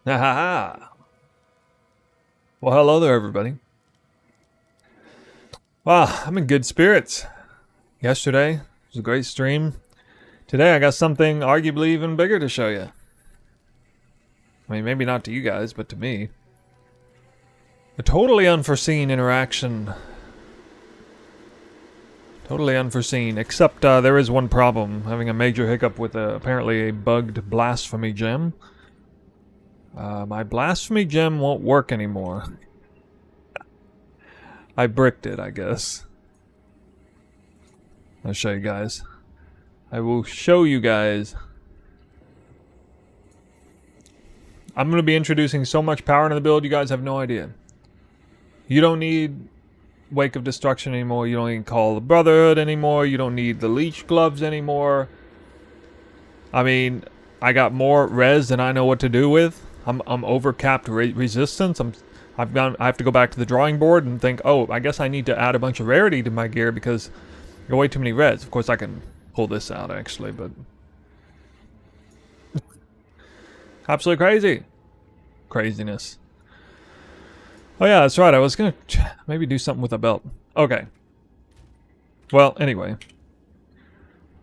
Ha ha ha. Well, hello there, everybody. Wow, I'm in good spirits. Yesterday was a great stream. Today I got something arguably even bigger to show you. I mean, maybe not to you guys, but to me. A totally unforeseen interaction. Totally unforeseen, except there is one problem. Having a major hiccup with apparently a bugged Blasphemy gem. My Blasphemy gem won't work anymore. I bricked it, I guess. I'll show you guys. I will show you guys. I'm going to be introducing so much power into the build, you guys have no idea. You don't need Wake of Destruction anymore. You don't need Call of the Brotherhood anymore. You don't need the Leech Gloves anymore. I mean, I got more res than I know what to do with. I'm overcapped resistance. I have to go back to the drawing board and think, oh, I guess I need to add a bunch of rarity to my gear because I got way too many res. Of course, I can pull this out actually, but absolutely crazy. Craziness. Oh yeah, that's right. I was gonna maybe do something with a belt. Okay. Well, anyway.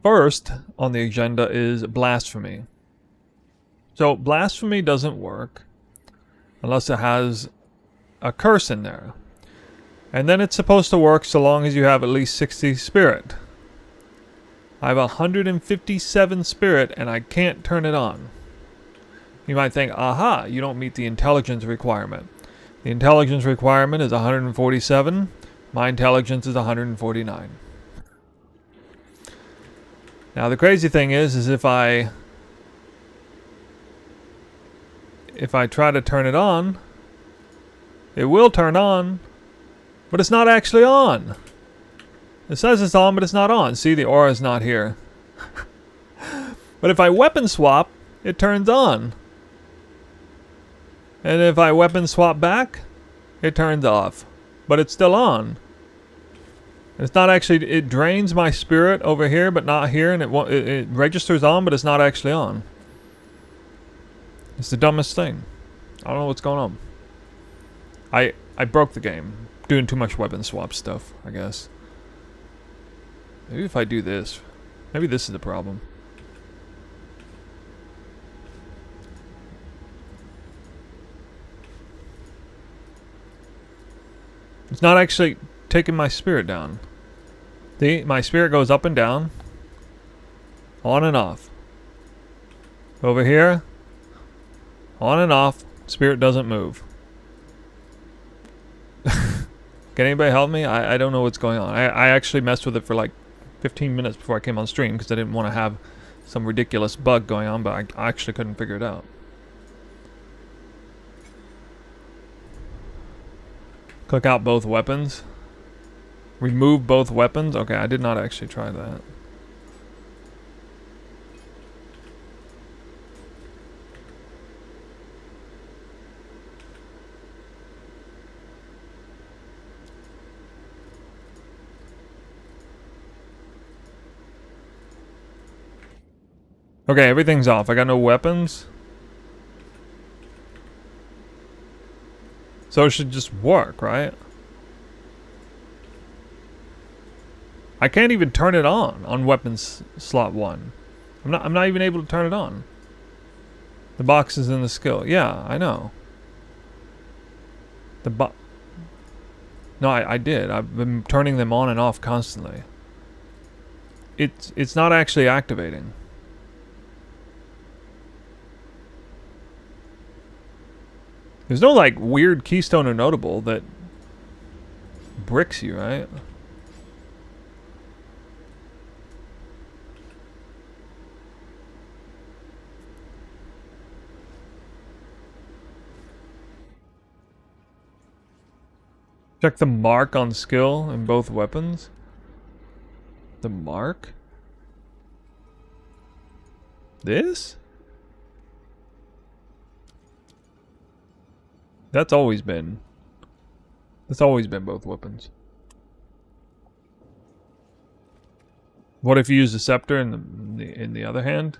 First on the agenda is Blasphemy. So Blasphemy doesn't work unless it has a curse in there. And then it's supposed to work so long as you have at least 60 spirit. I have 157 spirit and I can't turn it on. You might think, aha, you don't meet the intelligence requirement. The intelligence requirement is 147. My intelligence is 149. Now the crazy thing is if I try to turn it on, it will turn on, but it's not actually on. It says it's on, but it's not on. See, the aura is not here. But if I weapon swap, it turns on. And if I weapon swap back, it turns off. But it's still on. It's not actually, it drains my spirit over here, but not here, and it registers on, but it's not actually on. It's the dumbest thing. I don't know what's going on. I broke the game. Doing too much weapon swap stuff, I guess. Maybe if I do this. Maybe this is the problem. It's not actually taking my spirit down. My spirit goes up and down. On and off. Over here. On and off. Spirit doesn't move. Can anybody help me? I don't know what's going on. I actually messed with it for like 15 minutes before I came on stream because I didn't want to have some ridiculous bug going on, but I actually couldn't figure it out. Click out both weapons. Remove both weapons. Okay, I did not actually try that. Okay, everything's off. I got no weapons. So it should just work, right? I can't even turn it on weapons slot 1. I'm not even able to turn it on. The box is in the skill. Yeah, I know. No, I did. I've been turning them on and off constantly. It's not actually activating. There's no like weird keystone or notable that bricks you, right? Check the mark on skill in both weapons. The mark? This? That's always been both weapons. What if you use the scepter in the other hand?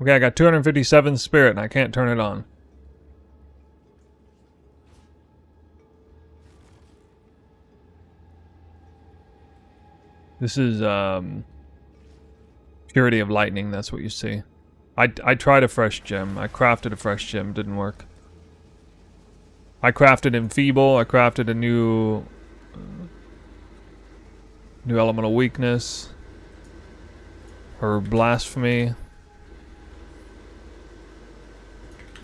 Okay, I got 257 spirit and I can't turn it on. This is purity of lightning, that's what you see. I tried a fresh gem. I crafted a fresh gem, didn't work. I crafted enfeeble, I crafted a new elemental weakness. Or blasphemy.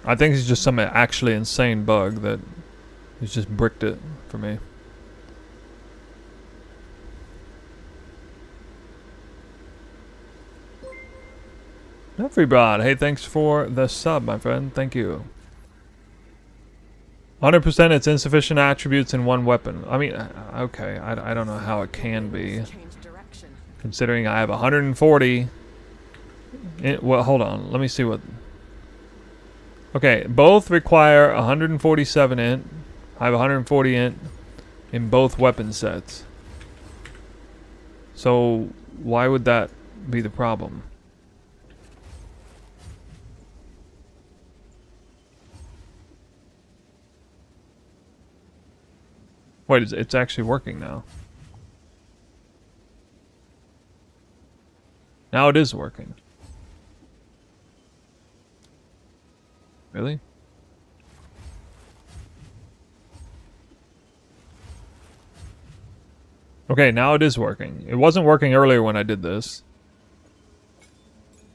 I think it's just some actually insane bug that has just bricked it for me. Everybody, hey, thanks for the sub, my friend. Thank you. 100% it's insufficient attributes in one weapon. I mean, okay, I don't know how it can be. Considering I have 140. Well, hold on. Let me see what... Okay, both require 147 int. I have 140 int in both weapon sets. So, why would that be the problem? Wait, it's actually working now. Now it is working. Really? Okay, now it is working. It wasn't working earlier when I did this.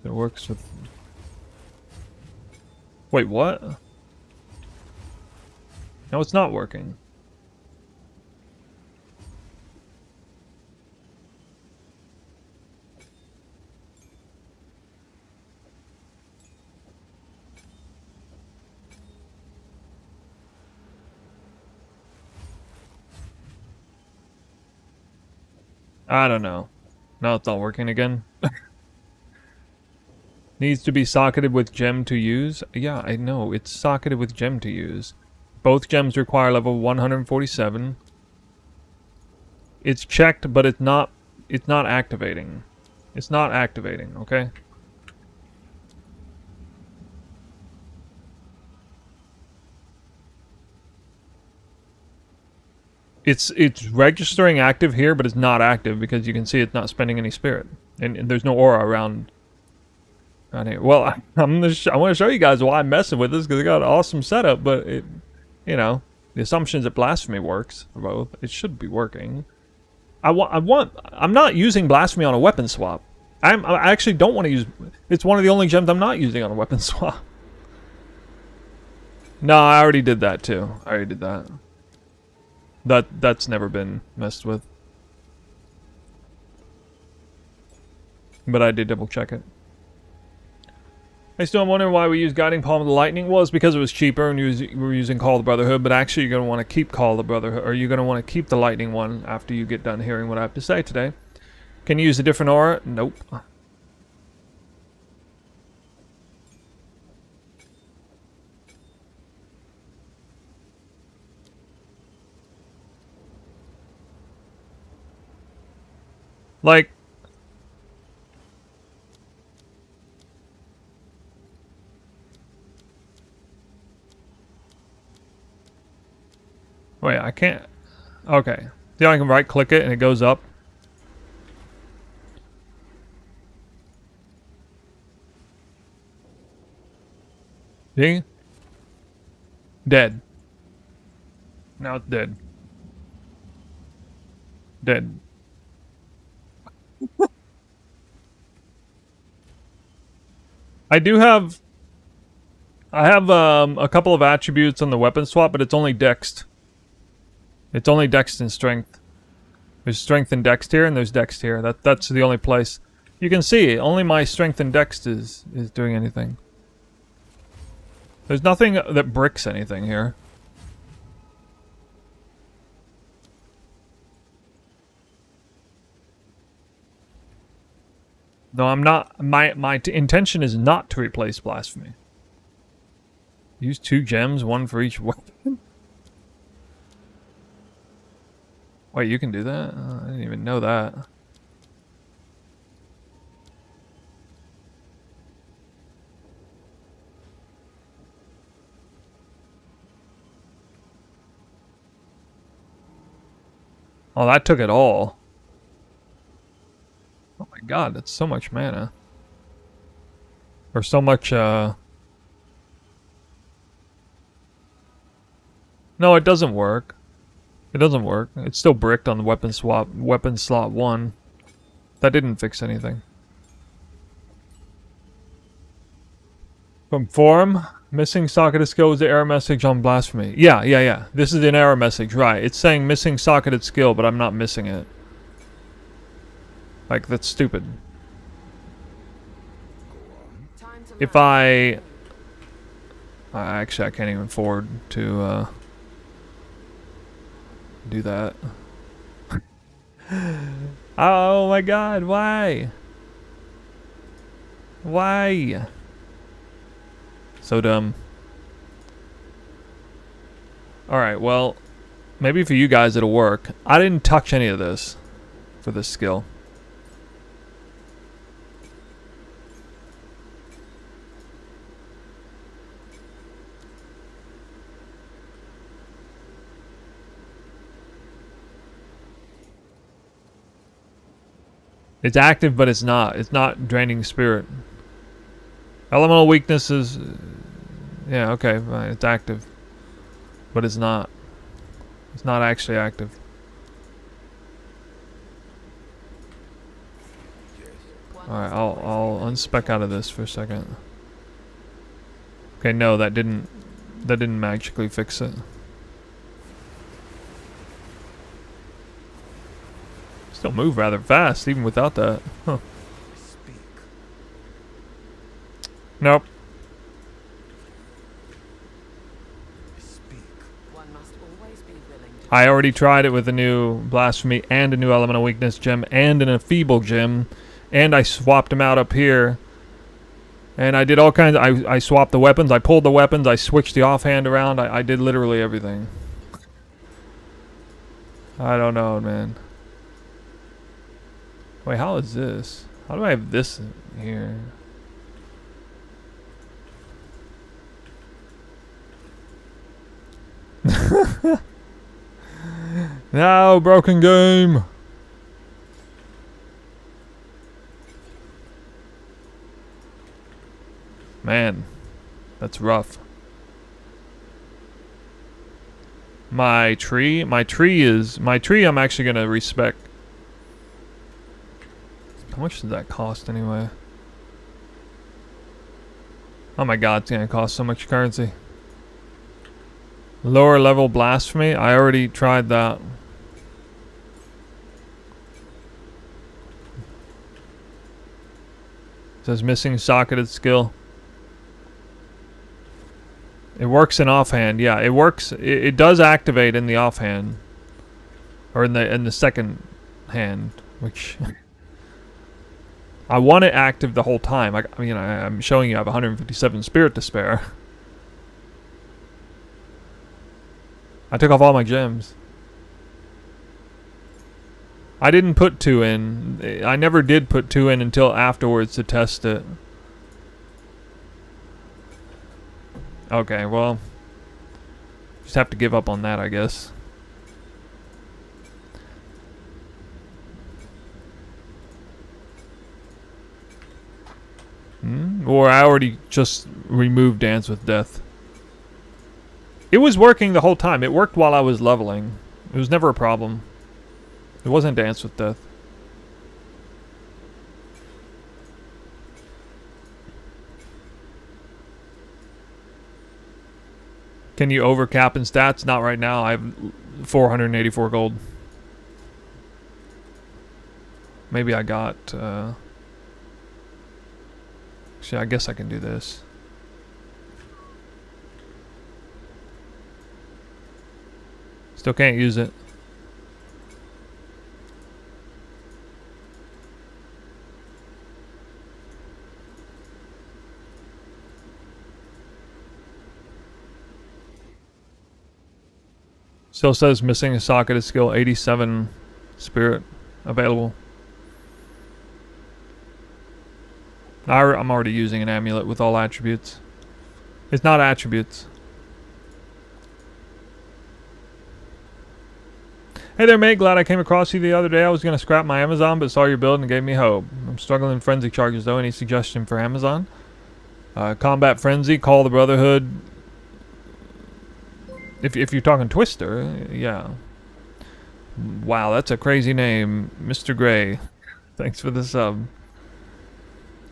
It works with... Wait, what? No, it's not working. I don't know. Now it's not working again. Needs to be socketed with gem to use. Yeah, I know. It's socketed with gem to use. Both gems require level 147. It's checked, but it's not activating. It's not activating, okay? It's registering active here, but it's not active because you can see it's not spending any spirit, and there's no aura around here. Well, I want to show you guys why I'm messing with this because I got an awesome setup, but it, you know, the assumption is that Blasphemy works for both. It should be working. I'm not using Blasphemy on a weapon swap. I actually don't want to use. It's one of the only gems I'm not using on a weapon swap. No, I already did that too. I already did that. That's never been messed with. But I did double check it. I still am wondering why we use Guiding Palm of the Lightning. Well, it's because it was cheaper and we were using Call of the Brotherhood, but actually you're going to want to keep Call of the Brotherhood, or you're going to want to keep the Lightning one after you get done hearing what I have to say today. Can you use a different aura? Nope. Like... Wait, I can't... Okay. See how I can right-click it and it goes up? See? Dead. Now it's dead. Dead. I have a couple of attributes on the weapon swap, but it's only dexed. It's only dex and strength. There's strength and dex here, and there's dex here. That's the only place. You can see, only my strength and dex is doing anything. There's nothing that bricks anything here. No, I'm not. My intention is not to replace Blasphemy. Use 2 gems, 1 for each weapon. Wait, you can do that? I didn't even know that. Oh, that took it all. Oh my god, that's so much mana. Or so much, No, it doesn't work. It doesn't work. It's still bricked on the weapon slot 1. That didn't fix anything. From forum, missing socketed skill is the error message on Blasphemy. Yeah. This is an error message, right. It's saying missing socketed skill, but I'm not missing it. Like, that's stupid. If actually, I can't even afford to, do that. Oh my god, why? Why? So dumb. Alright, well, maybe for you guys it'll work. I didn't touch any of this for this skill. It's active, but it's not. It's not draining spirit. Elemental weaknesses. Yeah, okay, fine. It's active. But it's not. It's not actually active. Alright, I'll unspec out of this for a second. Okay, no, that didn't magically fix it. Still move rather fast, even without that. Huh. Nope. I already tried it with a new Blasphemy and a new Elemental Weakness gem and an Enfeeble gem, and I swapped them out up here. And I did all kinds of, I swapped the weapons, I pulled the weapons, I switched the offhand around, I did literally everything. I don't know, man. Wait, how is this? How do I have this here? No, broken game. Man, that's rough. My tree I'm actually gonna respec. How much does that cost anyway? Oh my god, it's gonna cost so much currency. Lower level Blasphemy? I already tried that. It says missing socketed skill. It works in offhand, yeah. It works. It does activate in the offhand, or in the second hand, which I want it active the whole time. I mean, I'm showing you I have 157 spirit to spare. I took off all my gems. I didn't put 2 in. I never did put 2 in until afterwards to test it. Okay, well, just have to give up on that, I guess. Or I already just removed Dance with Death. It was working the whole time. It worked while I was leveling. It was never a problem. It wasn't Dance with Death. Can you overcap in stats? Not right now. I have 484 gold. Maybe I got... Actually, I guess I can do this. Still can't use it. Still says missing a socketed skill, 87 spirit available. I'm already using an amulet with all attributes. It's not attributes. Hey there, mate. Glad I came across you the other day. I was going to scrap my Amazon, but saw your build and gave me hope. I'm struggling with frenzy charges, though. Any suggestion for Amazon? Combat Frenzy, Call the Brotherhood. If you're talking Twister, yeah. Wow, that's a crazy name. Mr. Gray. Thanks for the sub.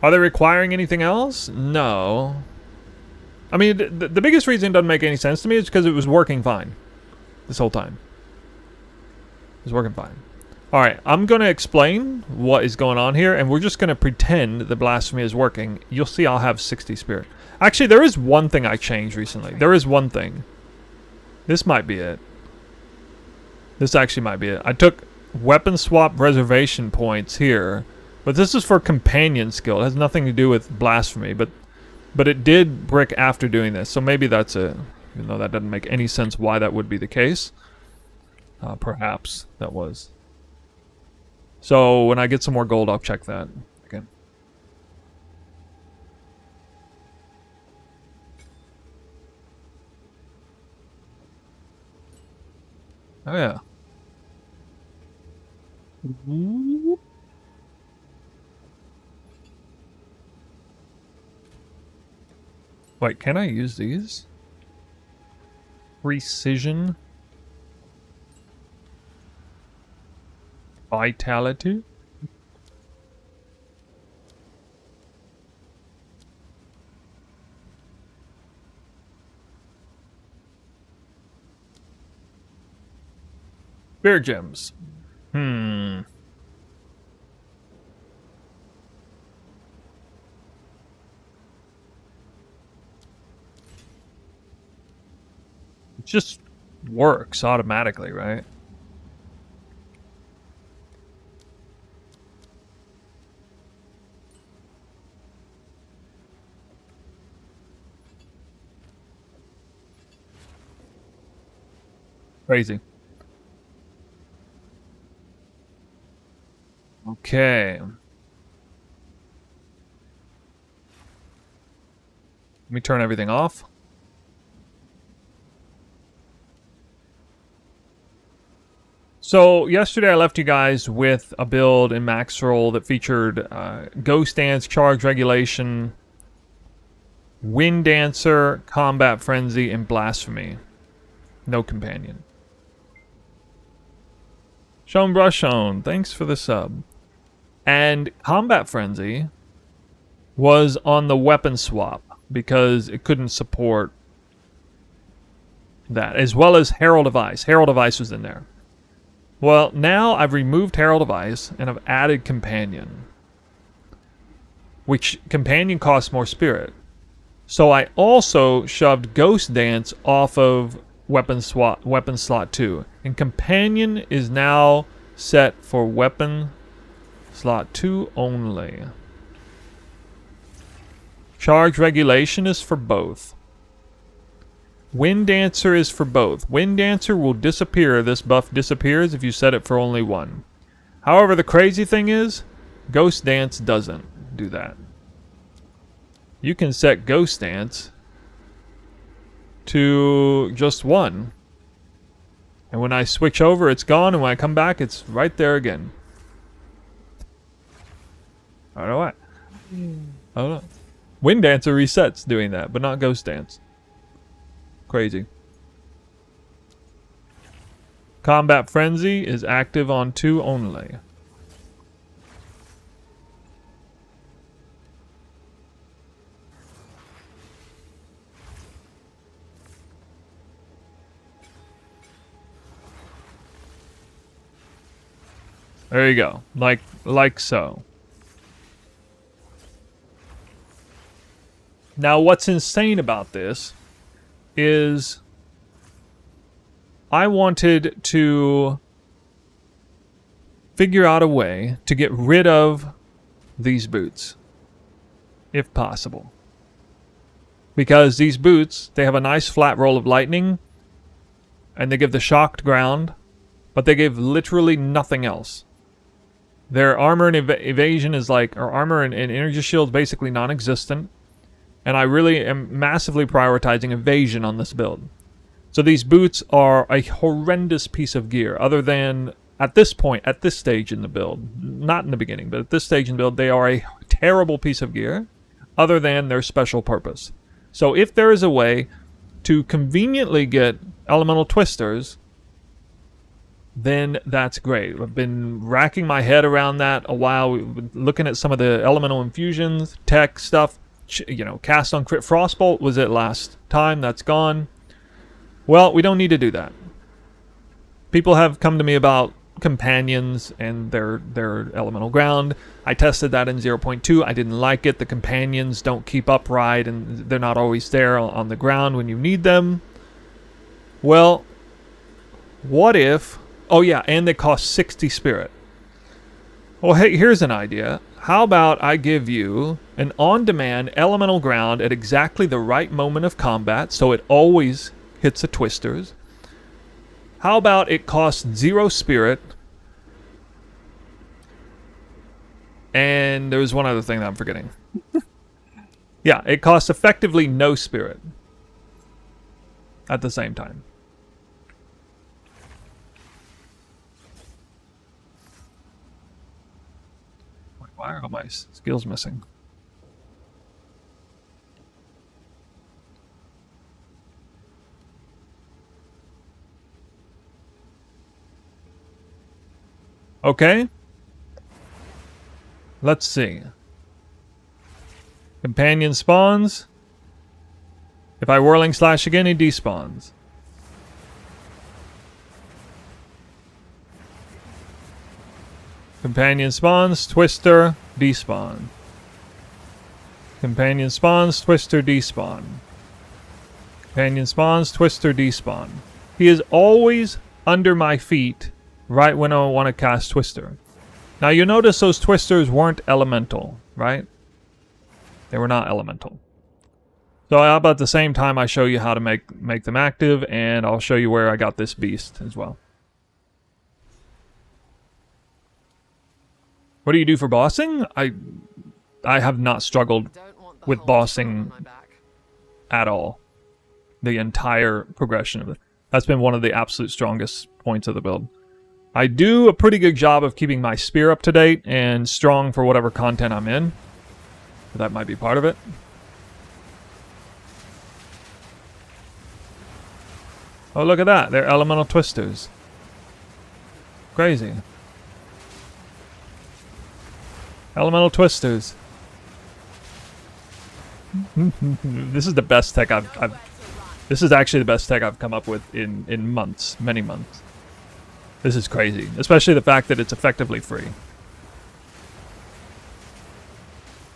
Are they requiring anything else? No. I mean, the biggest reason it doesn't make any sense to me is because it was working fine this whole time. It was working fine. Alright, I'm going to explain what is going on here, and we're just going to pretend the Blasphemy is working. You'll see I'll have 60 spirit. Actually, there is one thing I changed recently. There is one thing. This might be it. This actually might be it. I took weapon swap reservation points here, but this is for companion skill. It has nothing to do with Blasphemy, but it did brick after doing this, so maybe that's it. Even though that doesn't make any sense why that would be the case. Perhaps that was. So when I get some more gold, I'll check that again. Oh yeah. Wait, can I use these? Precision. Vitality? Bear gems. It just works automatically, right? Crazy. Okay. Let me turn everything off. So yesterday I left you guys with a build in Max Roll that featured Ghost Dance, Charge Regulation, Wind Dancer, Combat Frenzy, and Blasphemy. No companion. Shown Brush Shown, thanks for the sub. And Combat Frenzy was on the weapon swap because it couldn't support that, as well as Herald of Ice. Herald of Ice was in there. Well, now I've removed Herald of Ice and I've added Companion, which Companion costs more spirit. So I also shoved Ghost Dance off of weapon slot 2, and Companion is now set for weapon slot 2 only. Charge Regulation is for both. Wind Dancer is for both. Wind Dancer will disappear. This buff disappears if you set it for only one. However, the crazy thing is, Ghost Dance doesn't do that. You can set Ghost Dance to just one. And when I switch over, it's gone, and when I come back, it's right there again. I don't know why. I don't know. Wind Dancer resets doing that, but not Ghost Dance. Crazy. Combat Frenzy is active on 2 only. There you go. Like so. Now what's insane about this is I wanted to figure out a way to get rid of these boots, if possible. Because these boots, they have a nice flat roll of lightning, and they give the shocked ground, but they give literally nothing else. Their armor and evasion is like, or armor and energy shield is basically non-existent. And I really am massively prioritizing evasion on this build. So these boots are a horrendous piece of gear, other than at this point, at this stage in the build. Not in the beginning, but at this stage in the build, they are a terrible piece of gear, other than their special purpose. So if there is a way to conveniently get elemental twisters, then that's great. I've been racking my head around that a while. We've been looking at some of the elemental infusions, tech stuff. You know, cast on crit frostbolt was it last time. That's gone. Well, we don't need to do that. People have come to me about companions and their elemental ground. I tested that in 0.2. I didn't like it. The companions don't keep upright, and they're not always there on the ground when you need them. Well, what if... Oh yeah, and they cost 60 spirit. Well, hey, here's an idea. How about I give you an on-demand elemental ground at exactly the right moment of combat, so it always hits the twisters. How about it costs 0 spirit? And there's one other thing that I'm forgetting. Yeah, it costs effectively no spirit at the same time. Why are all my skills missing? Okay. Let's see. Companion spawns. If I Whirling Slash again, he despawns. Companion spawns, Twister, despawn. Companion spawns, Twister, despawn. Companion spawns, Twister, despawn. He is always under my feet right when I want to cast Twister. Now you notice those Twisters weren't elemental, right? They were not elemental. So how about at the same time I show you how to make them active, and I'll show you where I got this beast as well. What do you do for bossing? I have not struggled with bossing at all. The entire progression of it. That's been one of the absolute strongest points of the build. I do a pretty good job of keeping my spear up to date and strong for whatever content I'm in. That might be part of it. Oh, look at that. They're elemental twisters. Crazy. Elemental twisters. This is the best tech this is actually the best tech I've come up with in months, many months. This is crazy, especially the fact that it's effectively free.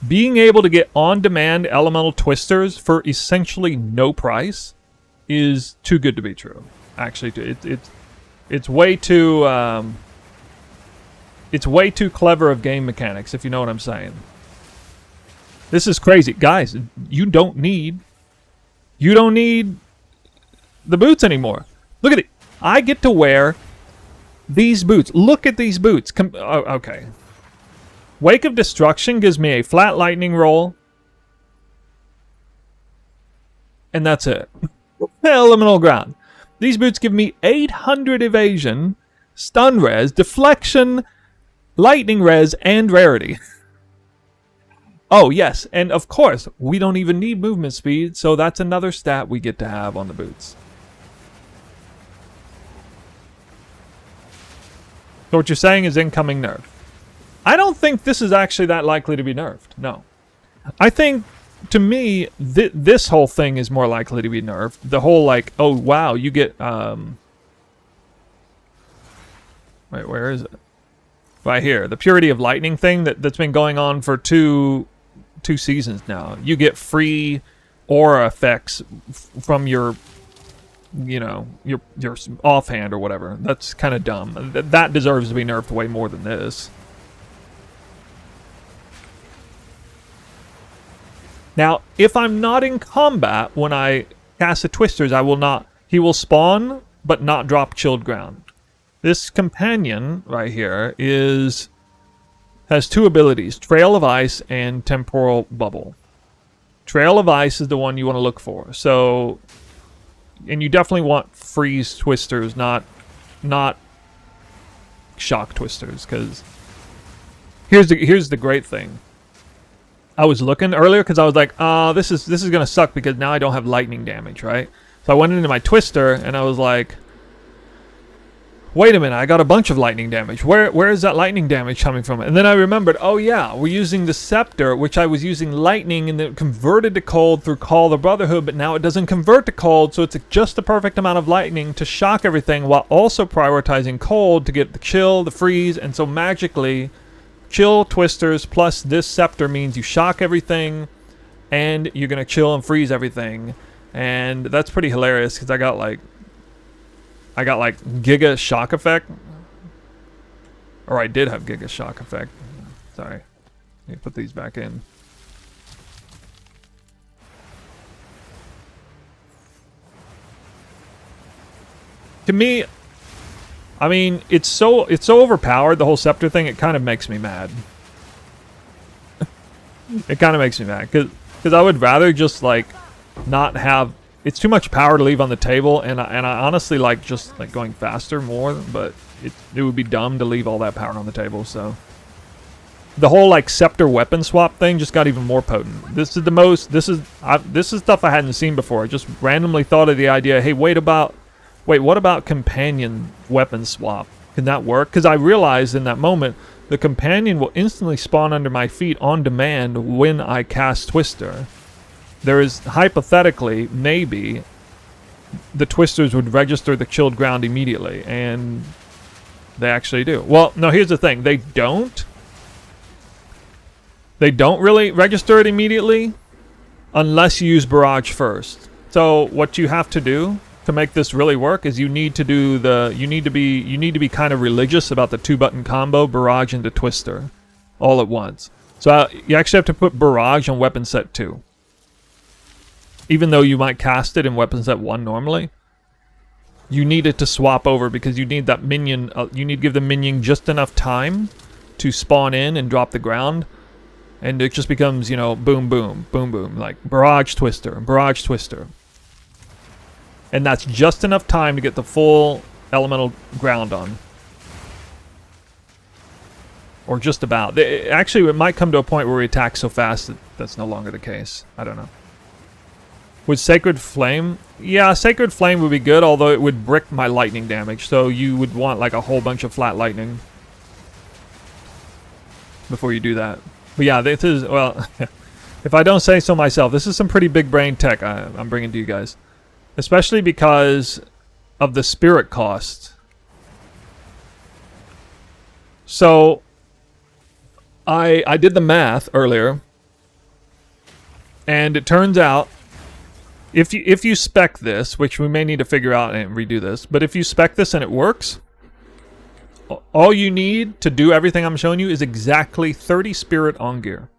Being able to get on-demand elemental twisters for essentially no price is too good to be true. Actually, it's way too it's way too clever of game mechanics, if you know what I'm saying. This is crazy, guys. You don't need the boots anymore. Look at it. I get to wear these boots. Look at these boots. Okay. Wake of Destruction gives me a flat lightning roll. And that's it. Elemental ground. These boots give me 800 evasion, stun res, deflection, lightning res, and rarity. Oh, yes. And of course, we don't even need movement speed, so that's another stat we get to have on the boots. So what you're saying is incoming nerf. I don't think this is actually that likely to be nerfed. No. I think, to me, this whole thing is more likely to be nerfed. The whole, like, oh, wow, you get, wait, where is it? Right here. The Purity of Lightning thing that's been going on for two seasons now. You get free aura effects from your... you know, your offhand or whatever. That's kind of dumb. That deserves to be nerfed way more than this. Now, if I'm not in combat when I cast the Twisters, I will not... he will spawn, but not drop Chilled Ground. This companion right here has two abilities, Trail of Ice and Temporal Bubble. Trail of Ice is the one you want to look for. So... and you definitely want freeze twisters, not shock twisters, because here's the great thing. I was looking earlier because I was like, this is gonna suck because now I don't have lightning damage, right? So I went into my twister and I was like, wait a minute, I got a bunch of lightning damage. Where is that lightning damage coming from? And then I remembered, oh yeah, we're using the scepter, which I was using lightning, and it converted to cold through Call the Brotherhood, but now it doesn't convert to cold, so it's just the perfect amount of lightning to shock everything while also prioritizing cold to get the chill, the freeze, and so magically, chill twisters plus this scepter means you shock everything, and you're gonna chill and freeze everything, and that's pretty hilarious because I got like Giga Shock Effect. Or I did have Giga Shock Effect. Sorry. Let me put these back in. To me, I mean, it's so overpowered, the whole scepter thing, it kind of makes me mad. It kind of makes me mad. Because I would rather just, like, not have... It's too much power to leave on the table, and I honestly like just like going faster more, but it would be dumb to leave all that power on the table. So the whole like scepter weapon swap thing just got even more potent. This is stuff I hadn't seen before. I just randomly thought of the idea. Hey, wait, what about companion weapon swap? Can that work? Because I realized in that moment the companion will instantly spawn under my feet on demand when I cast Twister. There is, hypothetically, maybe, the twisters would register the chilled ground immediately, and they actually do. Well, no, here's the thing. They don't really register it immediately unless you use Barrage first. So what you have to do to make this really work is you need to be kind of religious about the 2-button combo, Barrage into Twister, all at once. So you actually have to put Barrage on weapon set 2. Even though you might cast it in weapon set 1 normally, you need it to swap over because you need that minion, you need to give the minion just enough time to spawn in and drop the ground, and it just becomes, you know, boom, boom, boom, boom, like Barrage Twister, Barrage Twister. And that's just enough time to get the full elemental ground on. Or just about. Actually, it might come to a point where we attack so fast that that's no longer the case. I don't know. Would Sacred Flame? Yeah, Sacred Flame would be good, although it would brick my lightning damage. So you would want like a whole bunch of flat lightning before you do that. But yeah, this is, well, if I don't say so myself, this is some pretty big brain tech I'm bringing to you guys. Especially because of the spirit cost. So, I did the math earlier, and it turns out if you spec this, which we may need to figure out and redo this, but if you spec this and it works, all you need to do everything I'm showing you is exactly 30 spirit on gear.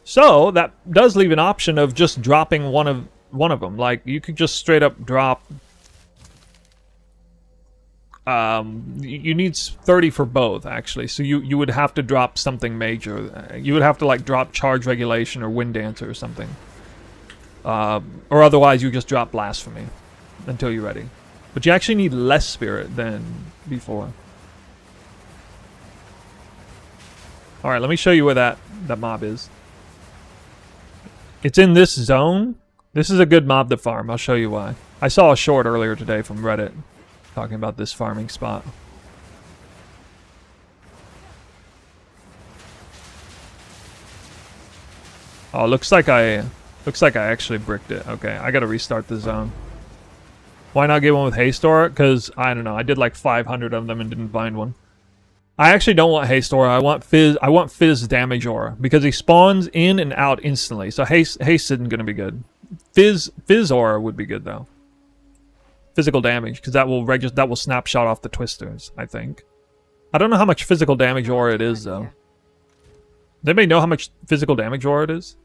So that does leave an option of just dropping one of them. Like you could just straight up drop. You need 30 for both, actually. So you would have to drop something major. You would have to like drop Charge Regulation or Wind Dancer or something. Or otherwise you just drop Blasphemy until you're ready. But you actually need less spirit than before. Alright, let me show you where that mob is. It's in this zone. This is a good mob to farm. I'll show you why. I saw a short earlier today from Reddit talking about this farming spot. Oh, looks like I actually bricked it. Okay, I gotta restart the zone. Why not get one with Haste Aura? Because, I don't know, I did like 500 of them and didn't find one. I actually don't want Haste Aura, I want Fizz Damage Aura, because he spawns in and out instantly, so Haste isn't going to be good. Fizz Aura would be good, though. Physical damage, because that will snapshot off the twisters, I think. I don't know how much physical damage aura it is, though. Does anybody know how much physical damage aura it is?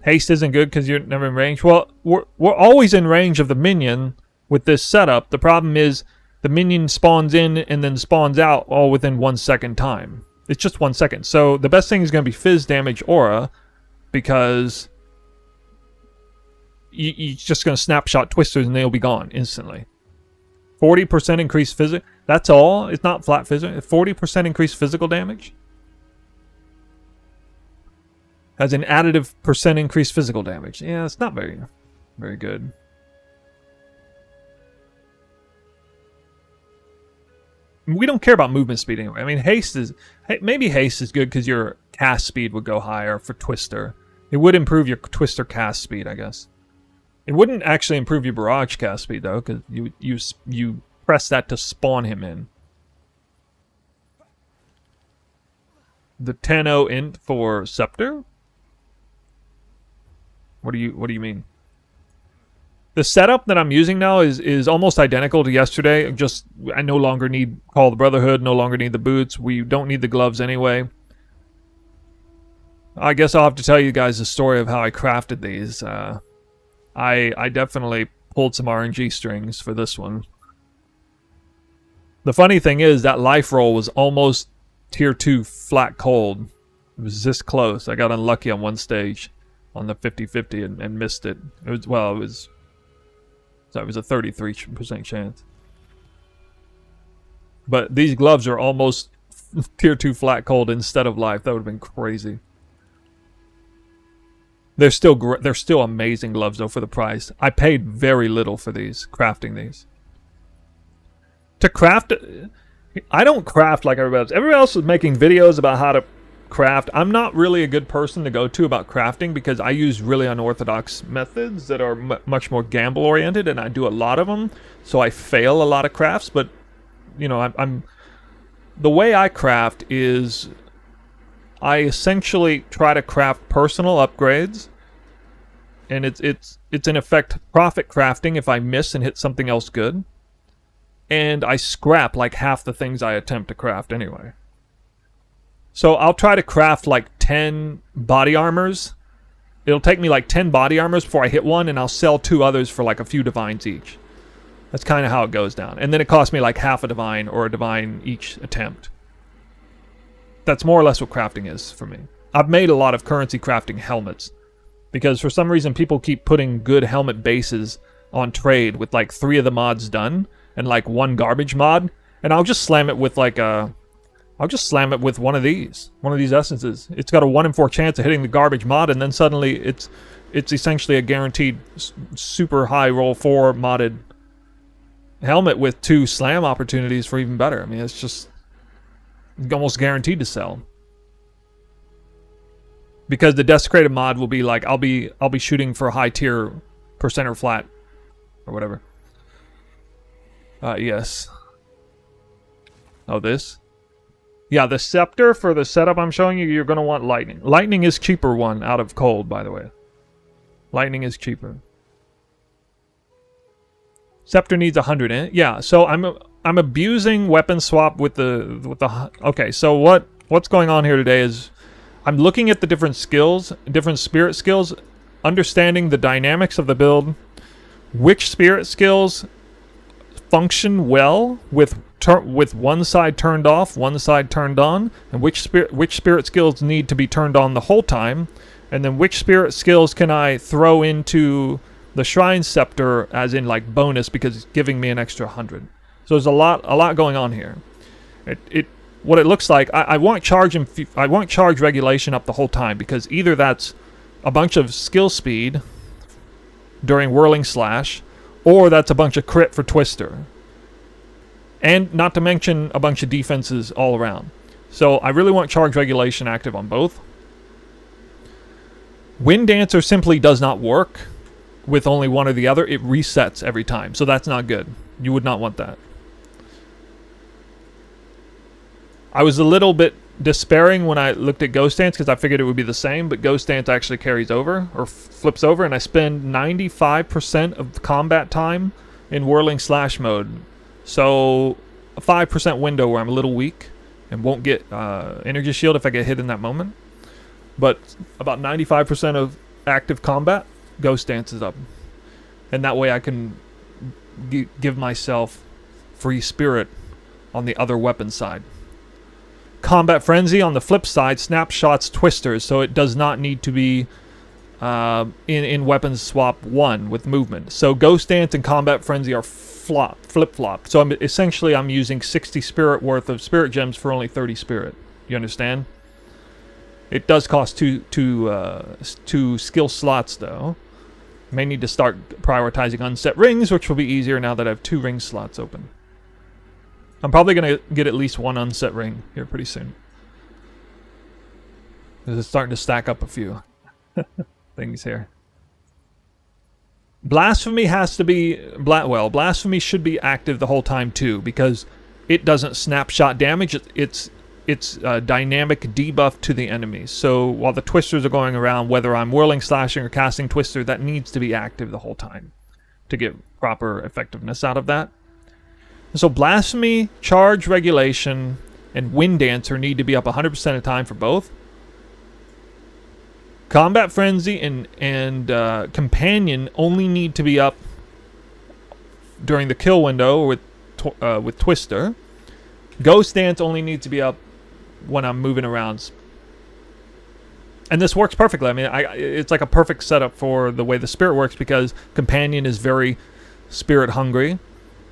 Haste isn't good because you're never in range. Well, we're always in range of the minion with this setup. The problem is the minion spawns in and then spawns out all within 1 second time. It's just 1 second. So the best thing is going to be Fizz Damage Aura, because you're just going to snapshot twisters and they'll be gone instantly. 40% increased physical. That's all. It's not flat physical. 40% increased physical damage. Has an additive percent increased physical damage. Yeah, it's not very good. We don't care about movement speed anyway. I mean, maybe haste is good because your cast speed would go higher for Twister. It would improve your Twister cast speed, I guess. It wouldn't actually improve your barrage cast speed though, because you press that to spawn him in. The 10-0 int for Scepter? What do you mean? The setup that I'm using now is almost identical to yesterday. Just I no longer need Call of the Brotherhood, no longer need the boots. We don't need the gloves anyway. I guess I'll have to tell you guys the story of how I crafted these. I definitely pulled some RNG strings for this one. The funny thing is that life roll was almost tier 2 flat cold. It was this close. I got unlucky on one stage on the 50-50 and missed it. It was a 33% chance. But these gloves are almost tier 2 flat cold instead of life. That would have been crazy. They're still amazing gloves though for the price. I paid very little for these, crafting these. To craft, I don't craft like everybody else. Everybody else is making videos about how to craft. I'm not really a good person to go to about crafting because I use really unorthodox methods that are much more gamble oriented, and I do a lot of them, so I fail a lot of crafts. But you know, I'm the way I craft is I essentially try to craft personal upgrades, and it's in effect profit crafting if I miss and hit something else good, and I scrap like half the things I attempt to craft anyway. So I'll try to craft like 10 body armors. It'll take me like 10 body armors before I hit one, and I'll sell 2 others for like a few divines each. That's kind of how it goes down. And then it costs me like half a divine or a divine each attempt. That's more or less what crafting is for me. I've made a lot of currency crafting helmets because for some reason people keep putting good helmet bases on trade with like 3 of the mods done and like 1 garbage mod, and I'll just slam it with like a one of these essences. It's got a 1 in 4 chance of hitting the garbage mod, and then suddenly it's essentially a guaranteed super high roll 4 modded helmet with 2 slam opportunities for even better. I mean, it's just almost guaranteed to sell. Because the desecrated mod will be like I'll be shooting for high tier percent or flat or whatever. Yes. Oh, this? Yeah, the scepter for the setup I'm showing you, you're going to want lightning. Lightning is cheaper one out of cold, by the way. Lightning is cheaper. Scepter needs 100 in it. Yeah, so I'm abusing weapon swap with the okay, so what's going on here today is I'm looking at the different skills, different spirit skills, understanding the dynamics of the build, which spirit skills function well with one side turned off, one side turned on, and which spirit skills need to be turned on the whole time, and then which spirit skills can I throw into the Shrine Scepter as in like bonus because it's giving me an extra 100. So there's a lot going on here. What it looks like, I won't charge regulation up the whole time because either that's a bunch of skill speed during Whirling Slash, or that's a bunch of crit for Twister. And not to mention a bunch of defenses all around. So I really want charge regulation active on both. Wind Dancer simply does not work with only one or the other. It resets every time, so that's not good. You would not want that. I was a little bit despairing when I looked at Ghost Dance because I figured it would be the same, but Ghost Dance actually carries over or flips over, and I spend 95% of the combat time in Whirling Slash mode. So a 5% window where I'm a little weak and won't get energy shield if I get hit in that moment. But about 95% of active combat, Ghost Dance is up. And that way I can give myself free spirit on the other weapon side. Combat Frenzy on the flip side snapshots Twisters, so it does not need to be in weapons swap 1 with movement. So Ghost Dance and Combat Frenzy are flip-flopped. So I'm using 60 spirit worth of spirit gems for only 30 spirit. You understand? It does cost two skill slots though. May need to start prioritizing unset rings, which will be easier now that I have 2 ring slots open. I'm probably going to get at least 1 unset ring here pretty soon. It's starting to stack up a few things here. Blasphemy has to be... Blasphemy should be active the whole time too, because it doesn't snapshot damage. It's dynamic debuff to the enemies. So while the twisters are going around, whether I'm whirling, slashing, or casting twister, that needs to be active the whole time to get proper effectiveness out of that. So Blasphemy, Charge Regulation, and Wind Dancer need to be up 100% of the time for both. Combat Frenzy and Companion only need to be up during the kill window with Twister. Ghost Dance only needs to be up when I'm moving around. And this works perfectly. I mean, it's like a perfect setup for the way the spirit works, because Companion is very spirit hungry,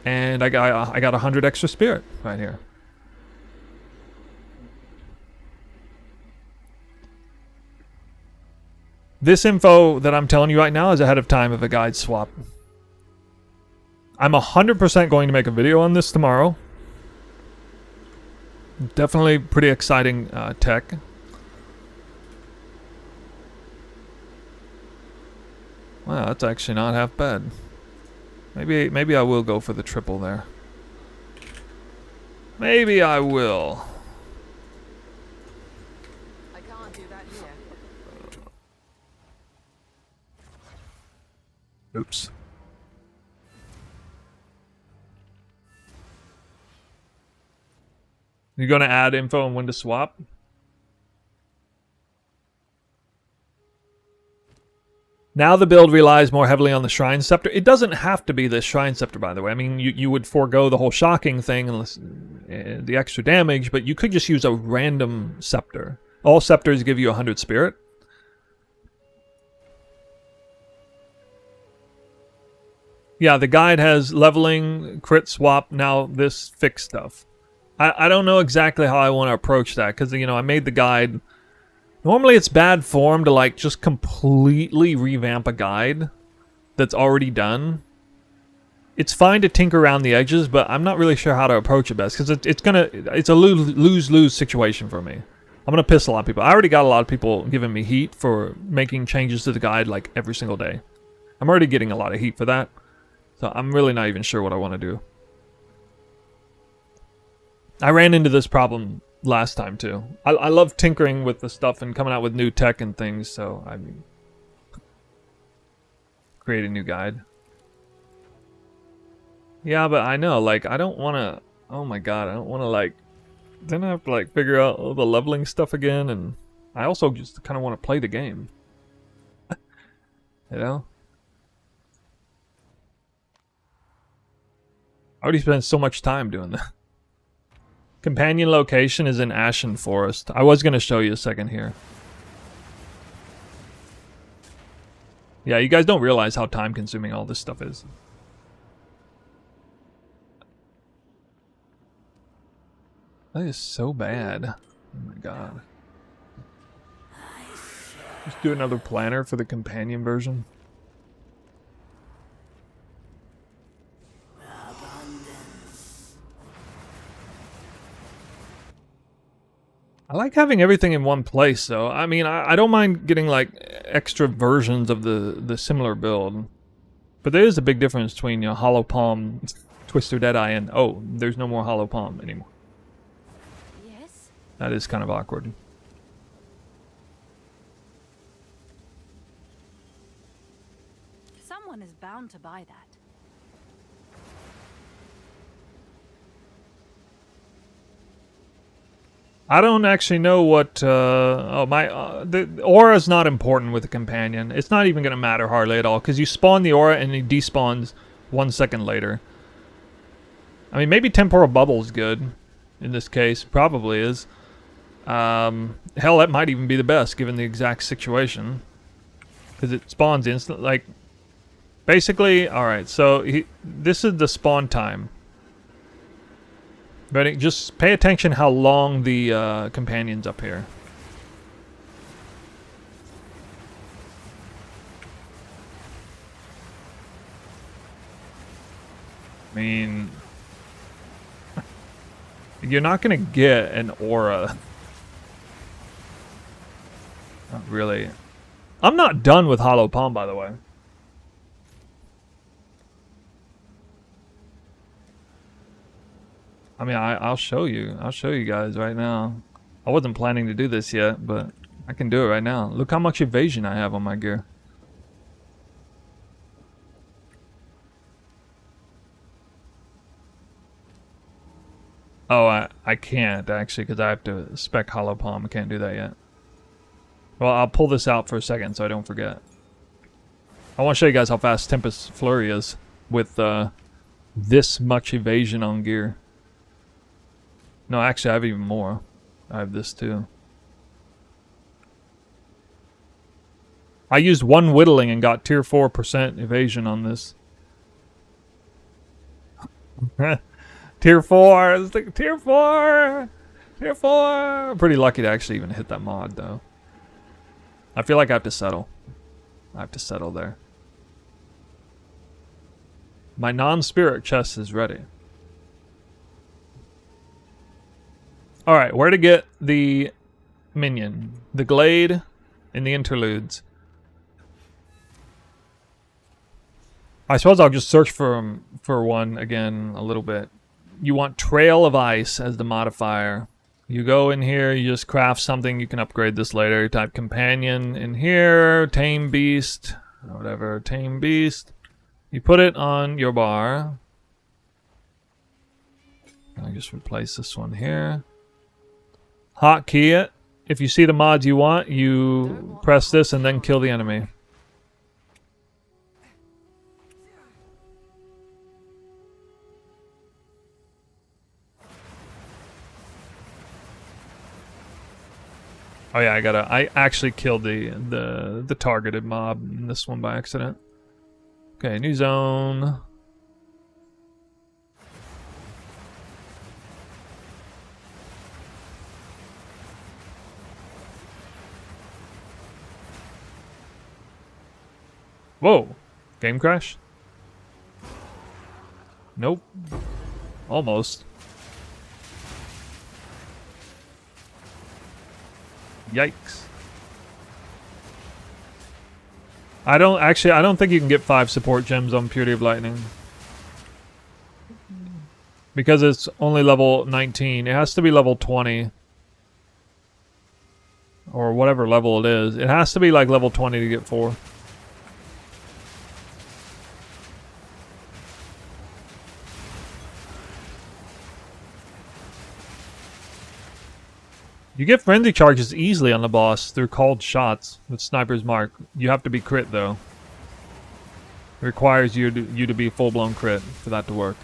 and I got 100 extra spirit right here. This info that I'm telling you right now is ahead of time of a guide swap. I'm 100% going to make a video on this tomorrow. Definitely pretty exciting tech. Wow, that's actually not half bad. Maybe I will go for the triple there. Maybe I will. I can't do that here. Oops. You're going to add info on when to swap? Now the build relies more heavily on the Shrine Scepter. It doesn't have to be the Shrine Scepter, by the way. I mean, you would forego the whole shocking thing and the extra damage, but you could just use a random scepter. All scepters give you 100 spirit. Yeah, the guide has leveling, crit swap, now this fixed stuff. I don't know exactly how I want to approach that, because, you know, I made the guide. Normally it's bad form to, like, just completely revamp a guide that's already done. It's fine to tinker around the edges, but I'm not really sure how to approach it best, because it's a lose-lose situation for me. I'm going to piss a lot of people. I already got a lot of people giving me heat for making changes to the guide, like, every single day. I'm already getting a lot of heat for that, so I'm really not even sure what I want to do. I ran into this problem last time too. I love tinkering with the stuff and coming out with new tech and things, so I mean, create a new guide. Yeah, but I know, like, I don't want to, oh my god, I don't want to, like, then I have to, like, figure out all the leveling stuff again, and I also just kind of want to play the game. You know? I already spent so much time doing that. Companion location is in Ashen Forest. I was going to show you a second here. Yeah, you guys don't realize how time consuming all this stuff is. That is so bad. Oh my god. Just do another planner for the companion version. I like having everything in one place, though. I mean, I don't mind getting, like, extra versions of the similar build. But there is a big difference between, you know, Hollow Palm, Twister Deadeye, and, oh, there's no more Hollow Palm anymore. Yes? That is kind of awkward. Someone is bound to buy that. I don't actually know what, the aura is not important with the companion. It's not even going to matter hardly at all, because you spawn the aura and he despawns 1 second later. I mean, maybe Temporal Bubble's good in this case. Probably is. Hell, that might even be the best, given the exact situation. Because it spawns instant. Like, basically, alright, so this is the spawn time. But just pay attention how long the companion's up here. I mean, you're not gonna get an aura. Not really. I'm not done with Hollow Palm, by the way. I mean, I'll show you. I'll show you guys right now. I wasn't planning to do this yet, but I can do it right now. Look how much evasion I have on my gear. Oh, I can't, actually, because I have to spec Hollow Palm. I can't do that yet. Well, I'll pull this out for a second so I don't forget. I want to show you guys how fast Tempest Flurry is with this much evasion on gear. No, actually, I have even more. I have this too. I used one Whirling and got tier 4% evasion on this. Tier 4! It's like, tier 4! Tier 4! I'm pretty lucky to actually even hit that mod, though. I feel like I have to settle. I have to settle there. My non-spirit chest is ready. Alright, where to get the minion? The glade and the interludes. I suppose I'll just search for one again a little bit. You want Trail of Ice as the modifier. You go in here, you just craft something, you can upgrade this later. Type companion in here, tame beast, whatever, tame beast. You put it on your bar. I just replace this one here. Hotkey it. If you see the mods you want, you press this and then kill the enemy. Oh yeah, I actually killed the targeted mob in this one by accident. Okay, new zone. Whoa! Game crash? Nope. Almost. Yikes. I don't think you can get 5 support gems on Purity of Lightning. Because it's only level 19. It has to be level 20. Or whatever level it is. It has to be like level 20 to get 4. You get frenzy charges easily on the boss through called shots with Sniper's Mark. You have to be crit though. It requires you to be full-blown crit for that to work.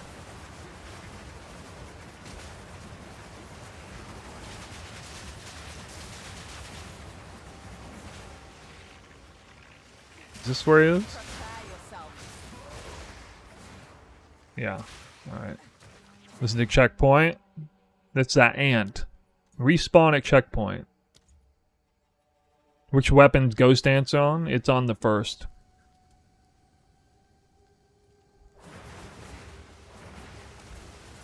Is this where he is? Yeah. Alright. This is the checkpoint. That's that ant. Respawn at checkpoint. Which weapons Ghost Ant's on? It's on the first.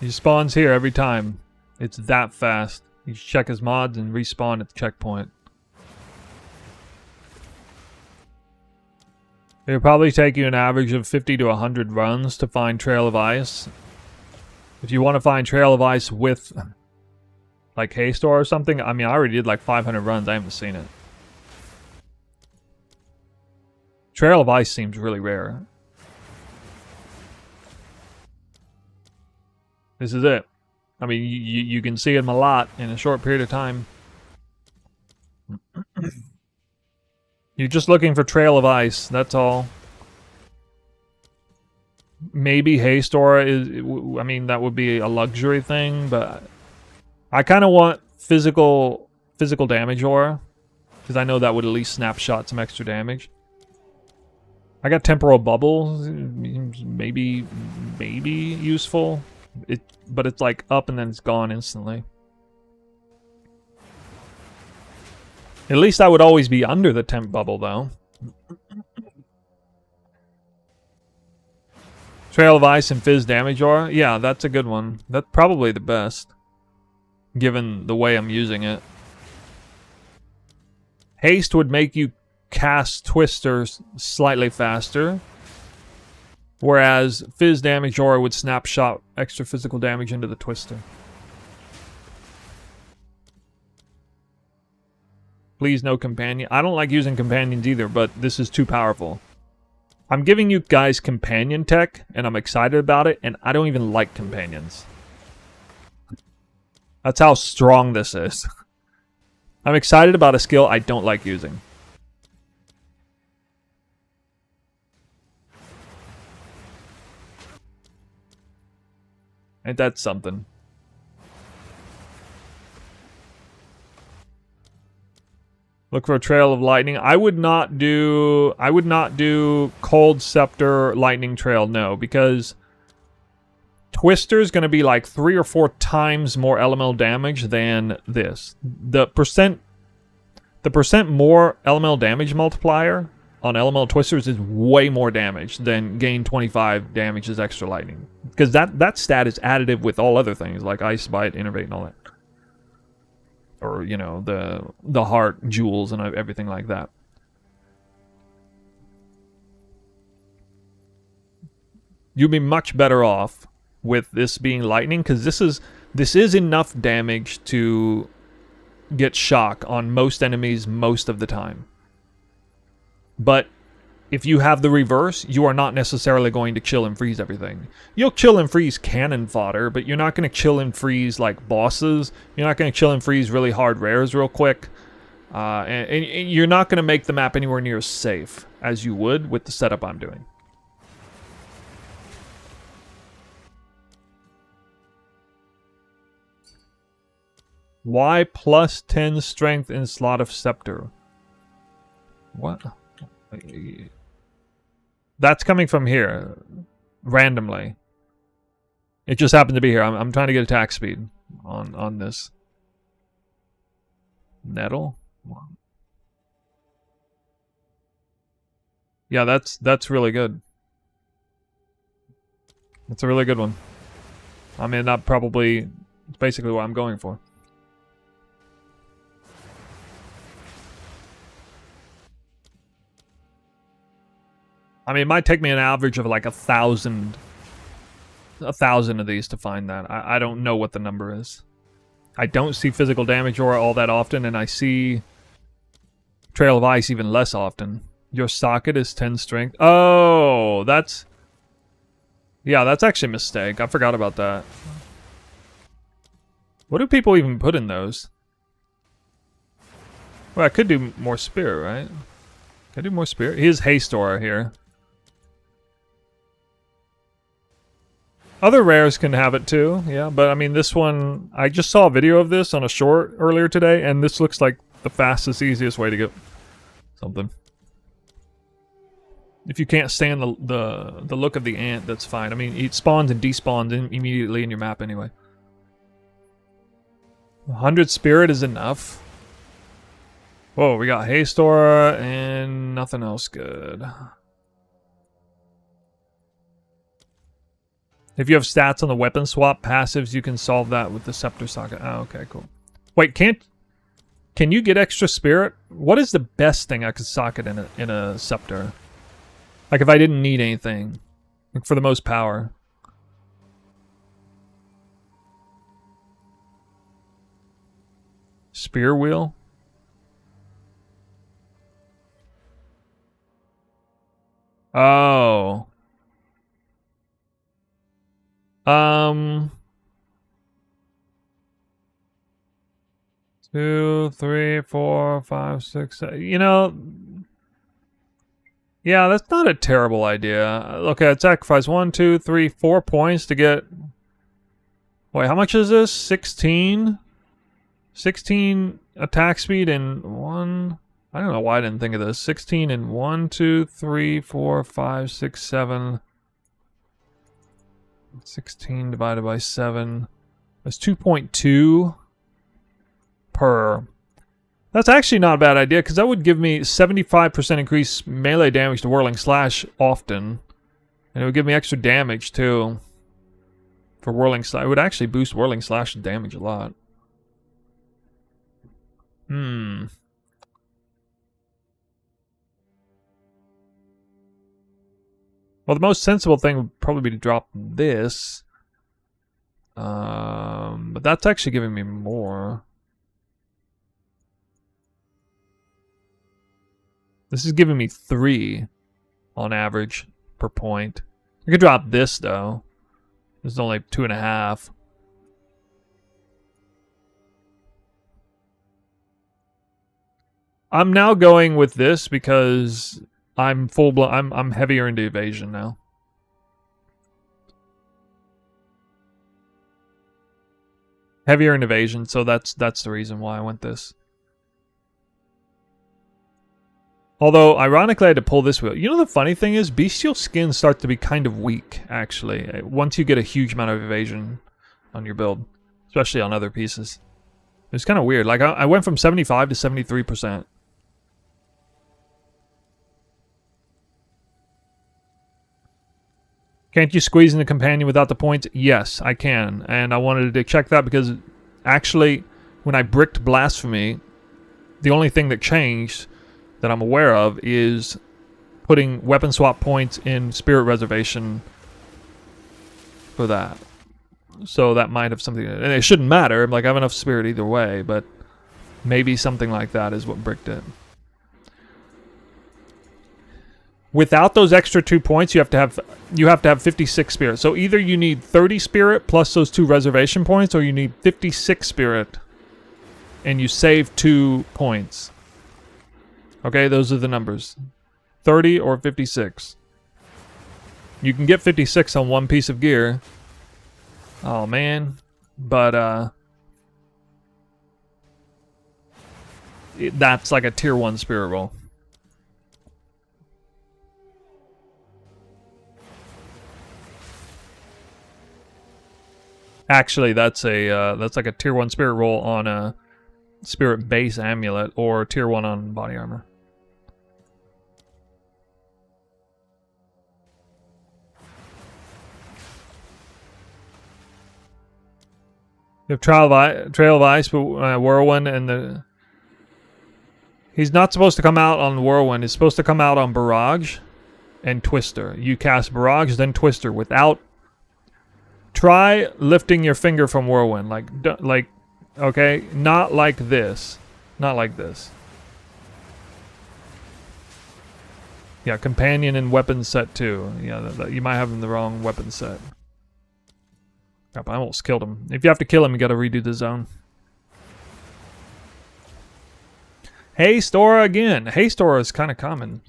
He spawns here every time. It's that fast. You check his mods and respawn at the checkpoint. It'll probably take you an average of 50 to 100 runs to find Trail of Ice. If you want to find Trail of Ice with like Haste or something, I mean, I already did like 500 runs. I haven't seen it. Trail of Ice seems really rare. This is it. I mean, you can see him a lot in a short period of time. You're just looking for Trail of Ice, that's all. Maybe Haste Aura is, I mean, that would be a luxury thing, but I kind of want physical damage aura, because I know that would at least snapshot some extra damage. I got temporal bubbles, maybe useful. But it's like up and then it's gone instantly. At least I would always be under the temp bubble though. Trail of Ice and Fizz damage aura? Yeah, that's a good one. That's probably the best, given the way I'm using it. Haste would make you cast Twisters slightly faster, whereas Fizz damage aura would snapshot extra physical damage into the Twister. Please no companion. I don't like using companions either, but this is too powerful. I'm giving you guys companion tech, and I'm excited about it, and I don't even like companions. That's how strong this is. I'm excited about a skill I don't like using. Ain't that something? Look for a trail of lightning. I would not do Cold Scepter Lightning Trail, no, because Twister's gonna be like 3 or 4 times more elemental damage than this. The percent more elemental damage multiplier on elemental Twisters is way more damage than gain 25 damage as extra lightning. Because that stat is additive with all other things like Ice Bite, Innervate, and all that. Or, you know, the heart, jewels, and everything like that. You'd be much better off with this being lightning, because this is enough damage to get shock on most enemies most of the time. But if you have the reverse, you are not necessarily going to chill and freeze everything. You'll chill and freeze cannon fodder, but you're not going to chill and freeze like bosses. You're not going to chill and freeze really hard rares real quick. And you're not going to make the map anywhere near as safe as you would with the setup I'm doing. Why plus 10 strength in slot of scepter? What? That's coming from here, randomly. It just happened to be here. I'm trying to get attack speed on this. Nettle? Yeah, that's really good. That's a really good one. I mean, that probably it's basically what I'm going for. I mean, it might take me an average of like 1,000 of these to find that. I don't know what the number is. I don't see physical damage aura all that often, and I see Trail of Ice even less often. Your socket is 10 strength. Oh, that's... Yeah, that's actually a mistake. I forgot about that. What do people even put in those? Well, I could do more spirit, right? Can I do more spirit? Here's haste aura here. Other rares can have it too, yeah, but I mean this one, I just saw a video of this on a short earlier today, and this looks like the fastest, easiest way to get something. If you can't stand the look of the ant, that's fine. I mean, it spawns and despawns immediately in your map anyway. 100 spirit is enough. Whoa, we got haste aura and nothing else good. If you have stats on the weapon swap passives, you can solve that with the scepter socket. Oh, okay, cool. Wait, can you get extra spirit? What is the best thing I could socket in a scepter? Like if I didn't need anything, like for the most power. Spear wheel? Oh. 2, 3, 4, 5, 6, 7. You know, yeah, that's not a terrible idea. Okay, I'd sacrifice 1, 2, 3, 4 points to get... Wait, how much is this? 16? 16 attack speed and 1... I don't know why I didn't think of this. 16 and 1, 2, 3, 4, 5, 6, 7. 16 divided by 7. That's 2.2 per. That's actually not a bad idea, because that would give me 75% increased melee damage to Whirling Slash often. And it would give me extra damage, too. For Whirling Slash. It would actually boost Whirling Slash damage a lot. Well, the most sensible thing would probably be to drop this. But that's actually giving me more. This is giving me 3 on average per point. I could drop this though. This is only 2.5. I'm now going with this because I'm I'm heavier into evasion now. Heavier in evasion, so that's the reason why I went this. Although, ironically, I had to pull this wheel. You know the funny thing is, bestial skins start to be kind of weak, actually, once you get a huge amount of evasion on your build. Especially on other pieces. It's kind of weird. Like, I went from 75 to 73%. Can't you squeeze in the companion without the points? Yes, I can. And I wanted to check that because, actually, when I bricked Blasphemy, the only thing that changed that I'm aware of is putting weapon swap points in Spirit Reservation for that. So that might have something, and it shouldn't matter, like I have enough spirit either way, but maybe something like that is what bricked it. Without those extra 2 points, you have to have 56 spirit. So either you need 30 spirit plus those 2 reservation points, or you need 56 spirit and you save 2 points. Okay, those are the numbers. 30 or 56. You can get 56 on one piece of gear. Oh, man. But, that's like a tier 1 spirit roll. Actually, that's like a tier 1 spirit roll on a spirit base amulet, or tier 1 on body armor. You have Trail of Ice, but Whirlwind, and the... He's not supposed to come out on Whirlwind. He's supposed to come out on Barrage and Twister. You cast Barrage, then Twister without... Try lifting your finger from Whirlwind. Like, okay? Not like this. Not like this. Yeah, Companion and Weapon set too. Yeah, you might have the wrong weapon set. Crap, I almost killed him. If you have to kill him, you gotta redo the zone. Hey, Stora again. Hey, Stora is kind of common.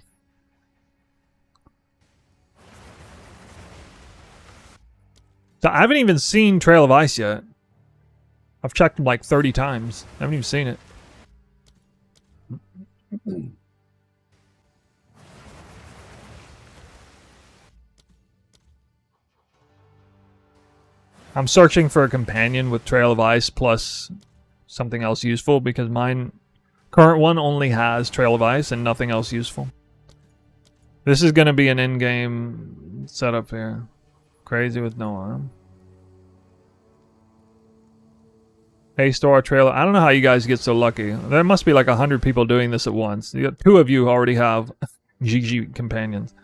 So I haven't even seen Trail of Ice yet. I've checked him like 30 times. I haven't even seen it. I'm searching for a companion with Trail of Ice plus something else useful, because mine current one only has Trail of Ice and nothing else useful. This is going to be an in-game setup here. Crazy with no arm. Hey, Star Trailer. I don't know how you guys get so lucky. There must be like 100 people doing this at once. You got 2 of you already have GG companions.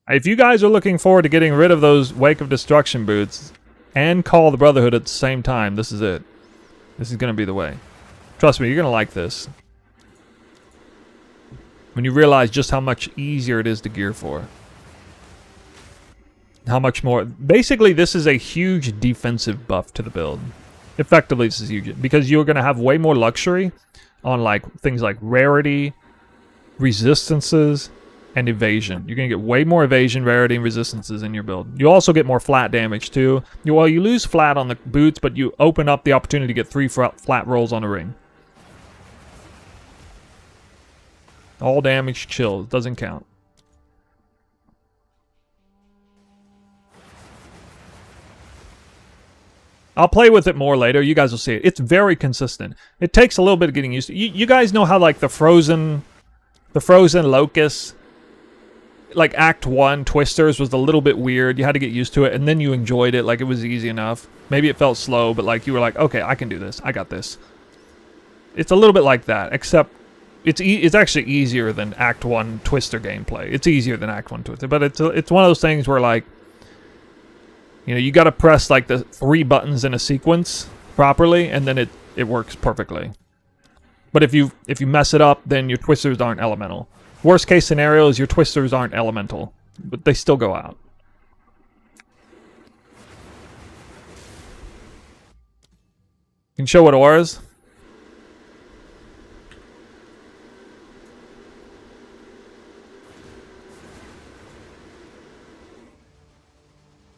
If you guys are looking forward to getting rid of those Wake of Destruction boots and Call the Brotherhood at the same time, this is it. This is going to be the way. Trust me, you're going to like this. When you realize just how much easier it is to gear for. How much more... Basically, this is a huge defensive buff to the build. Effectively, this is huge. Because you're going to have way more luxury on like things like rarity, resistances, and evasion. You're going to get way more evasion, rarity, and resistances in your build. You also get more flat damage too. Well, you lose flat on the boots, but you open up the opportunity to get 3 flat rolls on a ring. All damage chill. Doesn't count. I'll play with it more later. You guys will see it. It's very consistent. It takes a little bit of getting used to. You guys know how like the frozen locust, like Act 1 twisters was a little bit weird. You had to get used to it, and then you enjoyed it. Like it was easy enough. Maybe it felt slow, but like you were like, okay, I can do this. I got this. It's a little bit like that, except it's actually easier than Act 1 twister gameplay. It's easier than Act 1 twister, but it's one of those things where like, you know, you got to press like the 3 buttons in a sequence properly, and then it works perfectly. But if you mess it up, then your twisters aren't elemental. Worst case scenario is your twisters aren't elemental, but they still go out. You can show what auras.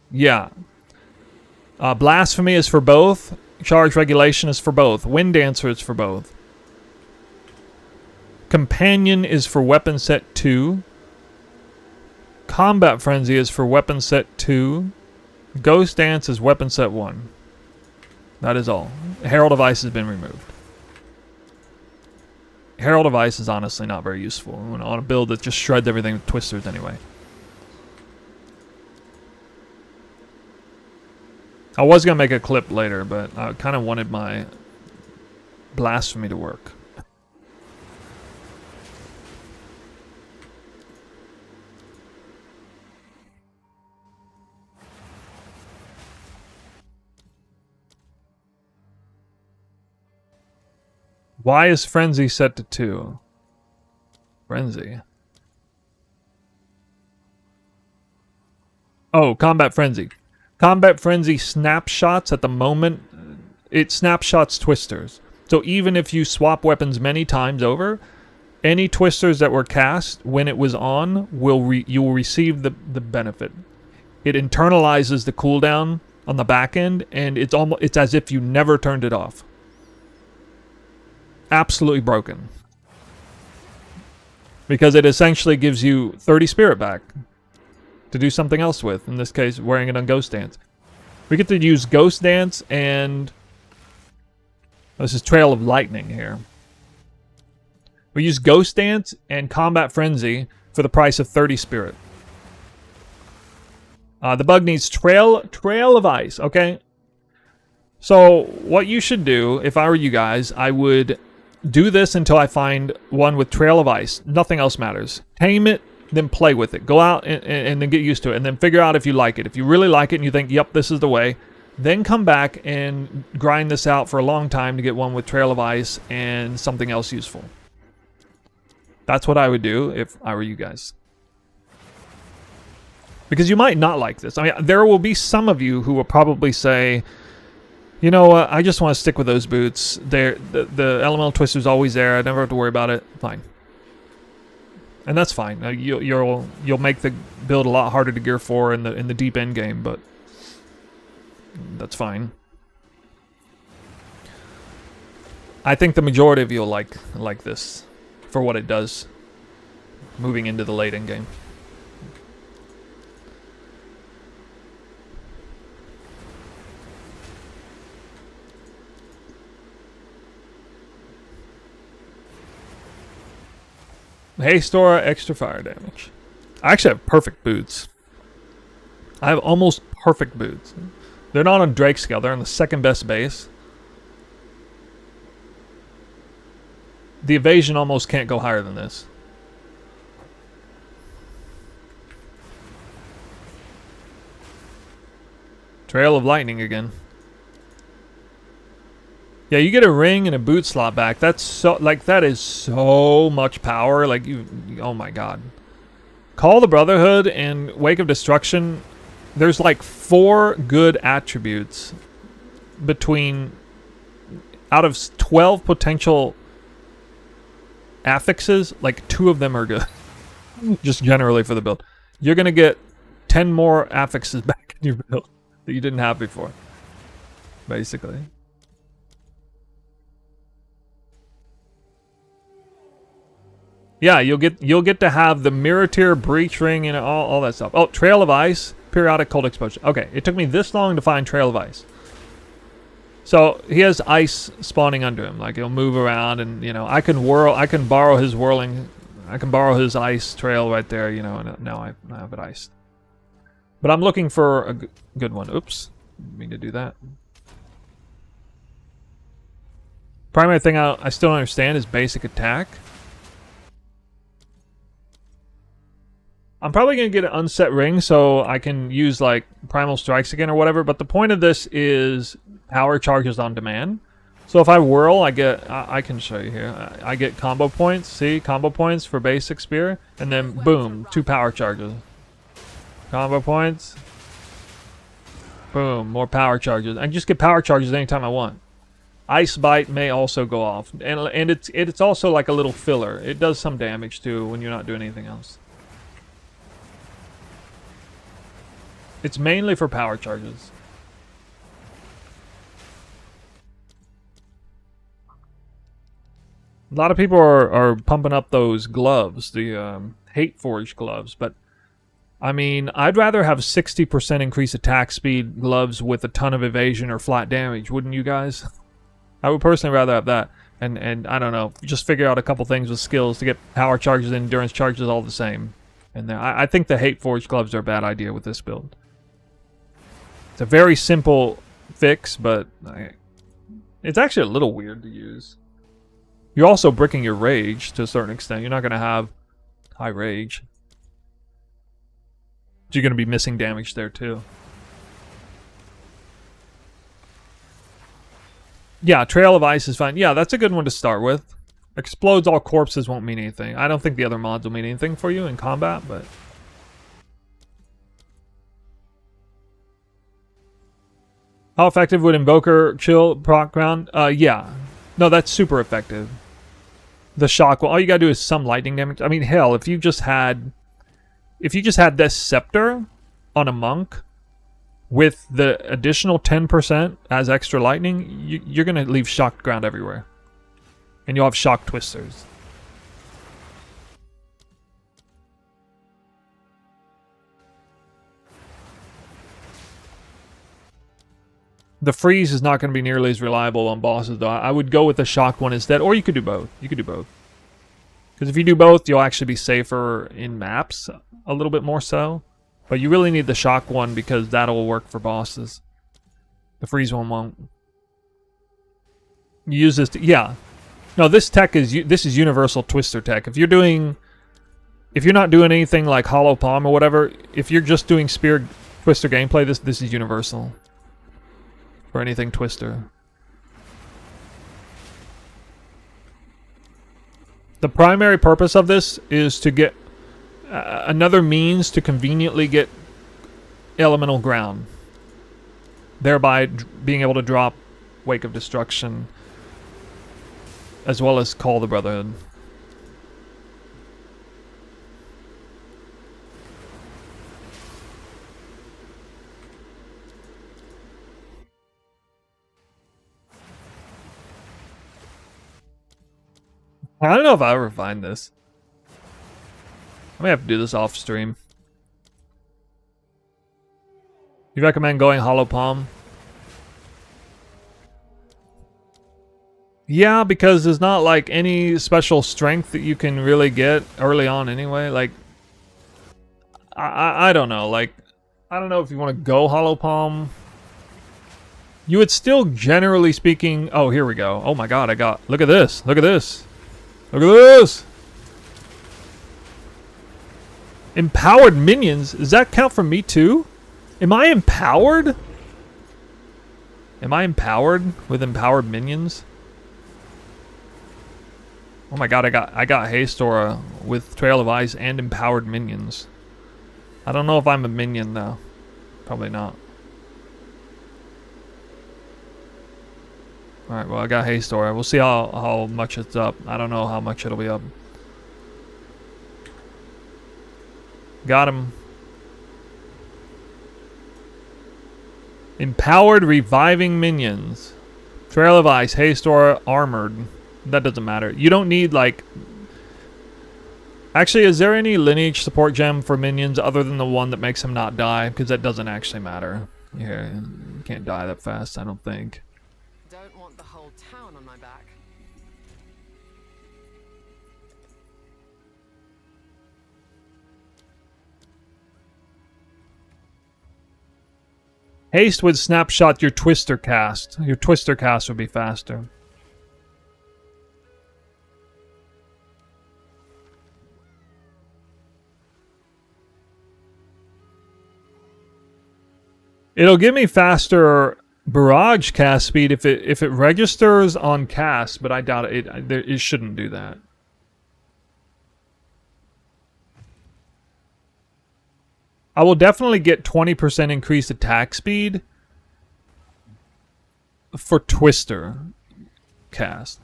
Yeah. Blasphemy is for both. Charge Regulation is for both. Wind Dancer is for both. Companion is for weapon set 2. Combat Frenzy is for weapon set 2. Ghost Dance is weapon set 1. That is all. Herald of Ice has been removed. Herald of Ice is honestly not very useful on a build that just shreds everything with twisters anyway. I was going to make a clip later, but I kind of wanted my Blasphemy to work. Why is Frenzy set to 2? Frenzy. Oh, Combat Frenzy. Combat Frenzy snapshots at the moment. It snapshots twisters. So even if you swap weapons many times over, any twisters that were cast when it was on, you will receive the benefit. It internalizes the cooldown on the back end, and it's as if you never turned it off. Absolutely broken. Because it essentially gives you 30 spirit back to do something else with. In this case, wearing it on Ghost Dance. We get to use Ghost Dance and... This is Trail of Lightning here. We use Ghost Dance and Combat Frenzy for the price of 30 spirit. The bug needs Trail of Ice, okay? So, what you should do, if I were you guys, I would do this until I find one with Trail of Ice. Nothing else matters. Tame it, then play with it. Go out and then get used to it, and then figure out if you like it. If you really like it and you think, yep, this is the way, then come back and grind this out for a long time to get one with Trail of Ice and something else useful. That's what I would do if I were you guys. Because you might not like this. I mean, there will be some of you who will probably say, you know what, I just want to stick with those boots. The elemental twister's always there. I never have to worry about it. Fine. And that's fine. You'll make the build a lot harder to gear for in the deep end game, but that's fine. I think the majority of you will like this for what it does moving into the late end game. Haste aura, extra fire damage. I actually have perfect boots. I have almost perfect boots. They're not on Drake scale. They're on the second best base. The evasion almost can't go higher than this. Trail of Lightning again. Yeah, you get a ring and a boot slot back. That's so, like, that is so much power. Like, oh my god. Call the Brotherhood and Wake of Destruction. There's like 4 good attributes between, out of 12 potential affixes, like 2 of them are good. Just generally for the build. You're going to get 10 more affixes back in your build that you didn't have before. Basically. Yeah, you'll get to have the mirror tier, breach ring, and all that stuff. Oh, Trail of Ice, periodic cold exposure. Okay, it took me this long to find Trail of Ice. So he has ice spawning under him, like he'll move around, and you know I can borrow his whirling, I can borrow his ice trail right there, you know, and now I have it iced. But I'm looking for a good one. Oops, didn't mean to do that. Primary thing I still don't understand is basic attack. I'm probably going to get an unset ring so I can use like primal strikes again or whatever, but the point of this is power charges on demand. So if I whirl, I can show you here. I get combo points, see? Combo points for basic spear, and then boom, 2 power charges. Combo points. Boom, more power charges. I can just get power charges anytime I want. Ice Bite may also go off, and it's also like a little filler. It does some damage too when you're not doing anything else. It's mainly for power charges. A lot of people are pumping up those gloves, the Hate Forge gloves, but I mean, I'd rather have 60% increased attack speed gloves with a ton of evasion or flat damage, wouldn't you guys? I would personally rather have that. And I don't know, just figure out a couple things with skills to get power charges and endurance charges all the same. And I think the Hate Forge gloves are a bad idea with this build. It's a very simple fix, but it's actually a little weird to use. You're also bricking your rage to a certain extent. You're not going to have high rage. But you're going to be missing damage there too. Yeah, Trail of Ice is fine. Yeah, that's a good one to start with. Explodes all corpses won't mean anything. I don't think the other mods will mean anything for you in combat, but... How effective would Invoker Chill proc ground? Yeah. No, that's super effective. The shock, well, all you gotta do is some lightning damage. I mean, hell, if you just had this scepter on a monk with the additional 10% as extra lightning, you're gonna leave shocked ground everywhere. And you'll have shock twisters. The freeze is not going to be nearly as reliable on bosses, though. I would go with the shock one instead, or you could do both. You could do both. Because if you do both, you'll actually be safer in maps, a little bit more so. But you really need the shock one because that'll work for bosses. The freeze one won't. You use this, yeah. No, this is universal twister tech. If you're not doing anything like hollow palm or whatever, if you're just doing spear twister gameplay, this is universal. For anything twister. The primary purpose of this is to get another means to conveniently get elemental ground, thereby being able to drop Wake of Destruction as well as Call the Brotherhood. I don't know if I ever find this. I may have to do this off stream. You recommend going hollow palm? Yeah, because there's not like any special strength that you can really get early on anyway. Like, I don't know. Like, I don't know if you want to go hollow palm. You would still, generally speaking... Oh, here we go. Oh my god, look at this. Look at this. Look at this! Empowered minions? Does that count for me too? Am I empowered? Am I empowered with empowered minions? Oh my god, I got Haystora with Trail of Ice and empowered minions. I don't know if I'm a minion though. Probably not. Alright, well I got Haystora. We'll see how much it's up. I don't know how much it'll be up. Got him. Empowered reviving minions. Trail of Ice, haste, or armored. That doesn't matter. You don't need, like... Actually, is there any lineage support gem for minions other than the one that makes them not die? Because that doesn't actually matter. Yeah, you can't die that fast, I don't think. Don't want the whole town on my back. Haste would snapshot your twister cast. Your twister cast would be faster. It'll give me faster barrage cast speed if it registers on cast, but I doubt it shouldn't do that. I will definitely get 20% increased attack speed for Twister cast.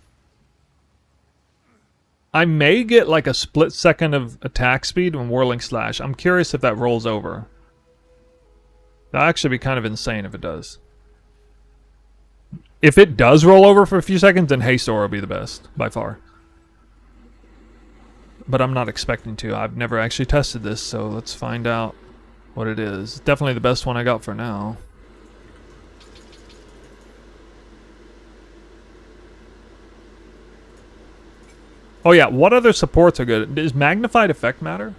I may get like a split second of attack speed when Whirling Slash. I'm curious if that rolls over. That'll actually be kind of insane if it does. If it does roll over for a few seconds, then Haste Aura will be the best, by far. But I'm not expecting to. I've never actually tested this, so let's find out what it is. Definitely the best one I got for now. Oh yeah, what other supports are good? Does Magnified Effect matter?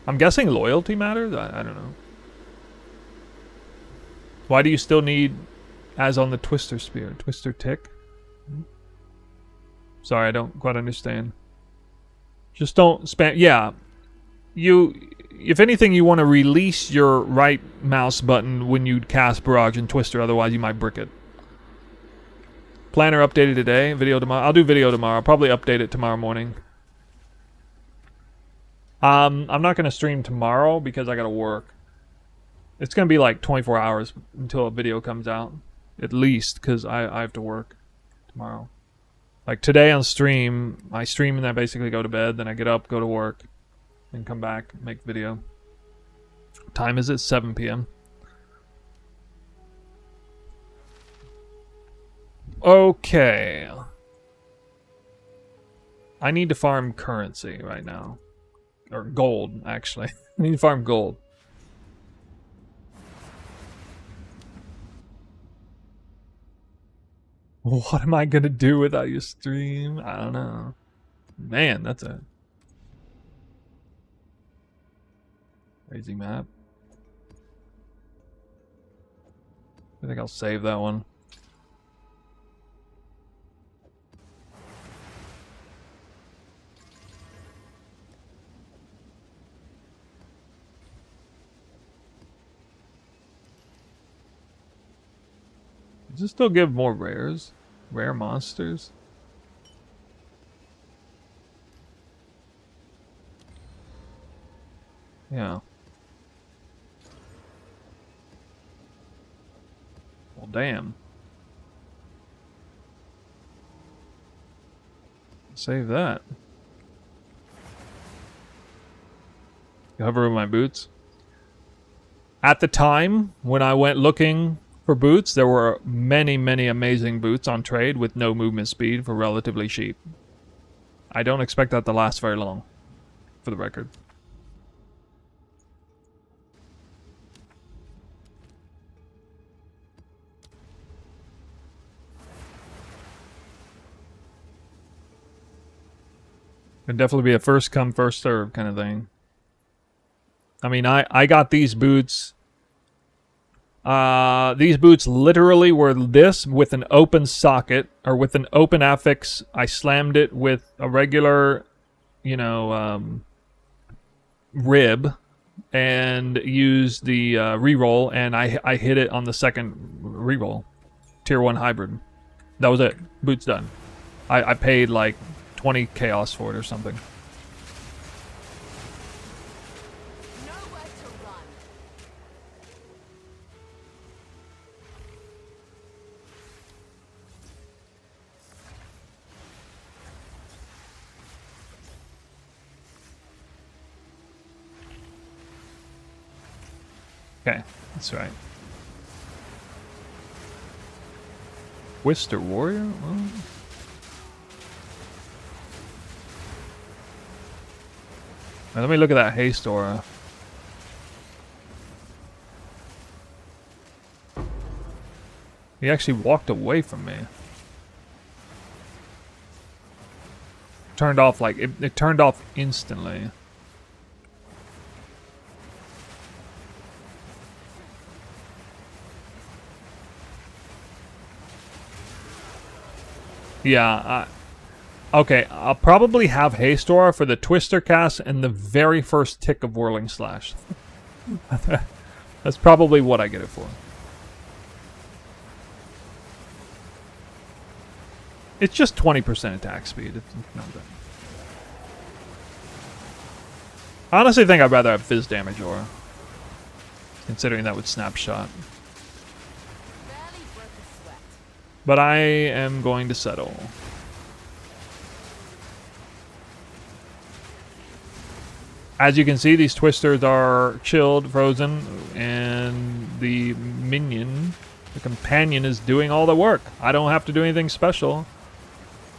I'm guessing loyalty matters? I don't know. Why do you still need, as on the Twister Spear, Twister Tick? Sorry, I don't quite understand. Just don't spam. Yeah, if anything, you want to release your right mouse button when you cast Barrage and Twister. Otherwise, you might brick it. Planner updated today. Video tomorrow. I'll do video tomorrow. I'll probably update it tomorrow morning. I'm not gonna stream tomorrow because I gotta work. It's gonna be like 24 hours until a video comes out, at least, because I have to work tomorrow. Like today on stream, I stream and then I basically go to bed, then I get up, go to work, then come back, make video. What time is it? 7 p.m. Okay. I need to farm currency right now. Or gold, actually. I need to farm gold. What am I gonna do without your stream? I don't know. Man, that's a crazy map. I think I'll save that one. Does this still give more rares? Rare monsters? Yeah. Well, damn. Save that. Hover with my boots. At the time, when I went looking for boots, there were many, many amazing boots on trade with no movement speed for relatively cheap. I don't expect that to last very long, for the record. It'd definitely be a first come, first serve kind of thing. I mean, I got these boots. These boots literally were this with an open socket, or with an open affix. I slammed it with a regular, you know, rib, and used the reroll, and I hit it on the second reroll. Tier 1 hybrid. That was it. Boots done. I paid like 20 chaos for it or something. Nowhere to run. Okay, that's right. Twister Warrior? Well, now, let me look at that haste aura. He actually walked away from me. Turned off like it turned off instantly. Yeah, okay, I'll probably have haste aura for the Twister cast and the very first tick of Whirling Slash. That's probably what I get it for. It's just 20% attack speed. It's not bad. I honestly think I'd rather have Fizz damage aura, considering that would snapshot. Barely broke a sweat. But I am going to settle. As you can see, these twisters are chilled, frozen, and the minion, the companion, is doing all the work. I don't have to do anything special.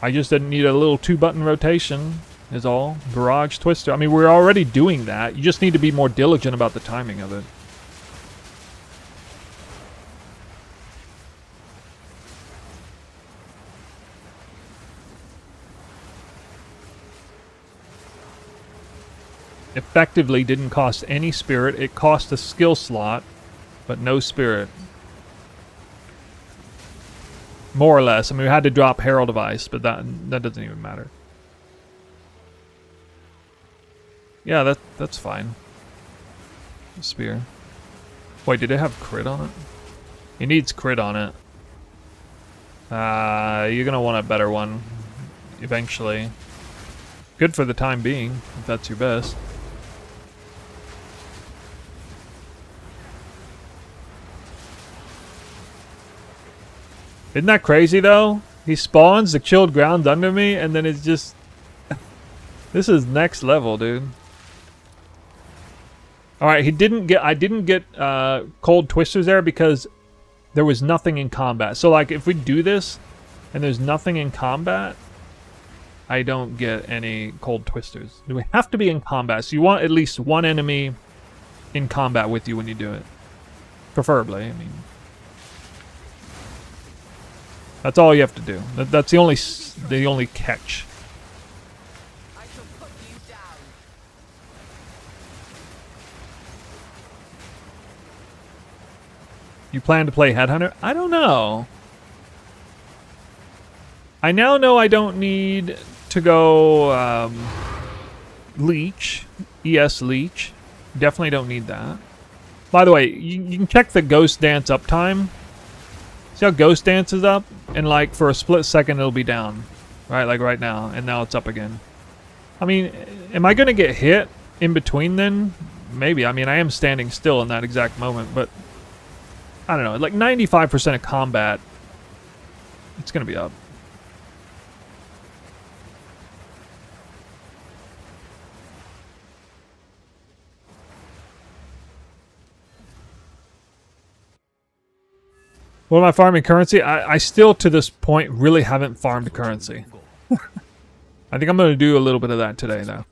I just didn't need a little 2-button rotation, is all. Barrage twister. I mean, we're already doing that. You just need to be more diligent about the timing of it. Effectively didn't cost any spirit. It cost a skill slot, but no spirit. More or less. I mean, we had to drop Herald of Ice, but that doesn't even matter. Yeah, that's fine. Spear. Wait, did it have crit on it? It needs crit on it. You're gonna want a better one eventually. Good for the time being, if that's your best. Isn't that crazy though? He spawns the chilled ground under me, and then it's just... This is next level, dude. Alright, I didn't get cold twisters there because there was nothing in combat. So like if we do this and there's nothing in combat, I don't get any cold twisters. We have to be in combat, so you want at least one enemy in combat with you when you do it. Preferably, I mean. That's all you have to do. That's the only catch. I shall put you down. You plan to play Headhunter? I don't know. I now know I don't need to go Leech. ES Leech. Definitely don't need that. By the way, you can check the Ghost Dance uptime. See how Ghost Dance is up? And like for a split second it'll be down. Right, like right now. And now it's up again. I mean, am I going to get hit in between then? Maybe. I mean, I am standing still in that exact moment, but I don't know. Like 95% of combat, it's going to be up. What am I farming currency? I still, to this point, really haven't farmed currency. I think I'm going to do a little bit of that today, though.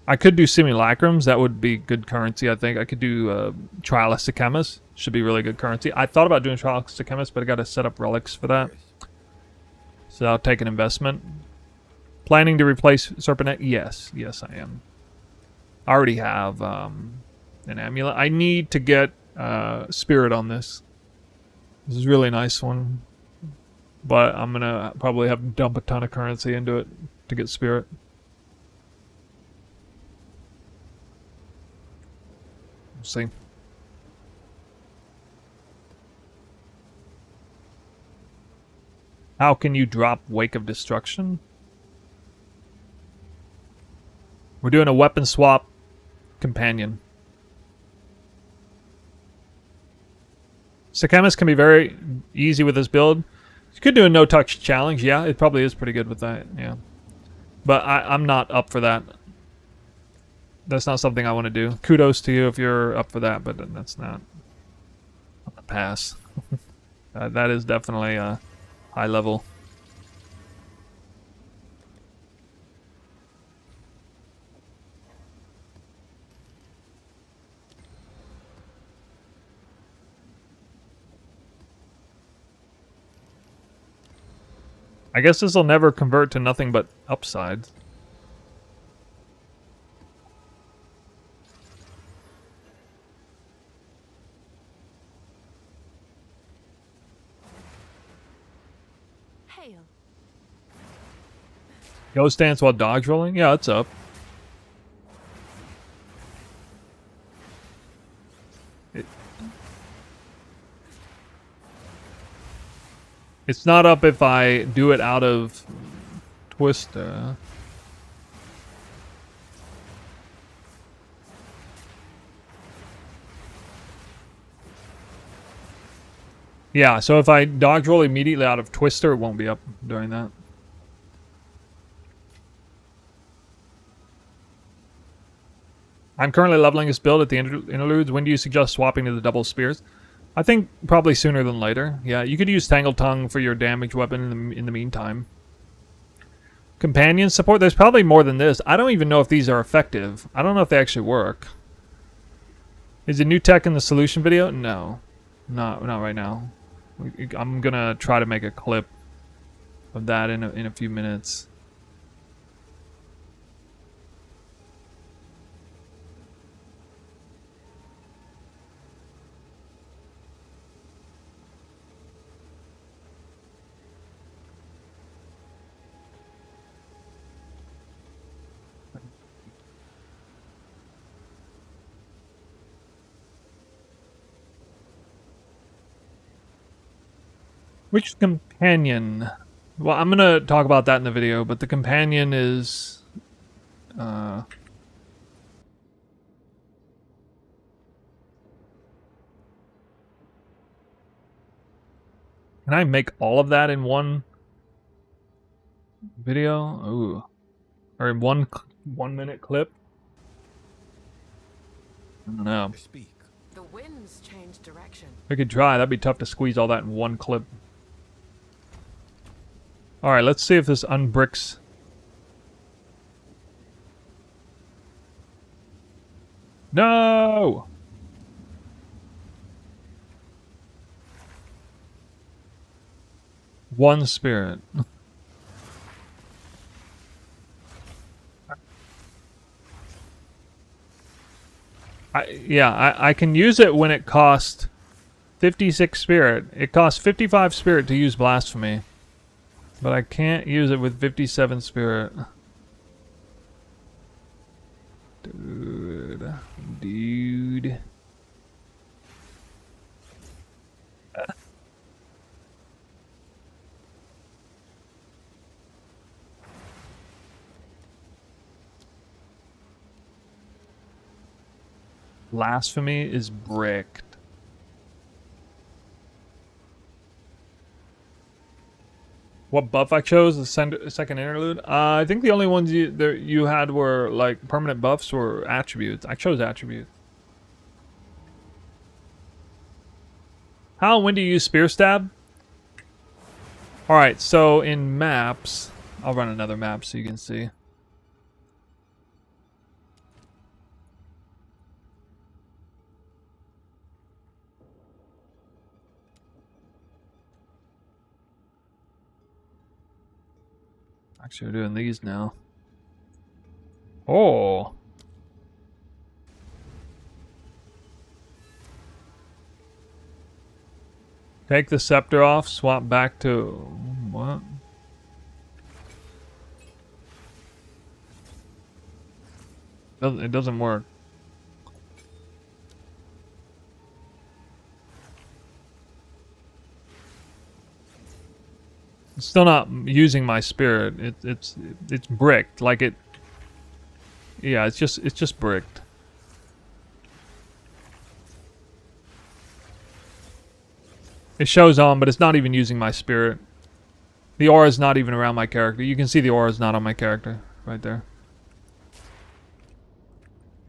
I could do simulacrums. That would be good currency, I think. I could do Trialistic Chemist. Should be really good currency. I thought about doing Trialistic Chemist, but I got to set up relics for that. So I'll take an investment. Planning to replace Serpent? Yes. Yes, I am. I already have an amulet. I need to get Spirit on this. This is a really nice one. But I'm going to probably have to dump a ton of currency into it to get Spirit. We'll see. How can you drop Wake of Destruction? We're doing a weapon swap companion. Chemist can be very easy with this build. You could do a no-touch challenge. Yeah, it probably is pretty good with that. Yeah. But I'm not up for that. That's not something I want to do. Kudos to you if you're up for that, but that's not a pass. That is definitely a high level. I guess this will never convert to nothing but upsides. Hail. Ghost dance while dodge rolling? Yeah, it's up. It's not up if I do it out of Twister. Yeah, so if I dodge roll immediately out of Twister, it won't be up during that. I'm currently leveling this build at the interludes. When do you suggest swapping to the double spears? I think probably sooner than later. Yeah, you could use Tangle Tongue for your damage weapon in the meantime. Companion support? There's probably more than this. I don't even know if these are effective. I don't know if they actually work. Is it new tech in the solution video? No. Not right now. I'm gonna try to make a clip of that in a few minutes. Which companion? Well, I'm gonna talk about that in the video, but the companion is... Can I make all of that in one video? Ooh. Or in one 1 minute clip? I don't know. The winds change direction. I could try. That'd be tough to squeeze all that in one clip. Alright, let's see if this unbricks. No! One spirit. I can use it when it costs 56 spirit. It costs 55 spirit to use Blasphemy. But I can't use it with 57 spirit. Dude. Blasphemy is bricked. What buff I chose? The second interlude? I think the only ones you had were like permanent buffs or attributes. I chose attributes. How and when do you use Spear Stab? Alright, so in maps, I'll run another map so you can see. Actually, we're doing these now. Oh. Take the scepter off, swap back to... what? It doesn't work. It's still not using my spirit. It's bricked. Like it... yeah, it's just bricked. It shows on, but it's not even using my spirit. The aura is not even around my character. You can see the aura is not on my character right there.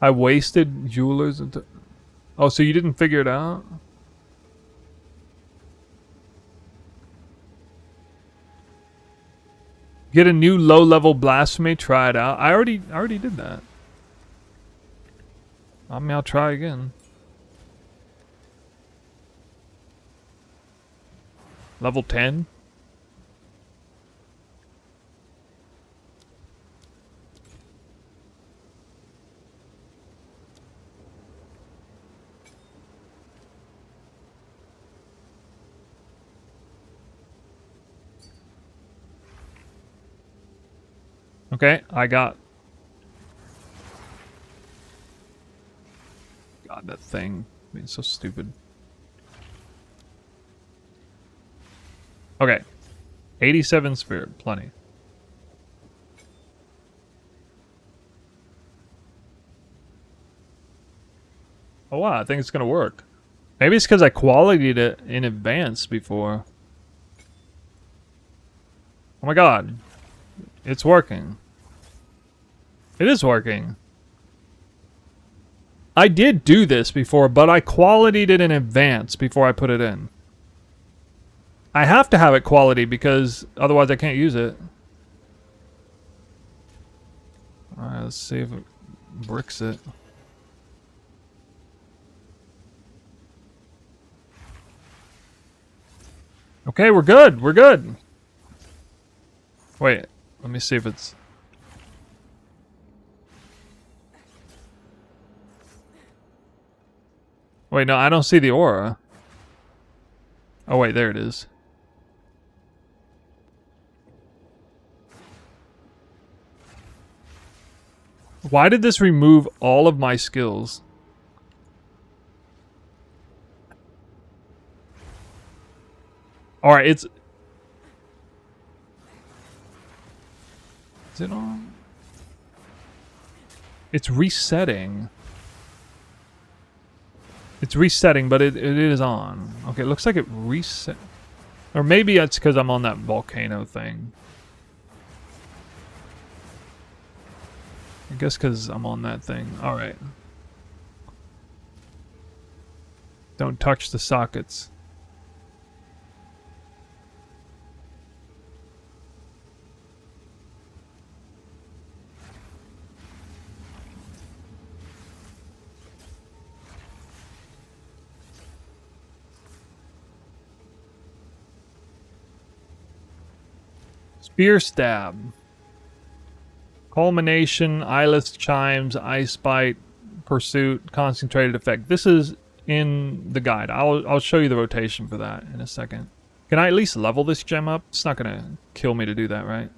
I wasted jewelers into... Oh, so you didn't figure it out? Get a new low-level blasphemy, try it out. I already did that. I mean, I'll try again. Level 10? Okay, I got... God, that thing. I mean, it's so stupid. Okay. 87 spirit, plenty. Oh wow, I think it's gonna work. Maybe it's because I qualityed it in advance before. Oh my god. It's working. It is working. I did do this before, but I qualityed it in advance before I put it in. I have to have it quality because otherwise I can't use it. Alright, let's see if it bricks it. Okay, we're good. We're good. Wait, let me see if it's... Wait, no, I don't see the aura. Oh wait, there it is. Why did this remove all of my skills? Alright, it's... Is it on? It's resetting. It's resetting, but it is on. Okay, it looks like it reset. Or maybe it's because I'm on that volcano thing. I guess because I'm on that thing. Alright. Don't touch the sockets. Spear stab. Culmination, eyeless chimes, ice bite, pursuit, concentrated effect. This is in the guide. I'll show you the rotation for that in a second. Can I at least level this gem up? It's not gonna kill me to do that, right?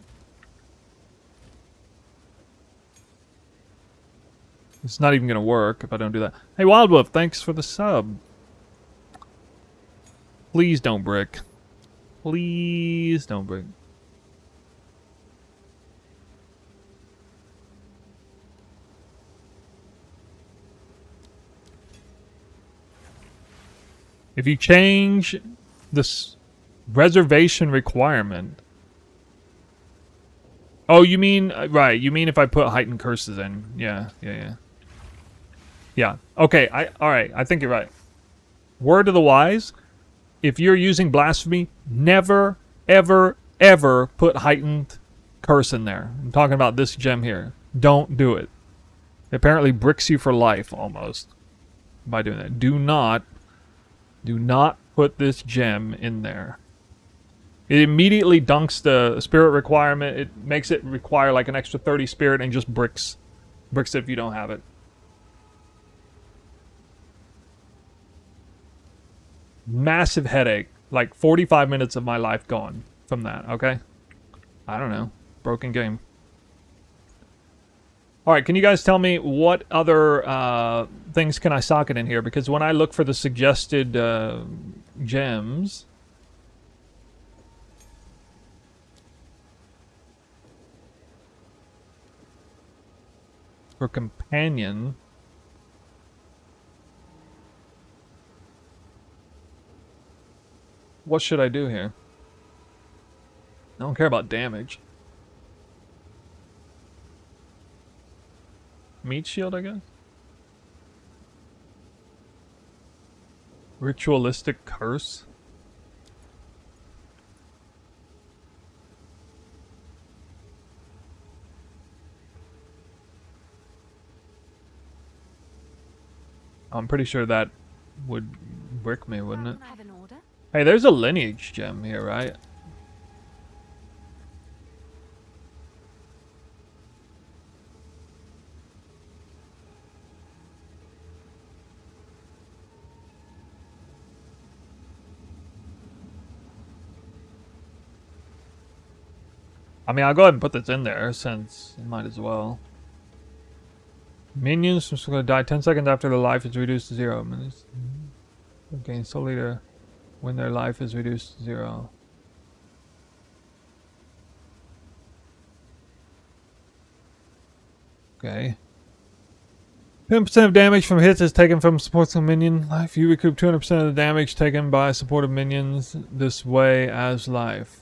It's not even gonna work if I don't do that. Hey Wild Wolf, thanks for the sub. Please don't brick. Please don't brick. If you change this reservation requirement... Oh, you mean... Right, you mean if I put heightened curses in. Yeah. Yeah, okay, alright, I think you're right. Word of the wise, if you're using Blasphemy, never, ever, ever put heightened curse in there. I'm talking about this gem here. Don't do it. It apparently bricks you for life, almost, by doing that. Do not put this gem in there. It immediately dunks the spirit requirement. It makes it require like an extra 30 spirit and just bricks it if you don't have it. Massive headache. Like 45 minutes of my life gone from that, okay? I don't know. Broken game. Alright, can you guys tell me what other things can I socket in here? Because when I look for the suggested gems... For companion... What should I do here? I don't care about damage. Meat shield, I guess? Ritualistic curse? I'm pretty sure that would brick me, wouldn't it? Can I have an order? Hey, there's a lineage gem here, right? I mean, I'll go ahead and put this in there since it might as well. Minions are going to die 10 seconds after their life is reduced to 0. Minions gain soul leader when their life is reduced to 0. Okay. 10% of damage from hits is taken from supports of minion life. You recoup 200% of the damage taken by supportive minions this way as life.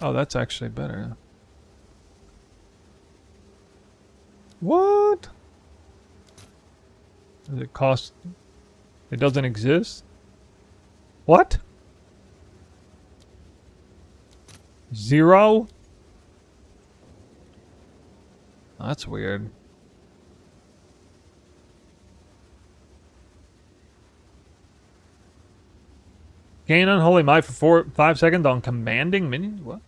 Oh, that's actually better. What? Does it cost? It doesn't exist? What? 0? Oh, that's weird. Gain unholy might for 5 seconds on commanding minions? What?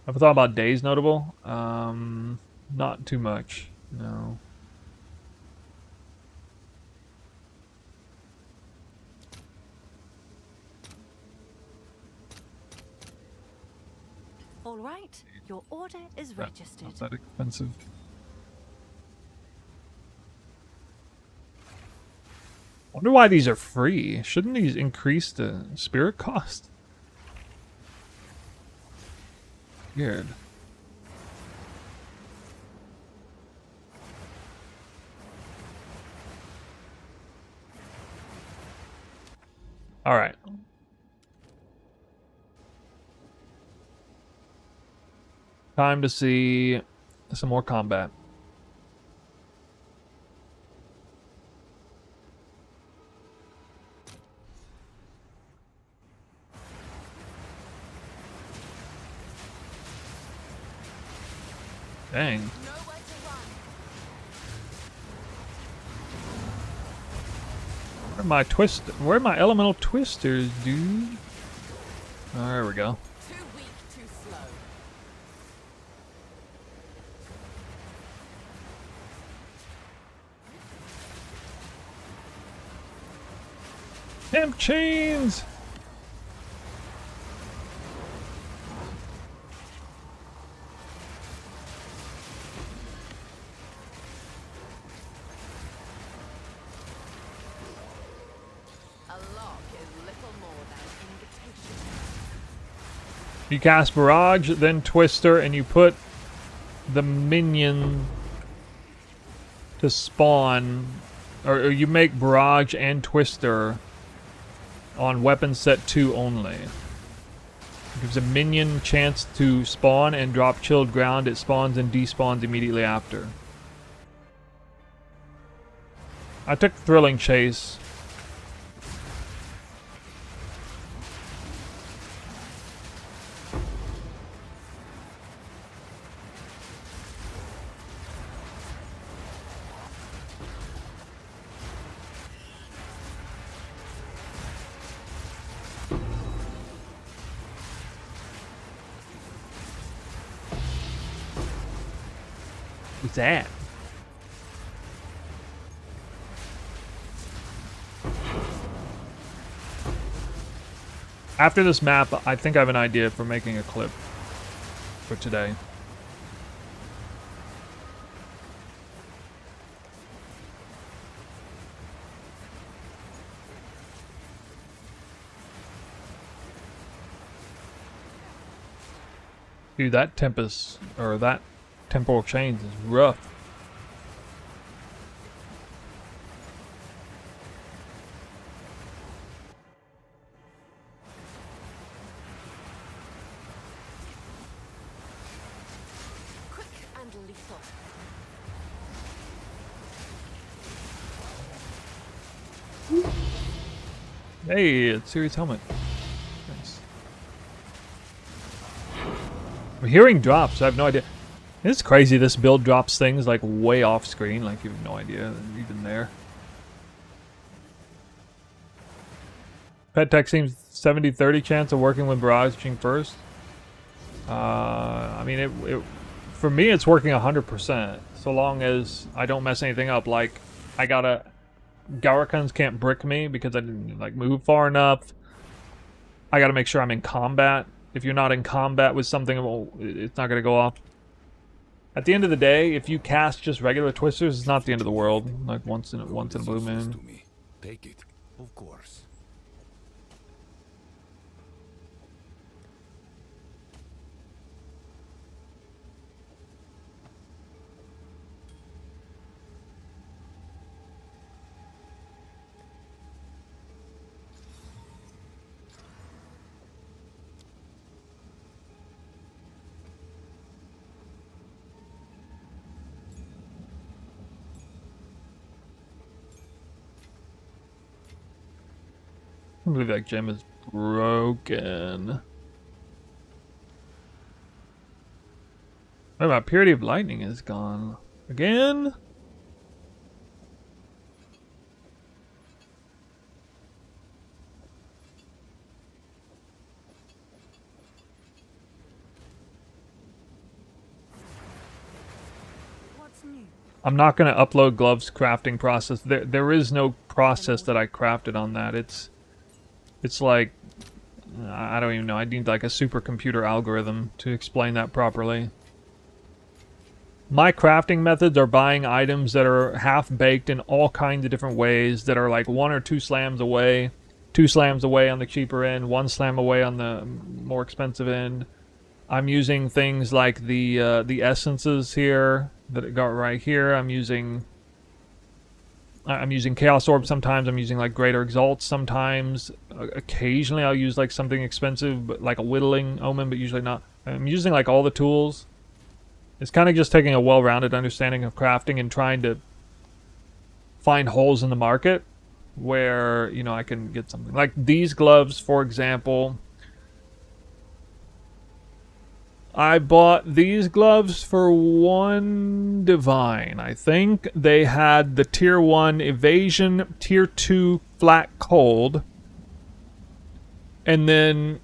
Ever thought about days notable? Not too much. No. All right, your order is registered. Not that expensive. Wonder why these are free. Shouldn't these increase the spirit cost? Weird. All right. Time to see some more combat. Dang. Nowhere to run. Where are my elemental twisters, dude? Oh, there we go. Too weak, too slow. Temp chains! A lock is little more than an invitation. You cast Barrage, then Twister, and you put the minion to spawn, or you make Barrage and Twister on weapon set 2 only. It gives a minion chance to spawn and drop chilled ground. It spawns and despawns immediately after. I took Thrilling Chase. What's that? After this map, I think I have an idea for making a clip for today. Dude, that Tempest, or that Temporal Chains is rough. Quick and lethal. Hey, it's Series helmet. Nice. I'm hearing drops. I have no idea. It's crazy. This build drops things like way off screen. Like you have no idea they're even there. Pet tech seems 70-30 chance of working with barraging first. I mean, for me, it's working 100%. So long as I don't mess anything up. Like, I gotta... Garukhans can't brick me because I didn't like move far enough. I gotta make sure I'm in combat. If you're not in combat with something, well, it's not gonna go off. At the end of the day, if you cast just regular twisters, it's not the end of the world. Like once in a blue moon. Take it, of course. I believe that gem is broken. Oh, my purity of lightning is gone. Again? What's new? I'm not going to upload gloves crafting process. There is no process that I crafted on that. It's like, I don't even know. I need like a supercomputer algorithm to explain that properly. My crafting methods are buying items that are half-baked in all kinds of different ways that are like 1 or 2 slams away. 2 slams away on the cheaper end, 1 slam away on the more expensive end. I'm using things like the essences here that it got right here. I'm using Chaos Orb sometimes. I'm using like Greater Exalts sometimes. Occasionally I'll use like something expensive, but like a Whirling Omen, but usually not. I'm using like all the tools. It's kind of just taking a well-rounded understanding of crafting and trying to find holes in the market where, you know, I can get something. Like these gloves, for example. I bought these gloves for 1 divine. I think they had the tier 1 evasion, tier 2 flat cold, and then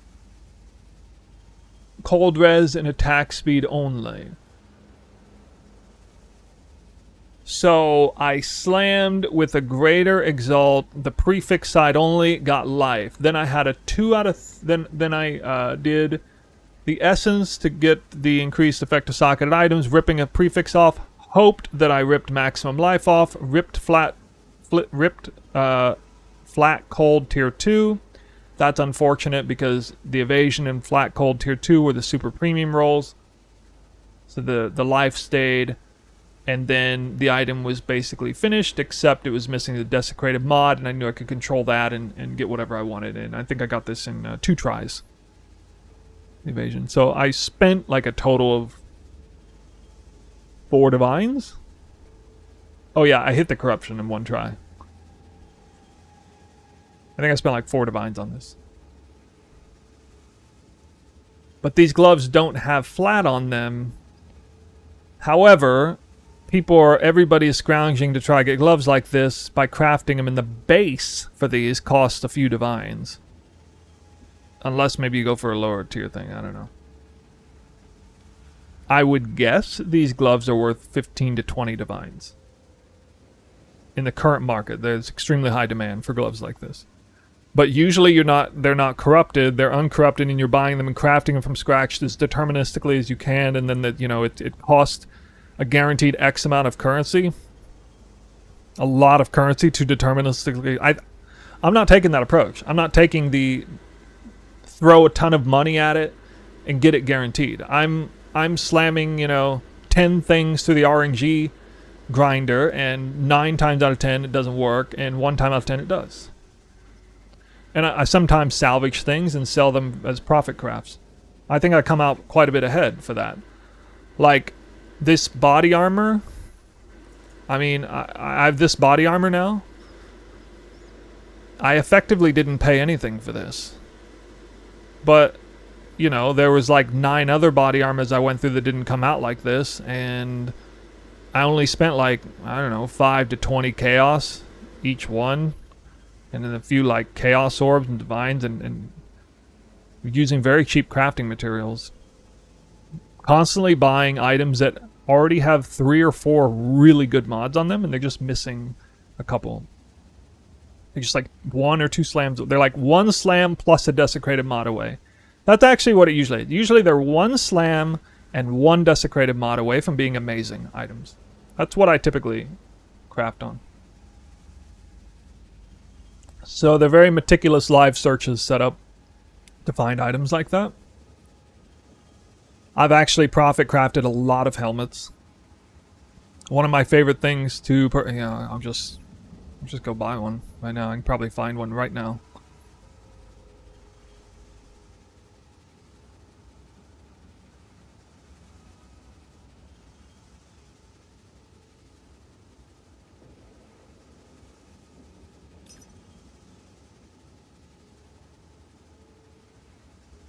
cold res and attack speed only. So I slammed with a greater exalt, the prefix side only, got life. Then I had a 2 out of then I did the essence to get the increased effect of socketed items, ripping a prefix off, hoped that I ripped maximum life off, ripped flat cold tier 2. That's unfortunate because the evasion and flat cold tier 2 were the super premium rolls. So the life stayed, and then the item was basically finished, except it was missing the desecrated mod, and I knew I could control that and get whatever I wanted. And I think I got this in 2 tries. Evasion. So I spent like a total of 4 divines. Oh yeah, I hit the corruption in 1 try. I think I spent like 4 divines on this. But these gloves don't have flat on them. However, everybody is scrounging to try to get gloves like this by crafting them, and the base for these costs a few divines. Unless maybe you go for a lower tier thing, I don't know. I would guess these gloves are worth 15 to 20 divines. In the current market, there's extremely high demand for gloves like this. But usually they're not corrupted, they're uncorrupted, and you're buying them and crafting them from scratch as deterministically as you can, and then it costs a guaranteed X amount of currency. A lot of currency to deterministically. I'm not taking that approach. I'm not taking the throw a ton of money at it and get it guaranteed. I'm slamming, 10 things through the RNG grinder, and 9 times out of 10 it doesn't work, and 1 time out of 10 it does. And I sometimes salvage things and sell them as profit crafts. I think I come out quite a bit ahead for that. Like this body armor. I mean, I have this body armor now. I effectively didn't pay anything for this. But, you know, there was like 9 other body armors I went through that didn't come out like this, and I only spent like, I don't know, 5 to 20 chaos each one, and then a few like chaos orbs and divines, and using very cheap crafting materials. Constantly buying items that already have 3 or 4 really good mods on them, and they're just missing a couple. They're just like 1 or 2 slams. They're like 1 slam plus a desecrated mod away. That's actually what it usually is. Usually they're 1 slam and 1 desecrated mod away from being amazing items. That's what I typically craft on. So they're very meticulous live searches set up to find items like that. I've actually profit crafted a lot of helmets. One of my favorite things to, I'll just go buy one right now. I can probably find one right now.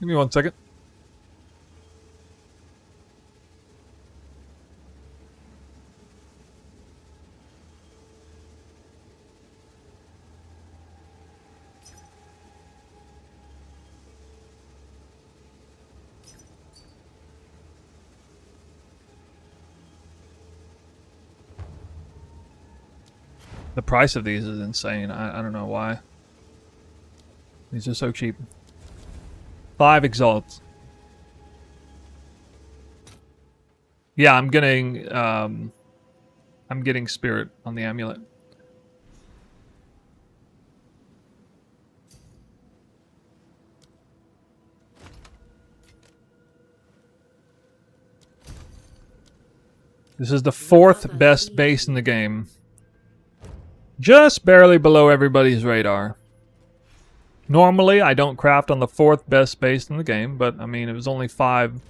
Give me 1 second. The price of these is insane. I don't know why. These are so cheap. 5 exalts. Yeah, I'm getting spirit on the amulet. This is the 4th best base in the game. Just barely below everybody's radar. Normally, I don't craft on the 4th best base in the game, but I mean, it was only 5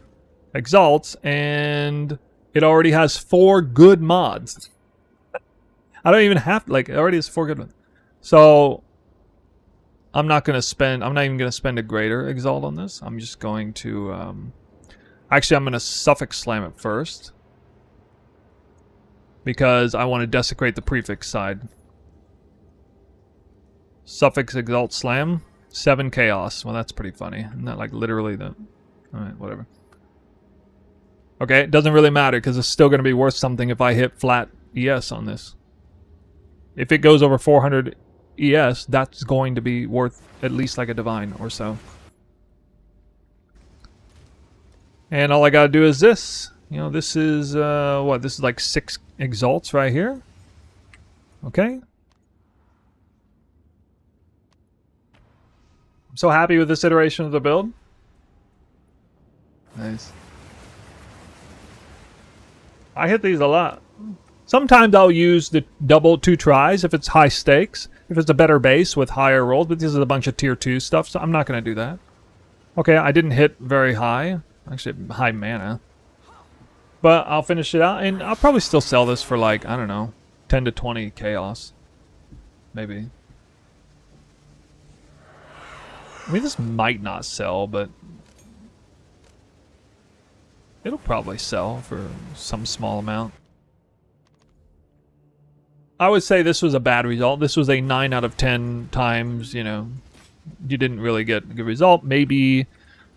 exalts, and it already has 4 good mods. I don't even have, like, it already has 4 good ones. So, I'm not even going to spend a greater exalt on this. I'm just going to, actually, I'm going to suffix slam it first, because I want to desecrate the prefix side. Suffix exalt slam, 7 chaos. Well, that's pretty funny. Isn't that like literally the... Alright, whatever. Okay, it doesn't really matter because it's still going to be worth something if I hit flat ES on this. If it goes over 400 ES, that's going to be worth at least like a divine or so. And all I got to do is this. You know, this is, what? This is like 6 exalts right here. Okay. I'm so happy with this iteration of the build. Nice. I hit these a lot. Sometimes I'll use the double 2 tries if it's high stakes. If it's a better base with higher rolls, but this is a bunch of tier 2 stuff, so I'm not going to do that. Okay, I didn't hit very high. Actually, high mana. But I'll finish it out, and I'll probably still sell this for like, I don't know, 10 to 20 chaos. Maybe. I mean, this might not sell, but it'll probably sell for some small amount. I would say this was a bad result. This was a 9 out of 10 times, you know, you didn't really get a good result. Maybe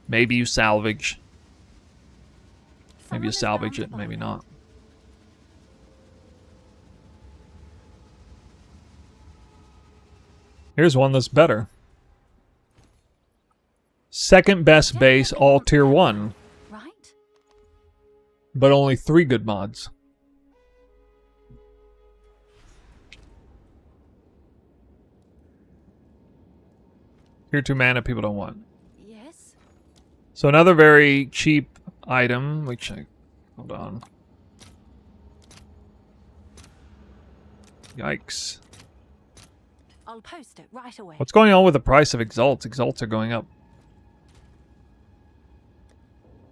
you salvage. Maybe you salvage it, maybe not. Here's one that's better. Second best base, all tier 1. Right? But only 3 good mods. Tier 2 mana people don't want. Yes. So another very cheap item, which I... Hold on. Yikes. I'll post it right away. What's going on with the price of exalts? Exalts are going up.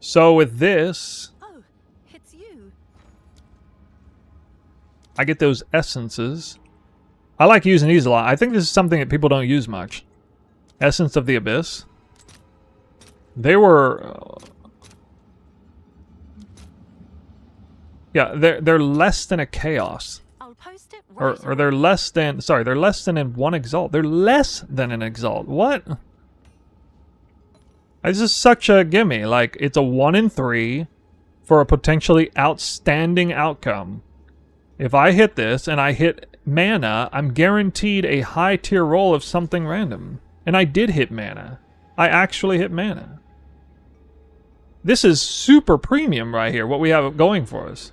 So with this, Oh, it's you. I get those essences. I like using these a lot. I think this is something that people don't use much. Essence of the Abyss. They were... yeah, they're less than a Chaos. I'll post it right Or they're less than... sorry, they're less than in one Exalt. They're less than an Exalt. What? This is such a gimme. Like, it's a 1 in 3 for a potentially outstanding outcome. If I hit this and I hit mana, I'm guaranteed a high tier roll of something random. And I did hit mana. I actually hit mana. This is super premium right here, what we have going for us.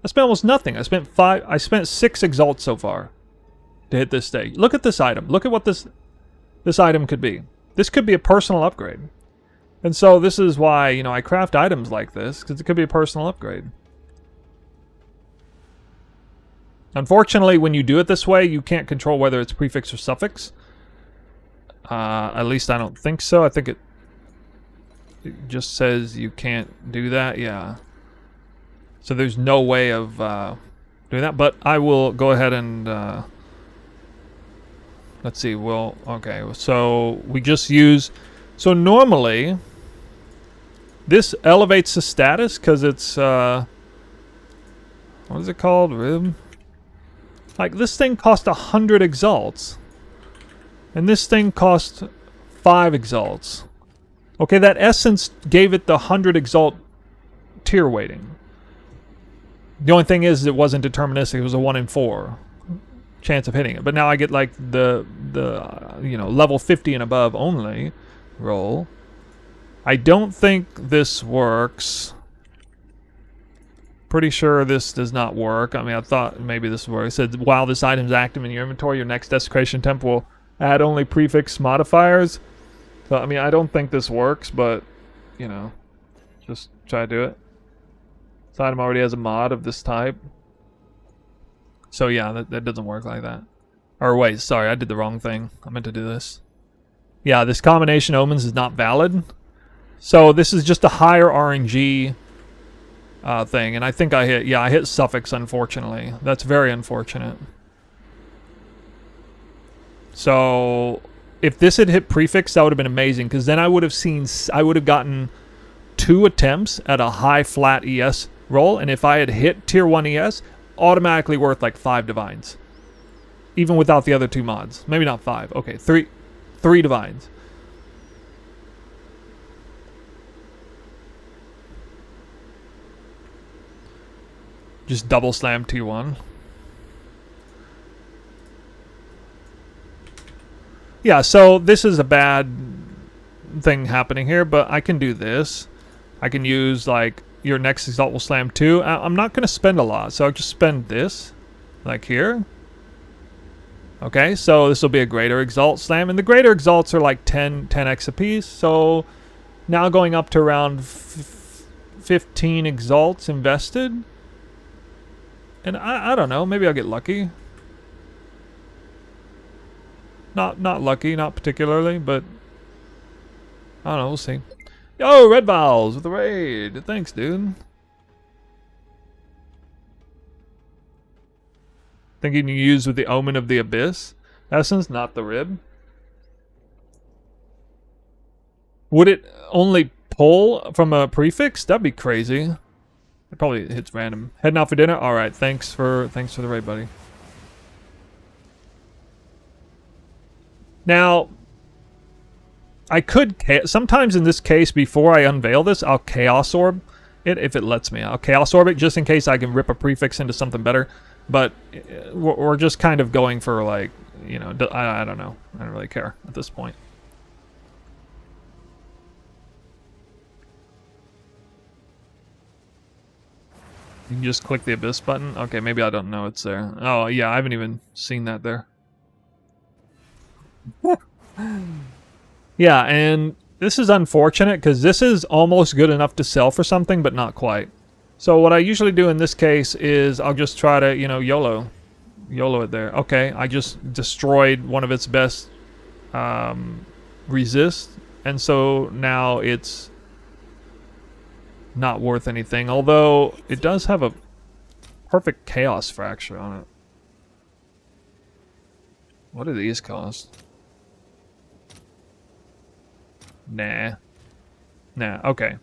I spent almost nothing. I spent 6 Exalts so far to hit this stage. Look at this item. Look at what this item could be. This could be a personal upgrade. And so this is why, you know, I craft items like this, because it could be a personal upgrade. Unfortunately, when you do it this way, you can't control whether it's prefix or suffix. At least I don't think so. I think it just says you can't do that. Yeah. So there's no way of doing that. But I will go ahead and... let's see. Well, okay. So we just use... so normally... this elevates the status because it's... what is it called? Rib? Like, this thing cost 100 Exalts. And this thing cost 5 Exalts. Okay, that Essence gave it the 100 Exalt tier weighting. The only thing is it wasn't deterministic. It was a 1 in 4 chance of hitting it. But now I get, like, the you know, level 50 and above only roll. I don't think this works. Pretty sure this does not work. I mean, I thought maybe this would work. It said, while this item is active in your inventory, your next Desecration Temp will add only prefix modifiers. So, I mean, I don't think this works, but, you know, just try to do it. This item already has a mod of this type. So, yeah, that doesn't work like that. Or, wait, sorry, I did the wrong thing. I meant to do this. Yeah, this combination omens is not valid. So, this is just a higher RNG thing. And I think I hit suffix, unfortunately. That's very unfortunate. So, if this had hit prefix, that would have been amazing, because then I would have gotten 2 attempts at a high flat ES roll, and if I had hit tier 1 ES, automatically worth like 5 divines. Even without the other 2 mods. Maybe not 5. Okay, 3 divines. Just double slam T1. Yeah, so this is a bad thing happening here, but I can do this. I can use, like, your next Exalt will slam 2. I'm not going to spend a lot, so I'll just spend this, like here. Okay, so this will be a greater Exalt slam, and the greater Exalts are like 10x a piece, so now going up to around 15 Exalts invested. And I don't know, maybe I'll get lucky. Not lucky, not particularly, but I don't know, we'll see. Yo, Red Vowels with the raid. Thanks, dude. Thinking you use with the Omen of the Abyss. Essence, not the Rib. Would it only pull from a prefix? That'd be crazy. It probably hits random. Heading out for dinner? Alright, thanks for the raid, buddy. Now, I could... sometimes in this case, before I unveil this, I'll Chaos Orb it, if it lets me. I'll Chaos Orb it just in case I can rip a prefix into something better. But we're just kind of going for, like, you know, I don't know. I don't really care at this point. You can just click the Abyss button. Okay, maybe I don't know it's there. Oh, yeah, I haven't even seen that there. Yeah, and this is unfortunate because this is almost good enough to sell for something, but not quite. So what I usually do in this case is I'll just try to, you know, YOLO it there. Okay, I just destroyed one of its best resist, and so now it's not worth anything, although it does have a perfect chaos fracture on it. What do these cost? Nah. Nah, okay.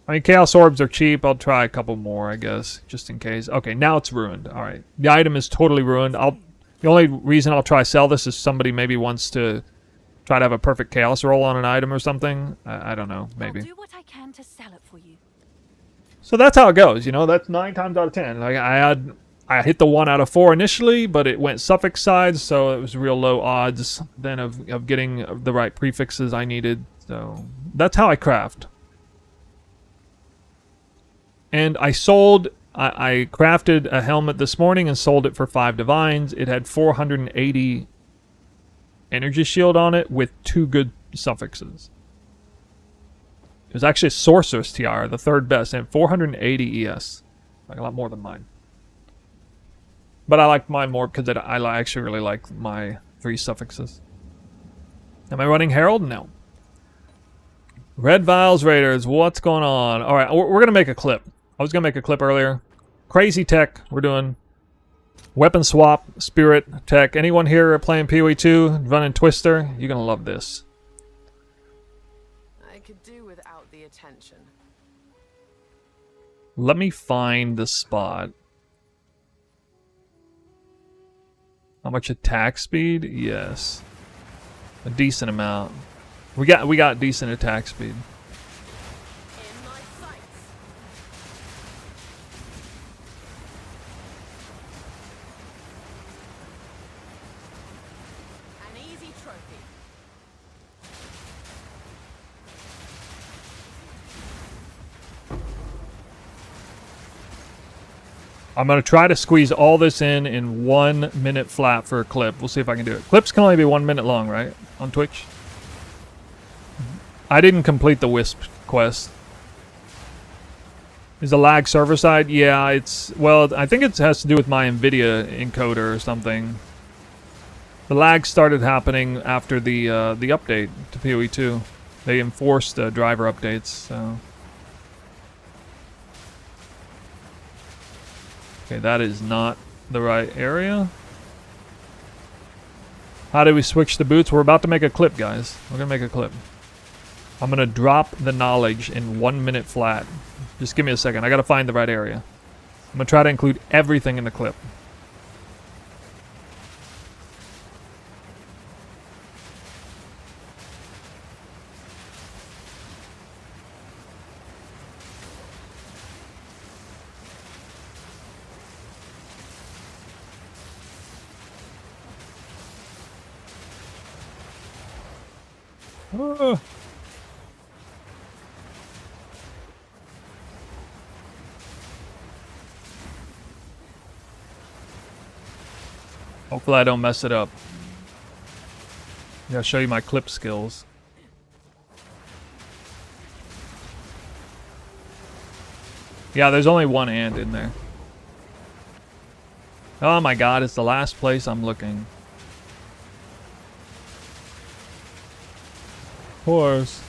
I mean, Chaos Orbs are cheap. I'll try a couple more, I guess, just in case. Okay, now it's ruined. Alright. The item is totally ruined. The only reason I'll try sell this is somebody maybe wants to try to have a perfect Chaos roll on an item or something. I don't know, maybe. I'll do what I can to sell it for you. So that's how it goes, you know. That's 9 times out of 10. Like I hit the 1 out of 4 initially, but it went suffix side, so it was real low odds then of getting the right prefixes I needed. So that's how I craft. And I crafted a helmet this morning and sold it for 5 divines. It had 480 energy shield on it with 2 good suffixes. It was actually a Sorcerer's Tiara, the 3rd best, and 480 ES. Like a lot more than mine. But I like mine more because I actually really like my 3 suffixes. Am I running Herald? No. Red Vials Raiders, what's going on? Alright, we're going to make a clip. I was going to make a clip earlier. Crazy tech, we're doing weapon swap, spirit tech. Anyone here playing PoE 2, running Twister? You're going to love this. I could do without the attention. Let me find the spot. How much attack speed? Yes. A decent amount. We got decent attack speed. In my sights. An easy trophy. I'm going to try to squeeze all this in 1 minute flat for a clip. We'll see if I can do it. Clips can only be 1 minute long, right? On Twitch? I didn't complete the Wisp quest. Is the lag server side? Yeah, it's... Well, I think it has to do with my NVIDIA encoder or something. The lag started happening after the update to PoE 2. They enforced driver updates, so... Okay, that is not the right area. How do we switch the boots? We're about to make a clip, guys. We're gonna make a clip. I'm gonna drop the knowledge in 1 minute flat. Just give me a second. I gotta find the right area. I'm gonna try to include everything in the clip. Ah. Hopefully I don't mess it up. Yeah, I'll show you my clip skills. Yeah, there's only one and in there. Oh my god, it's the last place I'm looking. Of course.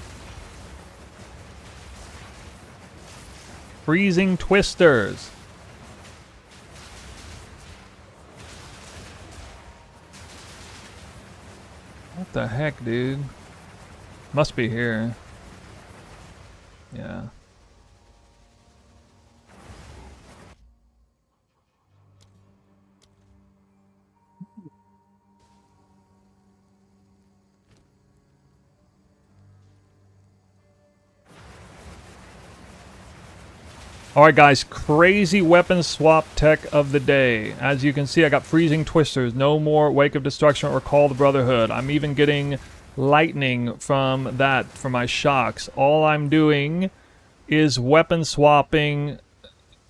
Freezing Twisters. What the heck, dude? Must be here. Yeah. Alright guys, crazy weapon swap tech of the day. As you can see, I got Freezing Twisters, no more Wake of Destruction or Call the Brotherhood. I'm even getting lightning from that for my shocks. All I'm doing is weapon swapping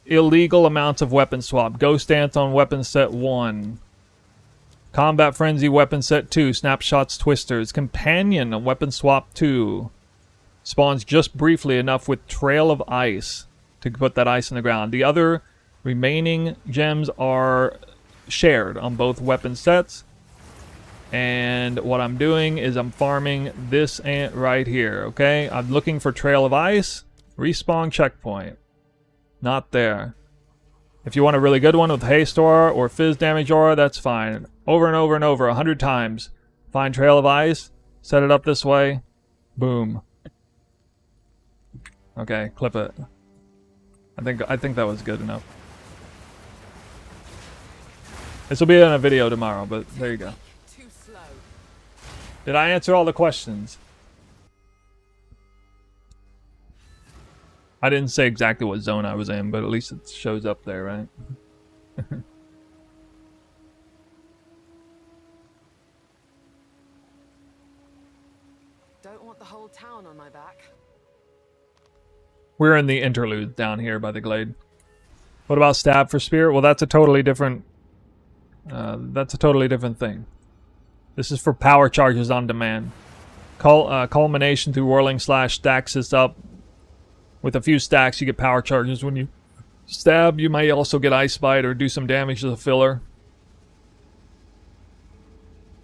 illegal amounts of weapon swap. Ghost Dance on weapon set 1. Combat Frenzy weapon set 2. Snapshots Twisters. Companion on weapon swap 2. Spawns just briefly enough with Trail of Ice to put that ice in the ground. The other remaining gems are shared on both weapon sets. And what I'm doing is I'm farming this ant right here, okay? I'm looking for Trail of Ice. Respawn checkpoint. Not there. If you want a really good one with haste aura or fizz damage aura, that's fine. Over and over and over, 100 times. Find Trail of Ice, set it up this way, boom. Okay, clip it. I think that was good enough. This will be in a video tomorrow, but there you go. Too slow. Did I answer all the questions? I didn't say exactly what zone I was in, but at least it shows up there, right? Don't want the whole town on my back. We're in the interlude down here by the glade. What about stab for spirit? Well, that's a totally different. That's a totally different thing. This is for power charges on demand. Culmination through Whirling / stacks this up. With a few stacks, you get power charges. When you stab, you might also get Ice Bite or do some damage as a filler.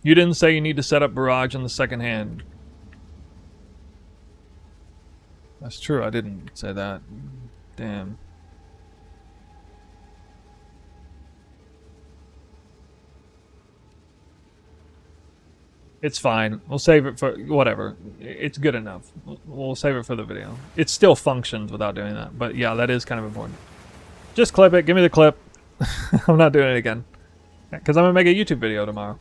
You didn't say you need to set up Barrage on the second hand. That's true, I didn't say that. Damn. It's fine. We'll save it for whatever. It's good enough. We'll save it for the video. It still functions without doing that. But yeah, that is kind of important. Just clip it. Give me the clip. I'm not doing it again. Because I'm going to make a YouTube video tomorrow.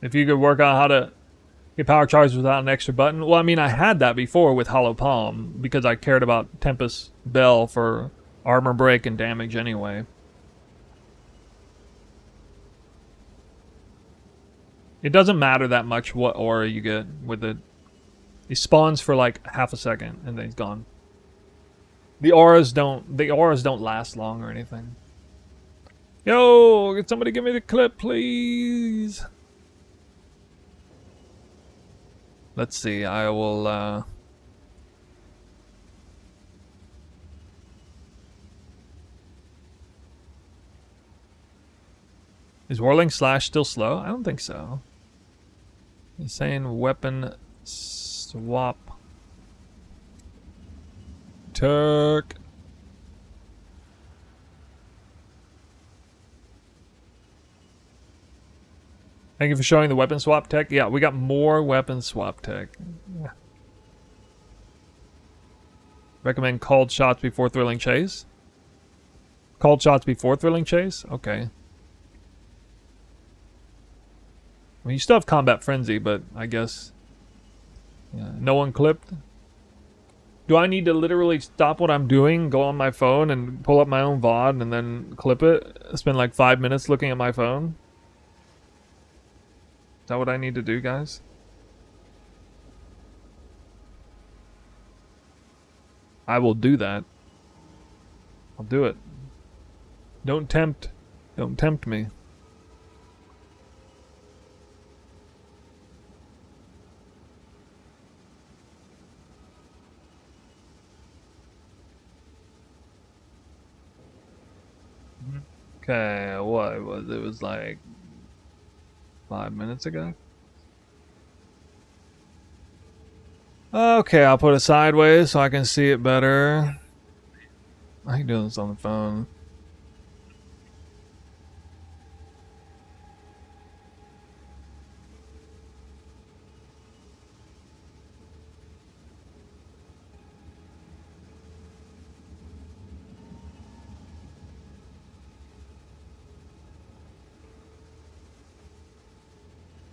If you could work out how to get power charges without an extra button. Well, I mean, I had that before with Hollow Palm because I cared about Tempest Bell for armor break and damage anyway. It doesn't matter that much what aura you get with it. He spawns for like half a second and then he's gone. The auras don't last long or anything. Yo, can somebody give me the clip, please? Let's see, I will, Is Whirling / still slow? I don't think so. He's saying weapon swap. Turk. Thank you for showing the weapon swap tech. Yeah, we got more weapon swap tech. Yeah. Recommend called shots before thrilling chase. Called shots before thrilling chase? Okay. I mean, you still have combat frenzy, but I guess... Yeah, no one clipped. Do I need to literally stop what I'm doing, go on my phone, and pull up my own VOD, and then clip it? Spend like 5 minutes looking at my phone? Is that what I need to do, guys? I will do that. I'll do it. Don't tempt me. Okay, what was it? Was like 5 minutes ago? Okay, I'll put it sideways so I can see it better. I can do this on the phone.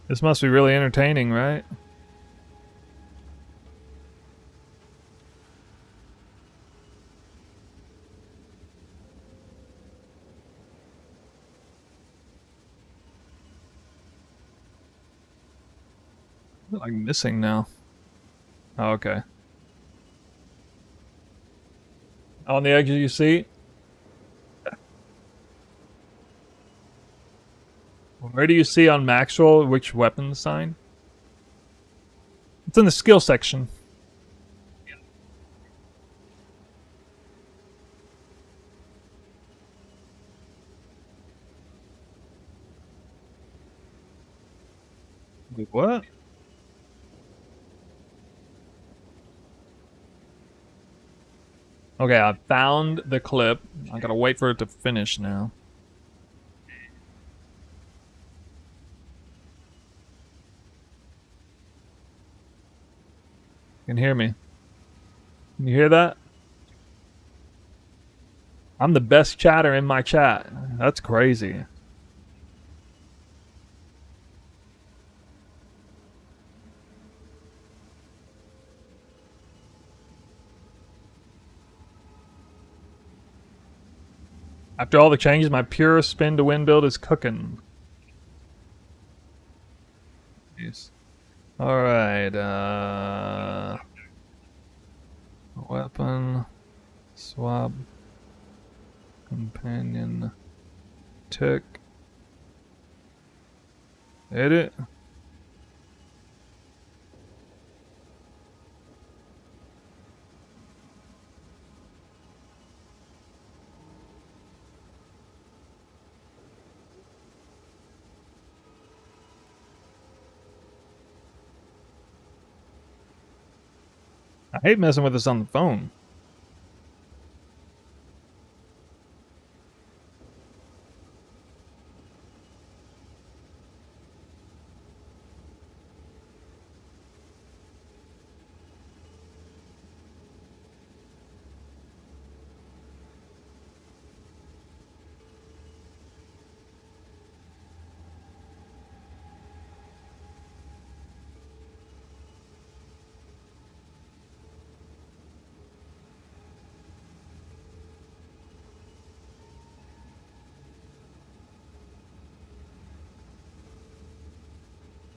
This must be really entertaining, right? I'm like missing now. Oh, okay. On the edge of your seat? Where do you see on Maxwell which weapon sign? It's in the skill section. Wait, what? Okay, I found the clip. I gotta wait for it to finish now. You can hear me. Can you hear that? I'm the best chatter in my chat. That's crazy. After all the changes, my pure spin to win build is cooking. Yes. Alright, weapon, swap, companion, tick, edit. I hate messing with this on the phone.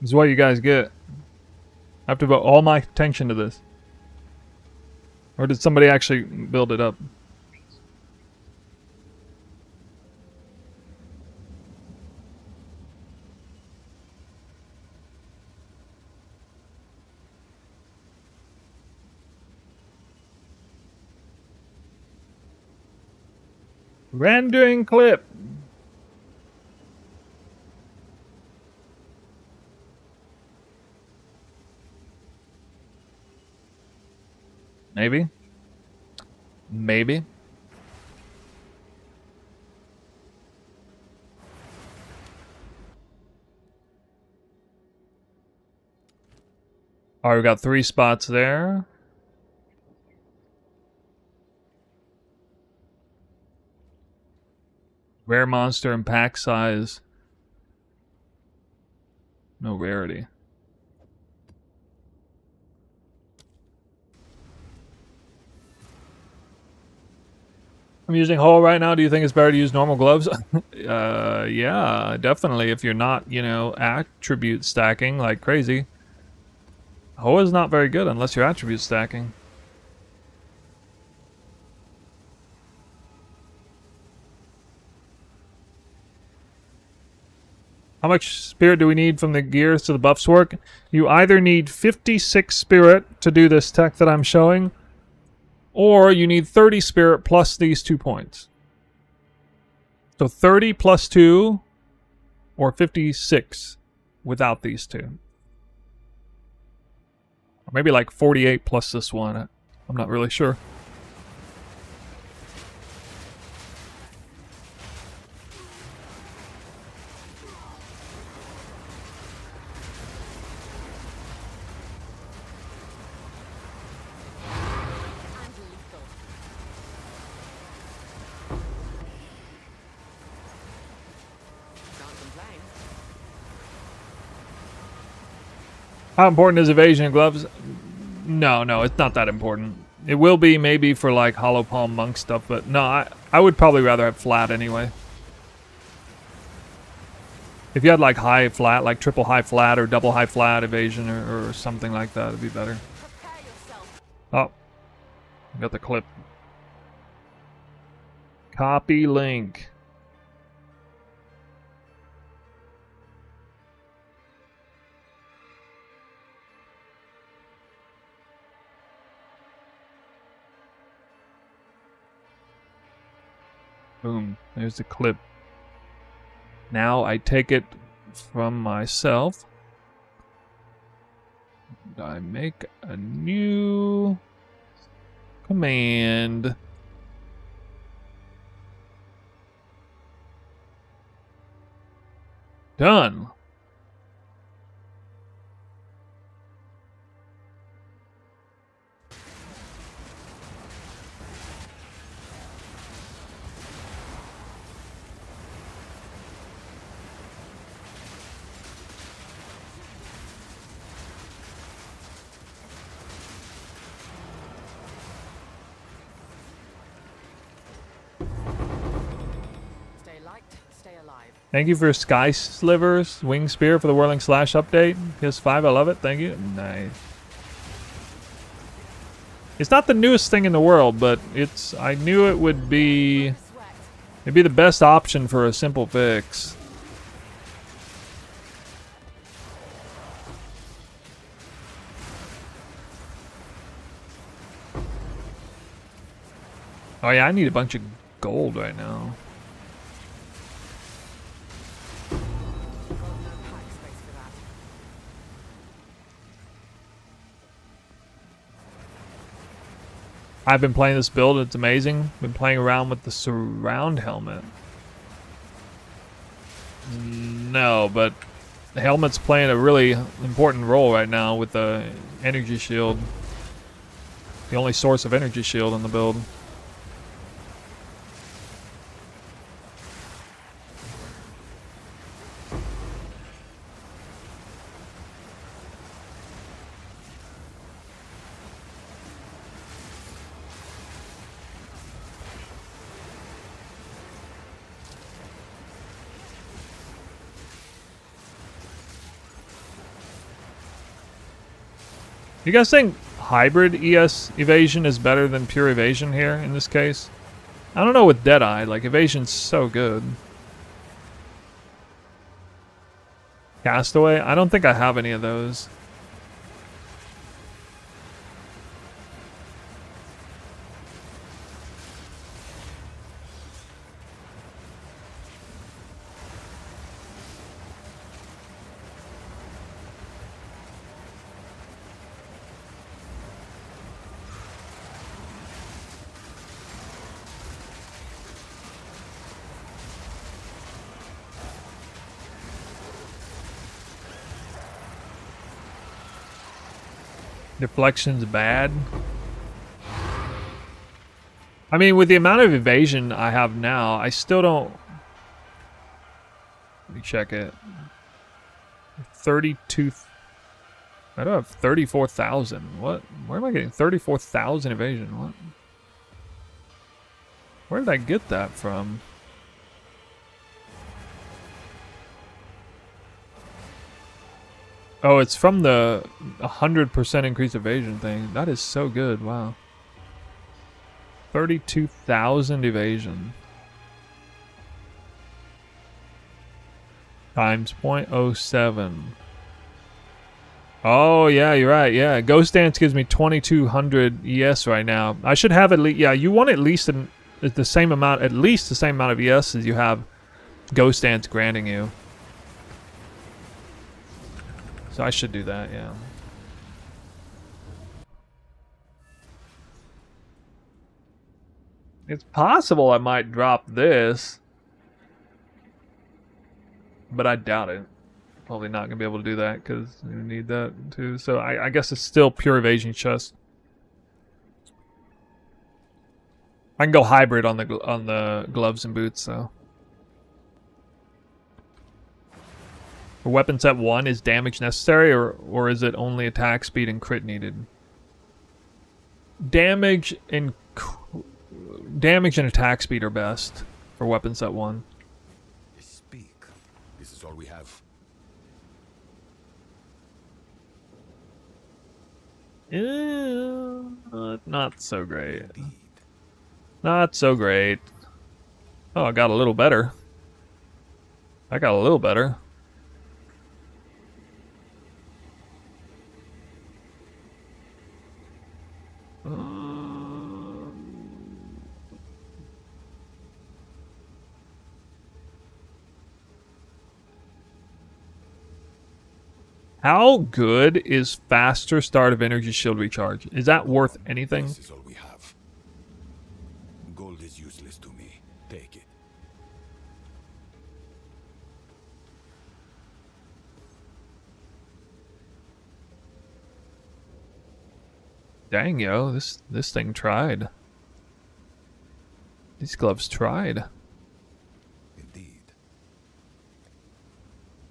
This is what you guys get. I have to devote all my attention to this. Or did somebody actually build it up? Rendering clip. Maybe. Maybe. Alright, we got 3 spots there. Rare monster and pack size. No rarity. I'm using Hull right now. Do you think it's better to use normal gloves? Yeah, definitely. If you're not, you know, attribute stacking like crazy. Hull is not very good unless you're attribute stacking. How much spirit do we need from the gears to the buffs work? You either need 56 spirit to do this tech that I'm showing, or you need 30 spirit plus these 2 points. So 30 plus 2, or 56 without these 2. Or maybe like 48 plus this one. I'm not really sure. How important is evasion in gloves? No, it's not that important. It will be maybe for like hollow palm monk stuff, but no, I would probably rather have flat anyway. If you had like high flat, like triple high flat or double high flat evasion or something like that, it'd be better. Oh, got the clip. Copy link. Boom, there's the clip. Now I take it from myself I make a new command. Done. Stay light, stay alive. Thank you for Sky Slivers, Wing Spear for the Whirling Slash update. PS5, I love it. Thank you. Nice. It's not the newest thing in the world, but it's. I knew it would be. It'd be the best option for a simple fix. Oh yeah, I need a bunch of gold right now. I've been playing this build, it's amazing. Been playing around with the surround helmet. No, but the helmet's playing a really important role right now with the energy shield. The only source of energy shield in the build. You guys think hybrid ES evasion is better than pure evasion here in this case? I don't know with Deadeye, like evasion's so good. Castaway? I don't think I have any of those. Deflection's bad. I mean, with the amount of evasion I have now, I still don't... Let me check it. 32... I don't have 34,000. What? Where am I getting 34,000 evasion? What? Where did I get that from? Oh, it's from the 100% increase evasion thing. That is so good. Wow. 32,000 evasion. Times 0.07. Oh, yeah, you're right. Yeah, Ghost Dance gives me 2,200 ES right now. I should have at least... Yeah, you want at least the same amount... At least the same amount of ES as you have Ghost Dance granting you. So I should do that, yeah. It's possible I might drop this. But I doubt it. Probably not going to be able to do that because you need that too. So I guess it's still pure evasion chest. I can go hybrid on the gloves and boots, so. For weapon set 1, is damage necessary or is it only attack speed and crit needed? Damage and attack speed are best for weapon set 1. Speak. This is all we have. Not so great. Not so great. Oh, I got a little better. I got a little better. How good is faster start of energy shield recharge? Is that worth anything? This is all we have. Gold is useless to me. Take it. Dang, yo, this thing tried. These gloves tried. Indeed.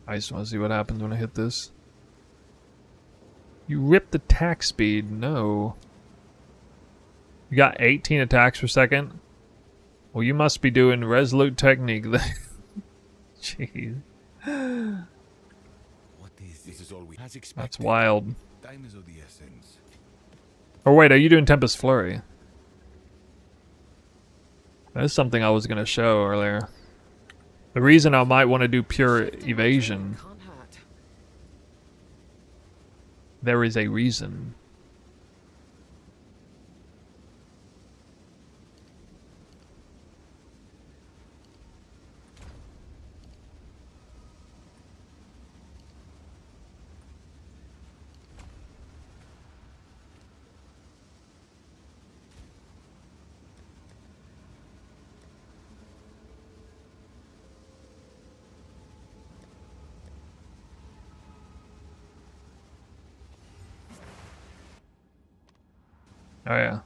I just want to see what happens when I hit this. You ripped attack speed. No. You got 18 attacks per second? Well, you must be doing resolute technique then. Jeez. What is this? Is all we has expected. That's wild. Time is of the essence. Or wait, are you doing Tempest Flurry? That's something I was going to show earlier. The reason I might want to do pure evasion. Can't hurt. There is a reason. Oh yeah,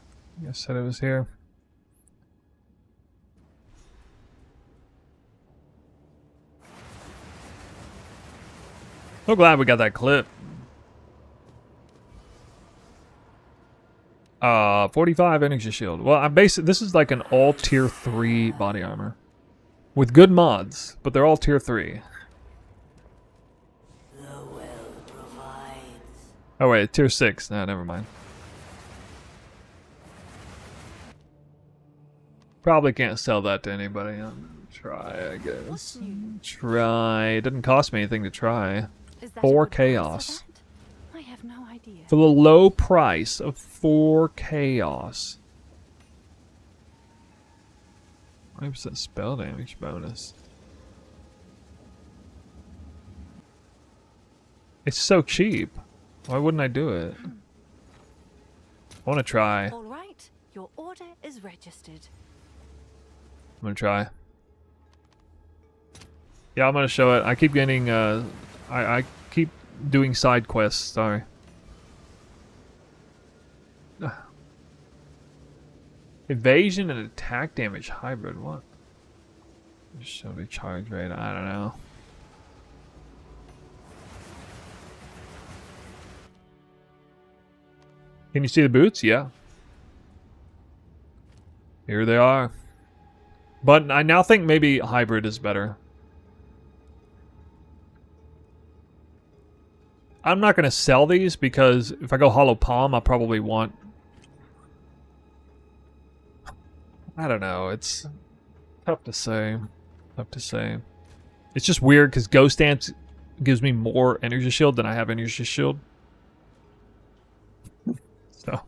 I said it was here. So glad we got that clip. 45 energy shield. Well, I'm basically this is like an all tier 3 body armor with good mods, but they're all tier 3. Oh wait, tier 6. No, never mind. Probably can't sell that to anybody. I'm gonna try, I guess. Try. It doesn't cost me anything to try. Is that 4 a good price chaos. for that? I have no idea. For the low price of 4 chaos. 5% spell damage bonus. It's so cheap. Why wouldn't I do it? I want to try. All right, your order is registered. I'm gonna try. Yeah, I'm gonna show it. I keep getting I keep doing side quests, sorry. Evasion and attack damage hybrid, what? Show recharge rate, I don't know. Can you see the boots? Yeah. Here they are. But I now think maybe hybrid is better. I'm not going to sell these because if I go hollow palm, I'll probably want... I don't know. It's tough to say. Tough to say. It's just weird because Ghost Dance gives me more energy shield than I have energy shield. So,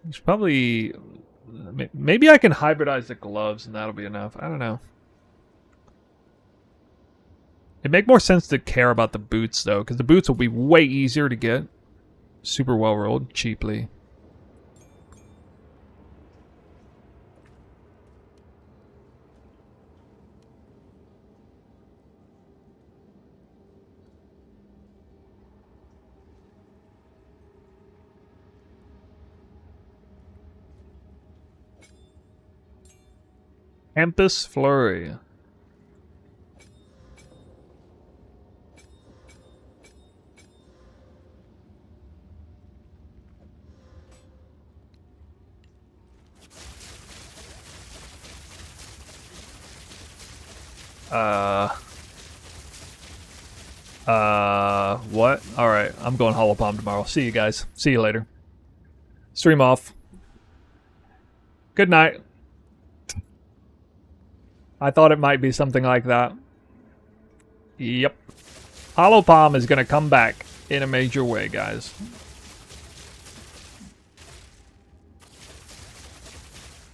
it's probably... Maybe I can hybridize the gloves and that'll be enough. I don't know. It'd make more sense to care about the boots though, because the boots will be way easier to get. Super well rolled, cheaply. Tempest Flurry. What? Alright, I'm going hollow palm tomorrow. See you guys. See you later. Stream off. Good night. I thought it might be something like that. Yep. Hollow palm is gonna come back in a major way, guys.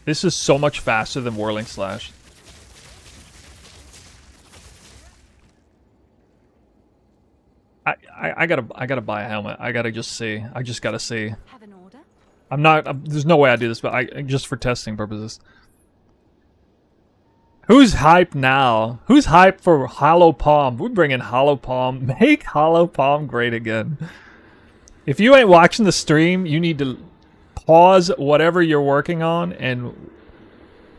This is so much faster than Whirling Slash. I gotta buy a helmet. I gotta just see. I just gotta see. Have an order? I'm not. There's no way I do this, but I just for testing purposes. Who's hyped now? Who's hyped for Hollow Palm? We bring in Hollow Palm. Make Hollow Palm great again. If you ain't watching the stream, you need to pause whatever you're working on and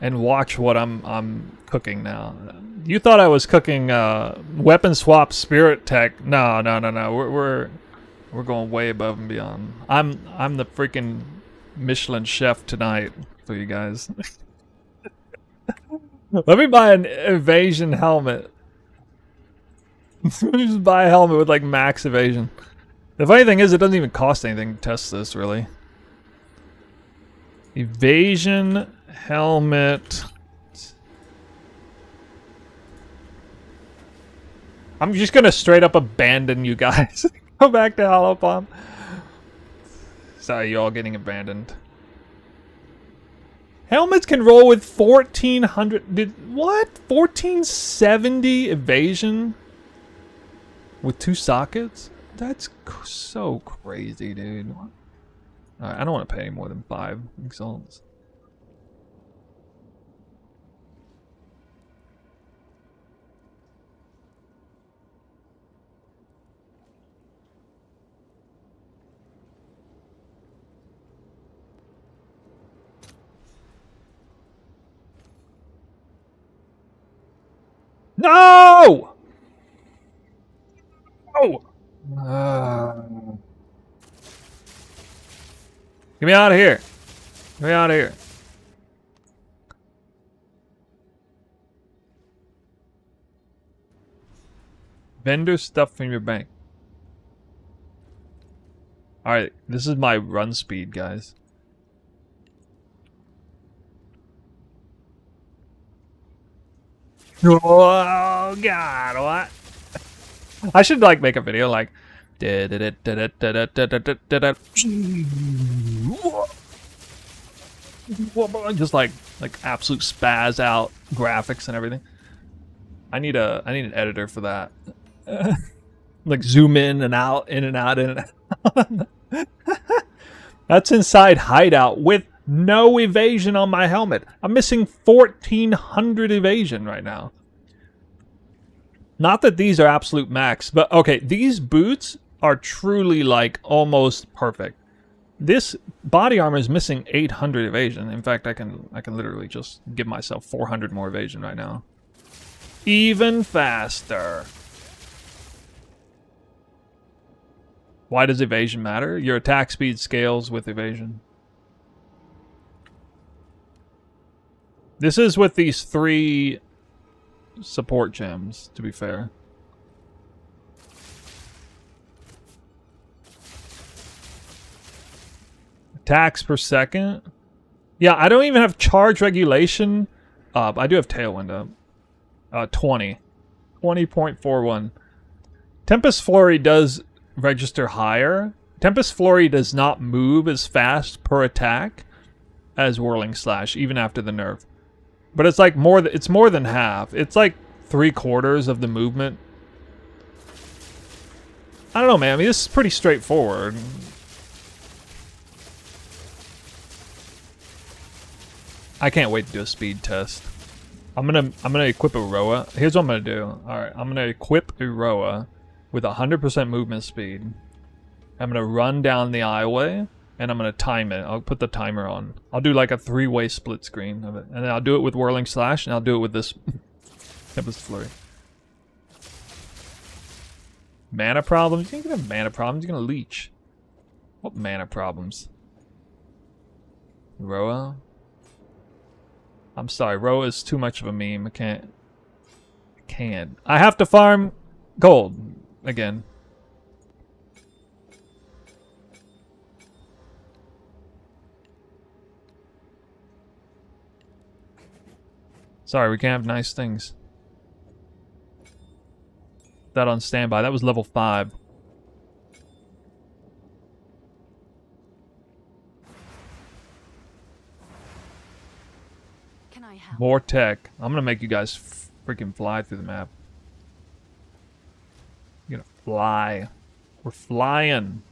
watch what I'm cooking now. You thought I was cooking weapon swap spirit tech? No. We're going way above and beyond. I'm the freaking Michelin chef tonight for you guys. Let me buy an evasion helmet. Just buy a helmet with like max evasion. The funny thing is, it doesn't even cost anything to test this, really. Evasion helmet. I'm just gonna straight up abandon you guys. Go back to Hollow Palm. Sorry, you're all getting abandoned. Helmets can roll with 1400. What? 1470 evasion with 2 sockets? That's so crazy, dude. Alright, I don't want to pay any more than 5 exalts. No! Oh! Get me out of here. Get me out of here. Vendor stuff from your bank. Alright, this is my run speed, guys. Oh god, what? I should like make a video like just like absolute spaz out graphics and everything. I need an editor for that. Like zoom in and out, in and out, in and out. That's inside hideout with no evasion on my helmet. I'm missing 1400 evasion right now. Not that these are absolute max, but okay, these boots are truly like almost perfect. This body armor is missing 800 evasion. In fact, I can literally just give myself 400 more evasion right now. Even faster. Why does evasion matter? Your attack speed scales with evasion. This is with these 3 support gems, to be fair. Attacks per second. Yeah, I don't even have charge regulation up. I do have Tailwind up. 20. 20.41. Tempest Flurry does register higher. Tempest Flurry does not move as fast per attack as Whirling Slash, even after the nerf. But it's like it's more than half. It's like 3/4 of the movement. I don't know, man. I mean, this is pretty straightforward. I can't wait to do a speed test. I'm gonna equip a Roa. Here's what I'm gonna do. Alright, I'm gonna equip a Roa with 100% movement speed. I'm gonna run down the aisleway. And I'm going to time it. I'll put the timer on. I'll do like a 3-way split screen of it. And then I'll do it with Whirling Slash, and I'll do it with this Tempest Flurry. Mana problems? You ain't gonna have mana problems. You're going to leech. What mana problems? Roa? I'm sorry. Roa is too much of a meme. I can't. I have to farm gold again. Sorry, we can't have nice things. That on standby. That was level 5. Can I help? More tech. I'm gonna make you guys freaking fly through the map. You're gonna fly. We're flying.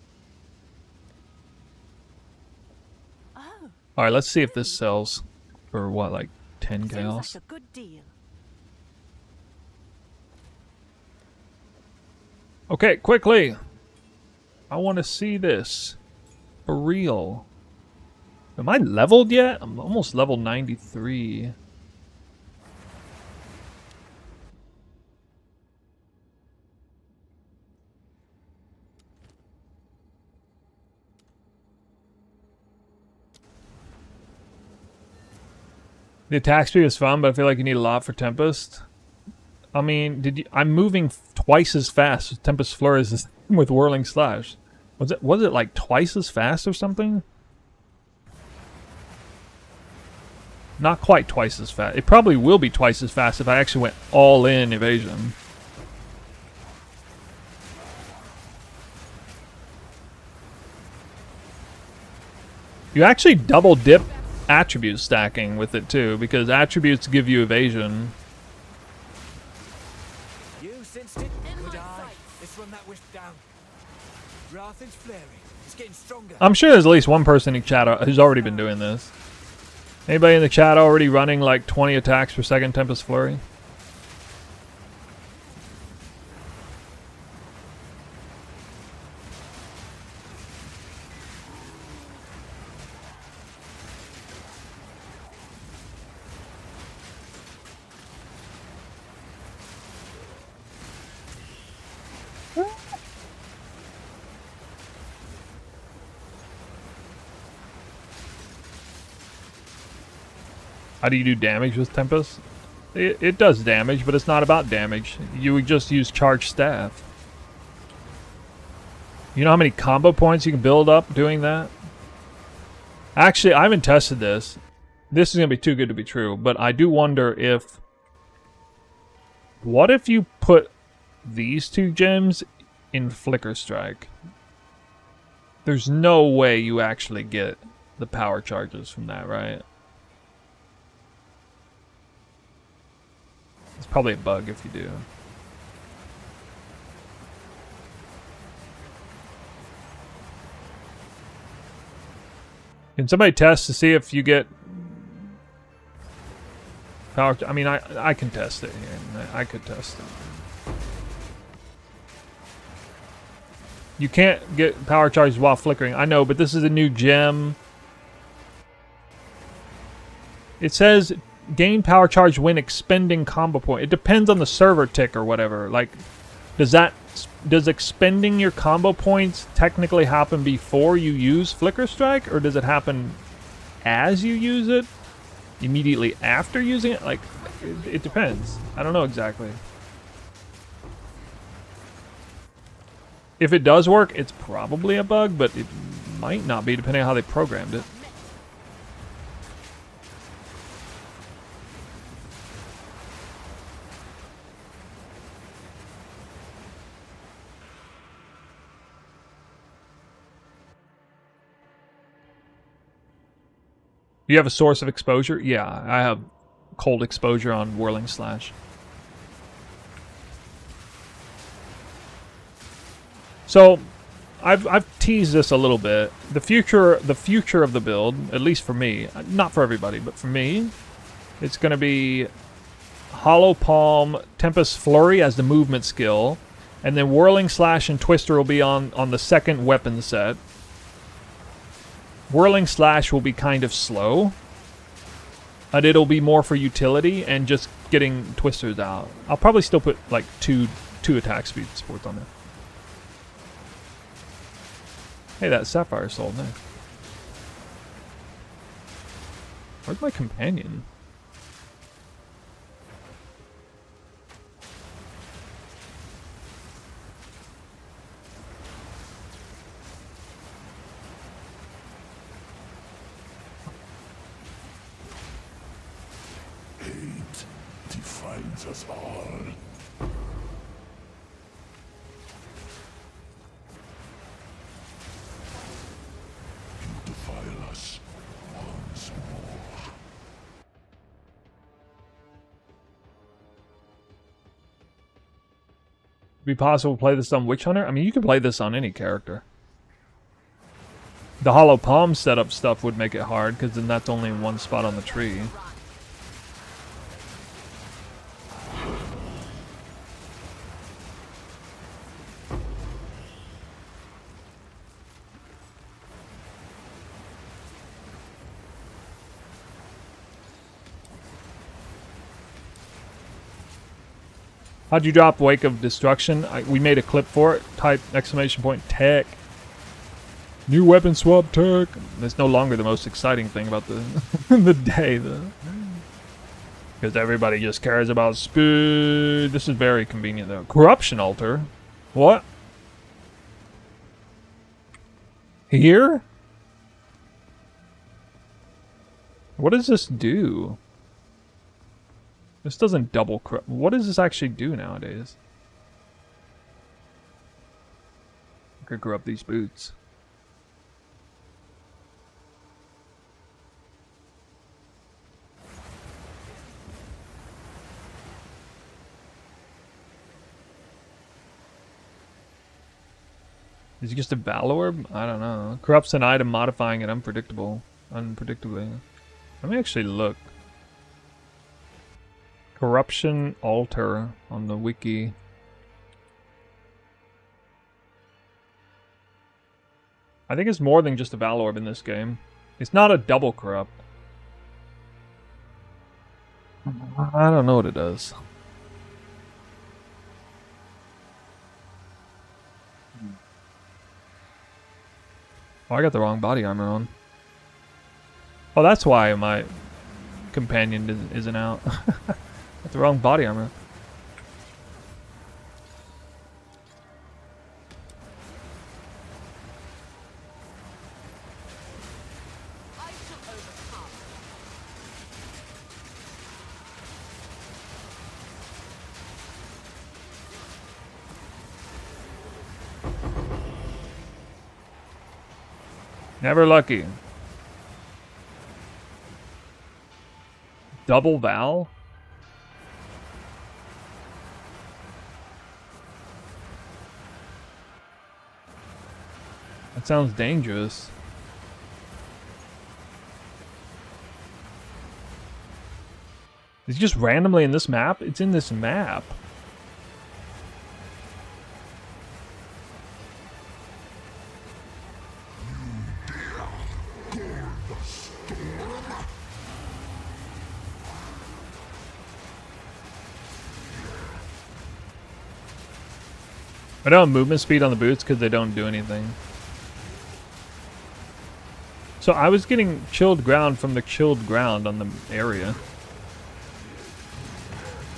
Oh, Alright, let's see if this sells for what, like 10 seems chaos? like a good deal. Okay, quickly! I want to see this. For real. Am I leveled yet? I'm almost level 93. The attack speed is fun, but I feel like you need a lot for Tempest. I mean, I'm moving twice as fast with Tempest Flurry as with Whirling Slash. Was it like twice as fast or something? Not quite twice as fast. It probably will be twice as fast if I actually went all in evasion. You actually double dip attribute stacking with it too, because attributes give you evasion. You sensed it? Good eye. Let's run that wisp down. Wrath is flaring. It's getting stronger. I'm sure there's at least one person in chat who's already been doing this. Anybody in the chat already running like 20 attacks per second Tempest Flurry? How do you do damage with Tempest? It does damage, but it's not about damage. You would just use Charged Staff. You know how many combo points you can build up doing that? Actually, I haven't tested this. This is going to be too good to be true, but I do wonder if... What if you put these two gems in Flicker Strike? There's no way you actually get the power charges from that, right? It's probably a bug if you do. Can somebody test to see if you get power? I mean, I can test it here. I could test it. You can't get power charges while flickering. I know, but this is a new gem. It says gain power charge when expending combo point. It depends on the server tick or whatever. Like, does expending your combo points technically happen before you use Flicker Strike, or does it happen as you use it? Immediately after using it? Like, it depends. I don't know exactly. If it does work, it's probably a bug, but it might not be depending on how they programmed it. You have a source of exposure? Yeah, I have cold exposure on Whirling Slash. So, I've teased this a little bit. The future of the build, at least for me, not for everybody, but for me, it's going to be Hollow Palm, Tempest Flurry as the movement skill, and then Whirling Slash and Twister will be on the second weapon set. Whirling Slash will be kind of slow, and it'll be more for utility and just getting Twisters out. I'll probably still put like two attack speed supports on there. Hey, that Sapphire sold, nice. Where's my companion? Hate defines us all. You defile us once more. Be possible to play this on Witch Hunter? I mean, you can play this on any character. The hollow palm setup stuff would make it hard, because then that's only in one spot on the tree. How'd you drop Wake of Destruction? We made a clip for it. Type !tech. New weapon swap tech. It's no longer the most exciting thing about the the day, though. Because everybody just cares about speed. This is very convenient, though. Corruption altar? What? Here? What does this do? This doesn't double corrupt. What does this actually do nowadays? I could corrupt these boots. Is it just a Valor? I don't know. Corrupts an item, modifying it unpredictably. Let me actually look. Corruption altar on the wiki. I think it's more than just a Valor in this game. It's not a double corrupt. I don't know what it does. Oh, I got the wrong body armor on. Oh, that's why my companion isn't out. Got the wrong body armor. I shall overcome. Never lucky. Double Val? That sounds dangerous. Is it just randomly in this map? It's in this map. I don't have movement speed on the boots because they don't do anything. So I was getting chilled ground from the chilled ground on the area.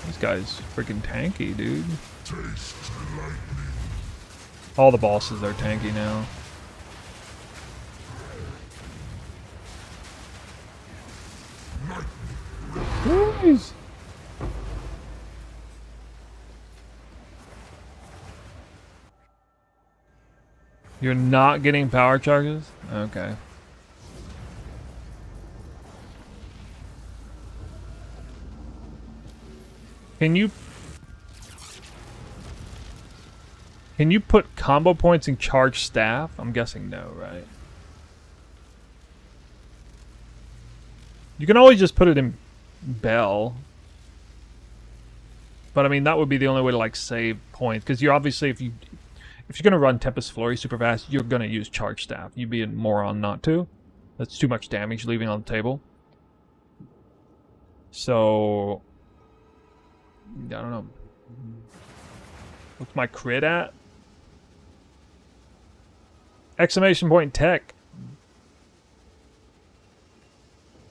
This guy's freaking tanky, dude. All the bosses are tanky now. Jeez. You're not getting power charges? Okay. Can you put combo points in charge staff? I'm guessing no, right? You can always just put it in Bell. But I mean, that would be the only way to like save points, because you're obviously, if you're gonna run Tempest Flurry super fast, you're gonna use charge staff. You'd be a moron not to. That's too much damage leaving on the table. So I don't know. What's my crit at? !tech.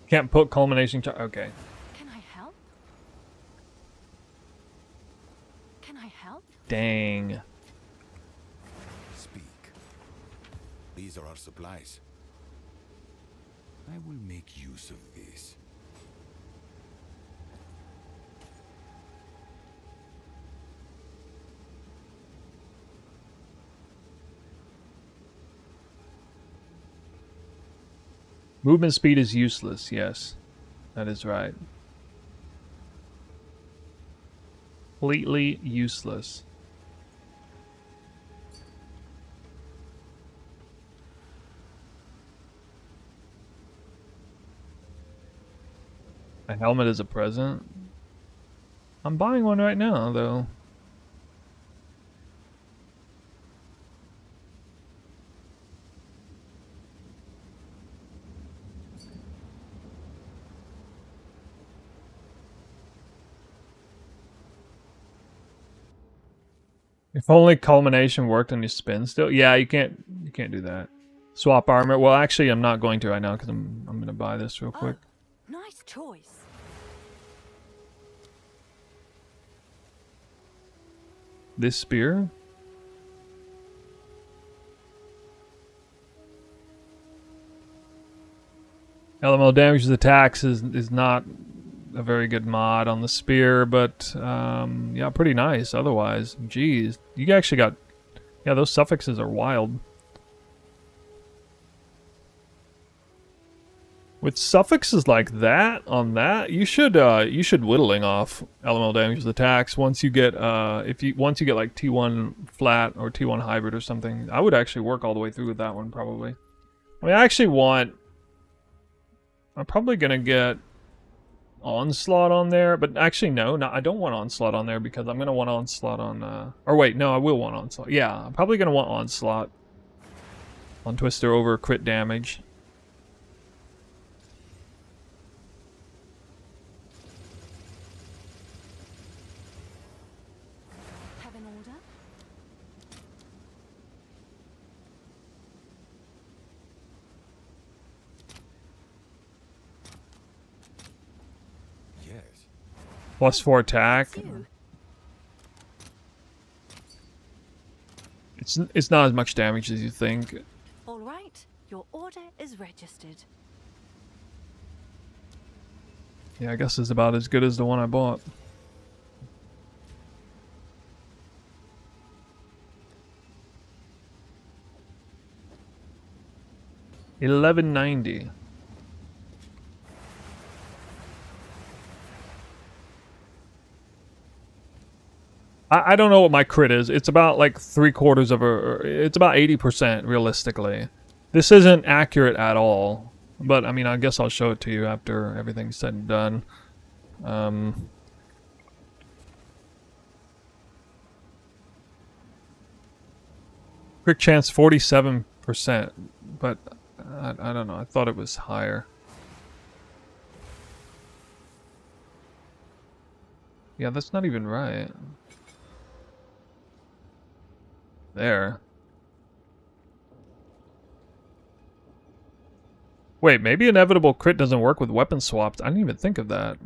Can't put culmination charge. Okay. Can I help? Can I help? Dang. Speak. These are our supplies. I will make use of this. Movement speed is useless, yes. That is right. Completely useless. A helmet is a present. I'm buying one right now, though. If only culmination worked on your spin still. Yeah, you can't do that. Swap armor. Well, actually, I'm not going to right now because I'm gonna buy this real quick. Oh, nice choice. This spear. Elemental damages attacks is not a very good mod on the spear, but yeah, pretty nice otherwise. Jeez, you actually got, yeah, those suffixes are wild. With suffixes like that on that, you should whittling off elemental damages attacks once you get once you get like T1 flat or T1 hybrid or something. I would actually work all the way through with that one probably. I mean, I actually want. I'm probably gonna get Onslaught on there, but actually no, I don't want Onslaught on there because I'm gonna want Onslaught on or wait, no, I will want Onslaught. Yeah, I'm probably gonna want Onslaught on Twister over crit damage. Have an order? Yes. +4 attack. It's not as much damage as you think. All right, your order is registered. Yeah, I guess it's about as good as the one I bought. $11.90. I don't know what my crit is. It's about like 3/4 of a. It's about 80% realistically. This isn't accurate at all. But I mean, I guess I'll show it to you after everything's said and done. Crit chance 47%, but I don't know. I thought it was higher. Yeah, that's not even right. There. Wait, maybe inevitable crit doesn't work with weapon swaps. I didn't even think of that.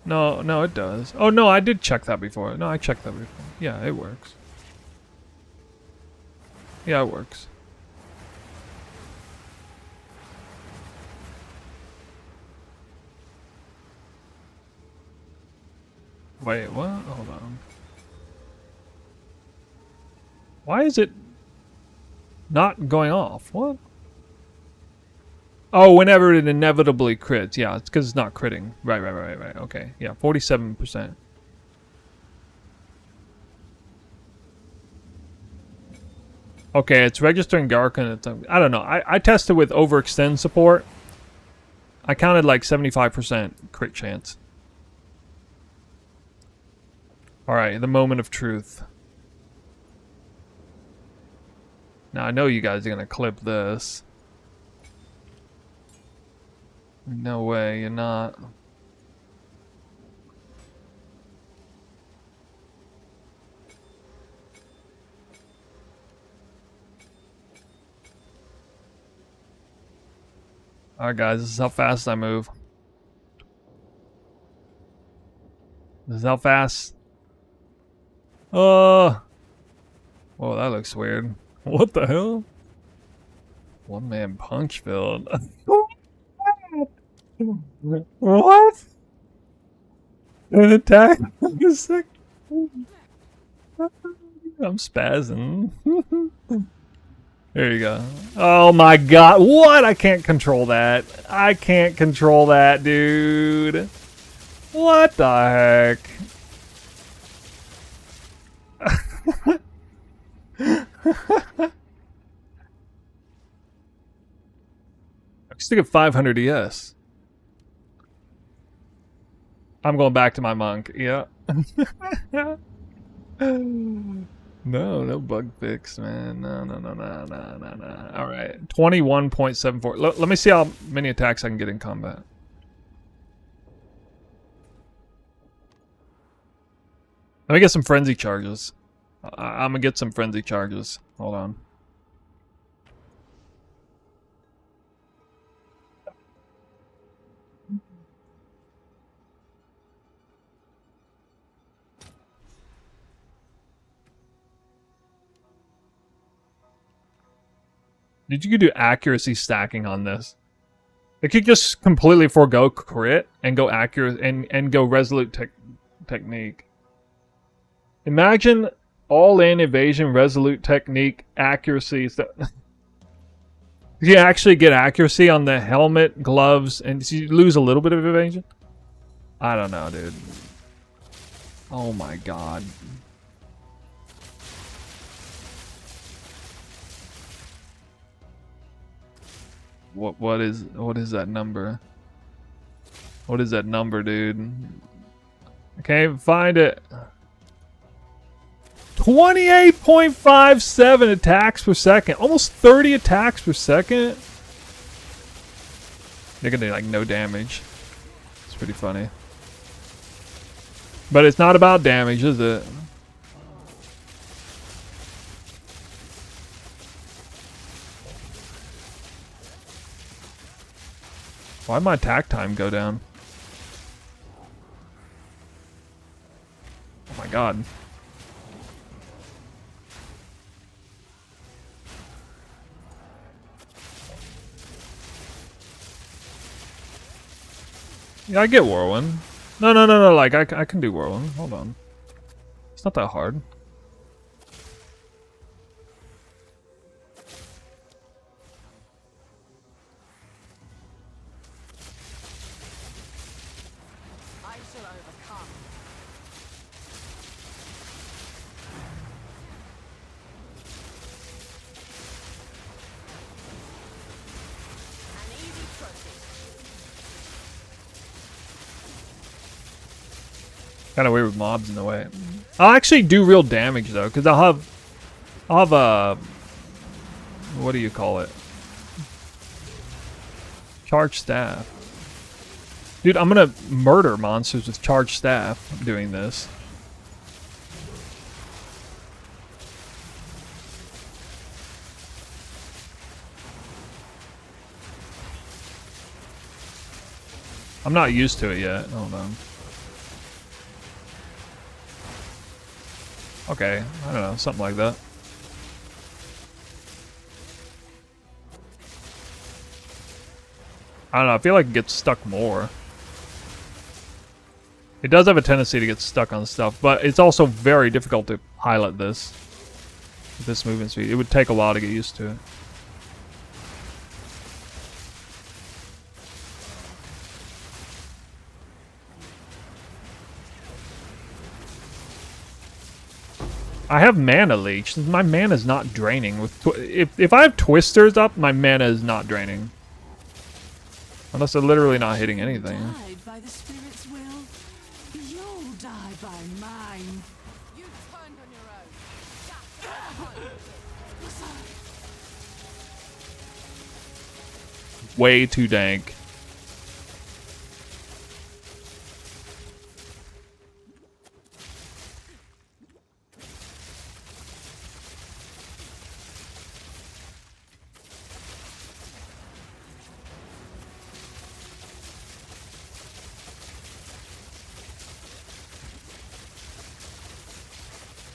No, no, it does. Oh, no, I did check that before. No, I checked that before. Yeah, it works. Yeah, it works. Wait, what? Hold on. Why is it not going off? What? Oh, whenever it inevitably crits. Yeah, it's because it's not critting. Right. Okay. Yeah, 47%. Okay, it's registering Garukhan. I don't know. I tested with overextend support. I counted like 75% crit chance. Alright, the moment of truth. Now I know you guys are gonna clip this. No way, you're not. Alright guys, this is how fast I move. This is how fast. Whoa, that looks weird. What the hell? One man punch build. What? An attack? I'm spazzing. There you go. Oh my god. What? I can't control that. I can't control that, dude. What the heck? Still get 500 ES. I'm going back to my monk. Yeah. No bug fix, man. No. All right, 21.74. Let me see how many attacks I can get in combat. Let me get some frenzy charges. I'm gonna get some frenzy charges. Hold on. Did you do accuracy stacking on this? It could just completely forego crit and go accurate and go resolute technique. Imagine all-in evasion, resolute technique, accuracy. You actually get accuracy on the helmet, gloves, and you lose a little bit of evasion. I don't know, dude. Oh my god. What is that number? What is that number, dude? I can't even find it. 28.57 attacks per second. Almost 30 attacks per second. They're gonna do like no damage. It's pretty funny. But it's not about damage, is it? Why'd my attack time go down? Oh my god. Yeah, I get Whirling. No, like, I can do Whirling. Hold on. It's not that hard. I shall overcome. An easy process. Kind of weird with mobs in the way. I'll actually do real damage though, because I'll have what do you call it? Charged staff. Dude, I'm gonna murder monsters with charged staff doing this. I'm not used to it yet. Hold on. Okay, I don't know, something like that. I don't know, I feel like it gets stuck more. It does have a tendency to get stuck on stuff, but it's also very difficult to pilot this. With this movement speed. It would take a while to get used to it. I have mana leech. My mana is not draining. If I have twisters up, my mana is not draining. Unless they're literally not hitting anything. Died by the spirit's will. You'll die by mine. You turned on your own. Way too dank.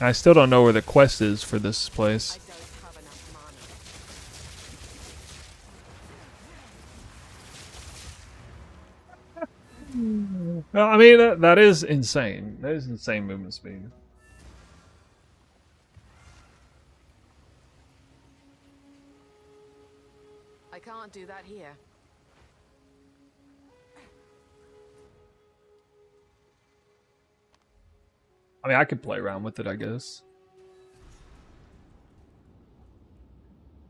I still don't know where the quest is for this place. I don't have enough mana. Well, I mean, that is insane. That is insane movement speed. I can't do that here. I mean, I could play around with it, I guess.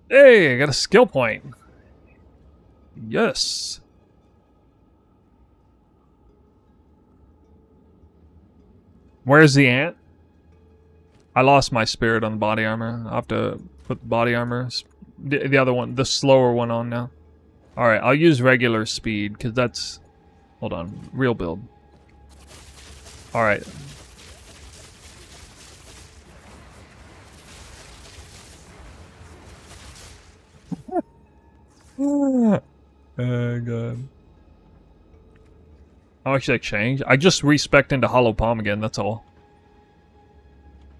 Hey, I got a skill point. Yes. Where's the ant? I lost my spirit on the body armor. I'll have to put the body armor, the other one, the slower one on now. Alright, I'll use regular speed, because that's... Hold on, real build. Alright. Oh god. How much did I change? I just respec'd into Hollow Palm again, that's all.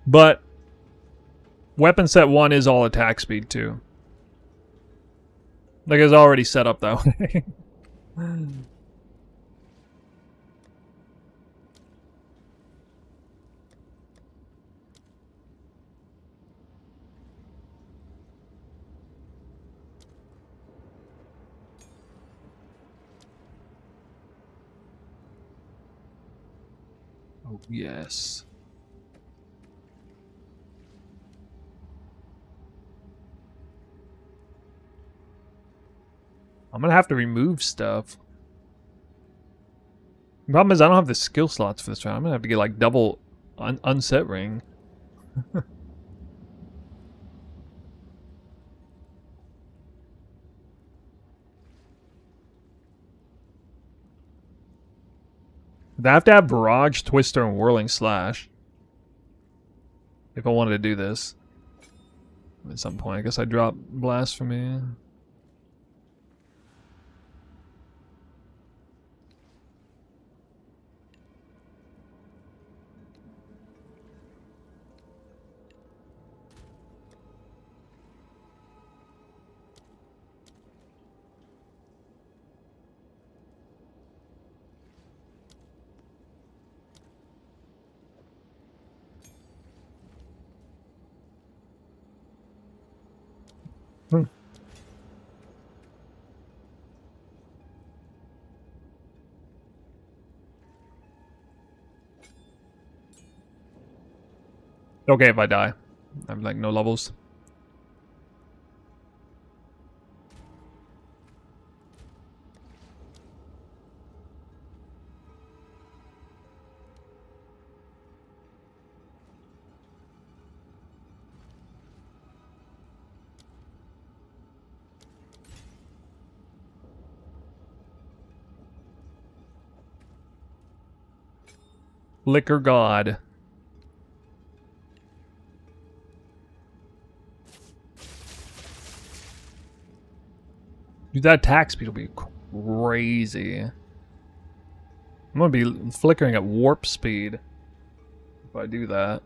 But weapon set 1 is all attack speed too. Like it's already set up that way. Oh yes. I'm gonna have to remove stuff. The problem is I don't have the skill slots for this round. I'm gonna have to get like double unset ring. I have to have Barrage, Twister, and Whirling Slash if I wanted to do this. At some point, I guess I drop Blasphemy. Okay if I die. I'm like no levels. Liquor God. Dude, that attack speed will be crazy. I'm gonna be flickering at warp speed if I do that.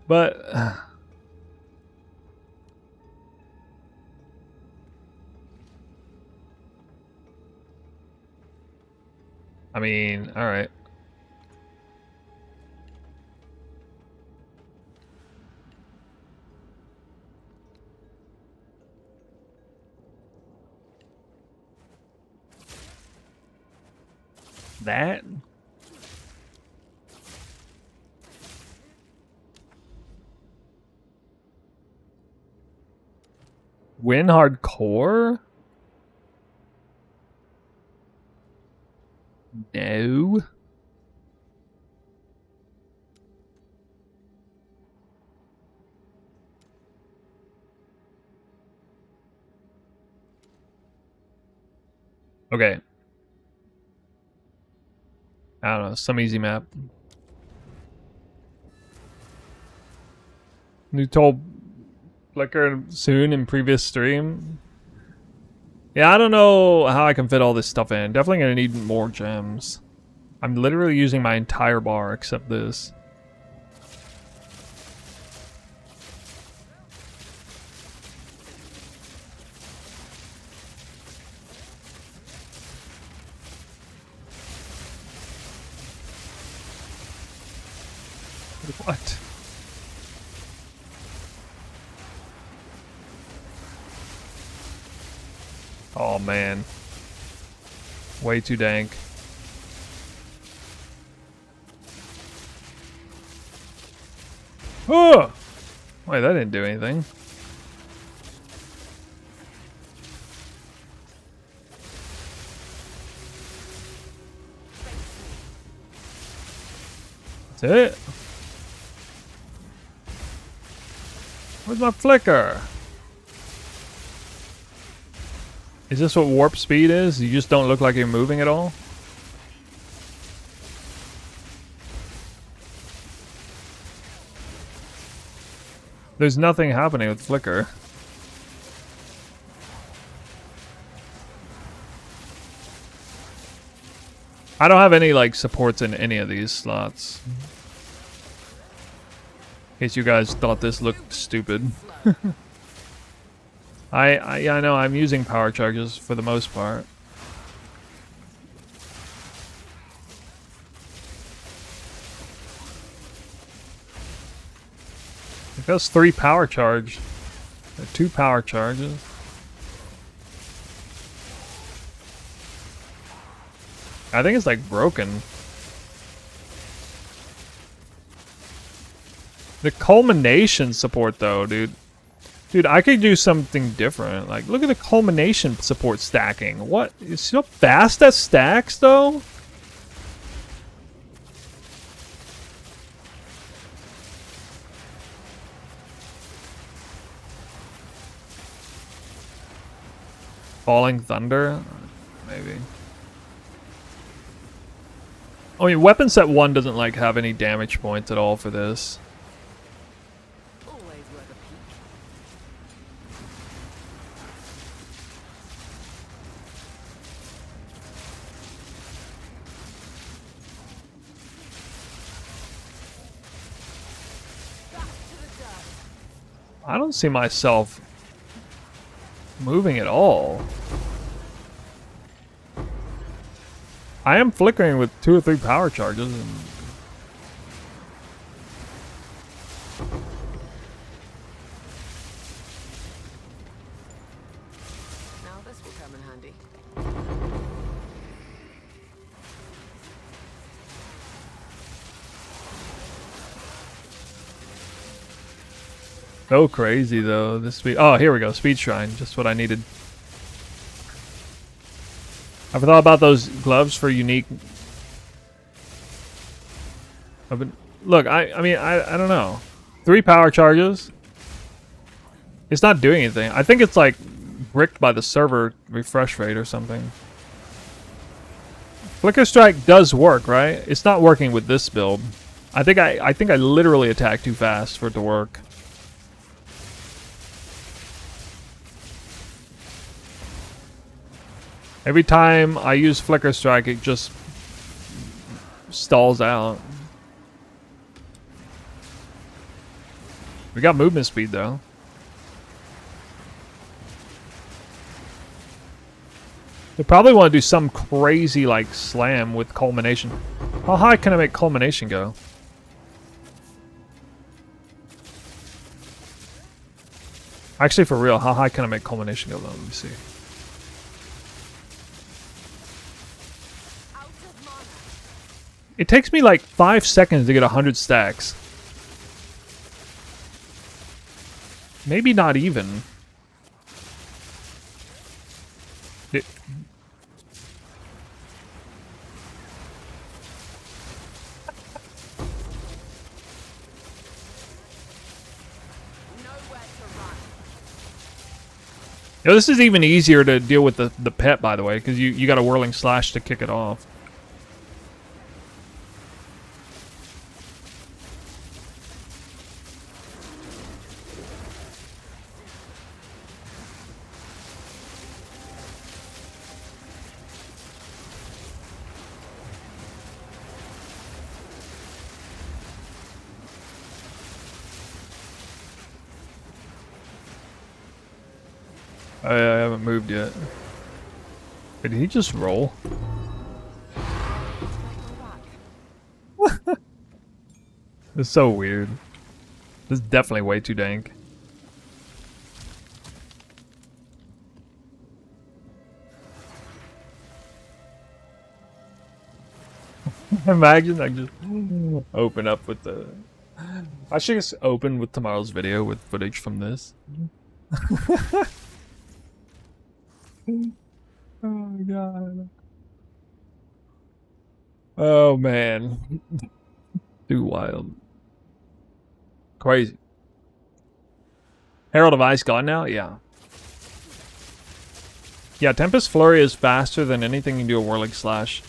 But I mean, all right. That? Win hardcore? No. Okay. I don't know, some easy map. You told Flicker soon in previous stream. Yeah, I don't know how I can fit all this stuff in. Definitely gonna need more gems. I'm literally using my entire bar except this. What? Oh man. Way too dank. Oh! Wait, that didn't do anything. That's it. Where's my flicker? Is this what warp speed is? You just don't look like you're moving at all? There's nothing happening with flicker. I don't have any like supports in any of these slots. In case you guys thought this looked stupid. I know I'm using power charges for the most part. It does 3 power charge. 2 power charges. I think it's like broken. The culmination support though, dude. Dude, I could do something different. Like, look at the culmination support stacking. What? It's so fast that stacks though? Falling Thunder? Maybe. I mean, weapon set 1 doesn't like have any damage points at all for this. Always worth a peek. Back to the dirt. I don't see myself moving at all. I am flickering with 2 or 3 power charges. And Now this will come in handy. so crazy though. This speed. Oh, here we go. Speed Shrine. Just what I needed. Ever thought about those gloves for unique? Look, I mean, I don't know. 3 power charges. It's not doing anything. I think it's like bricked by the server refresh rate or something. Flicker Strike does work, right? It's not working with this build. I think I literally attack too fast for it to work. Every time I use Flicker Strike, it just stalls out. We got movement speed though. They probably want to do some crazy like slam with culmination. How high can I make culmination go? Actually, for real, how high can I make culmination go? Let me see. It takes me like 5 seconds to get 100 stacks. Maybe not even. Yo, this is even easier to deal with the pet, by the way, because you got a Whirling Slash to kick it off. I haven't moved yet. Did he just roll? It's so weird. This is definitely way too dank. Imagine I just open up with the... I should just open with tomorrow's video with footage from this. Oh god. Oh man. Through wild. Crazy. Herald of Ice gone now? Yeah. Yeah, Tempest Flurry is faster than anything you can do a Whirling Slash.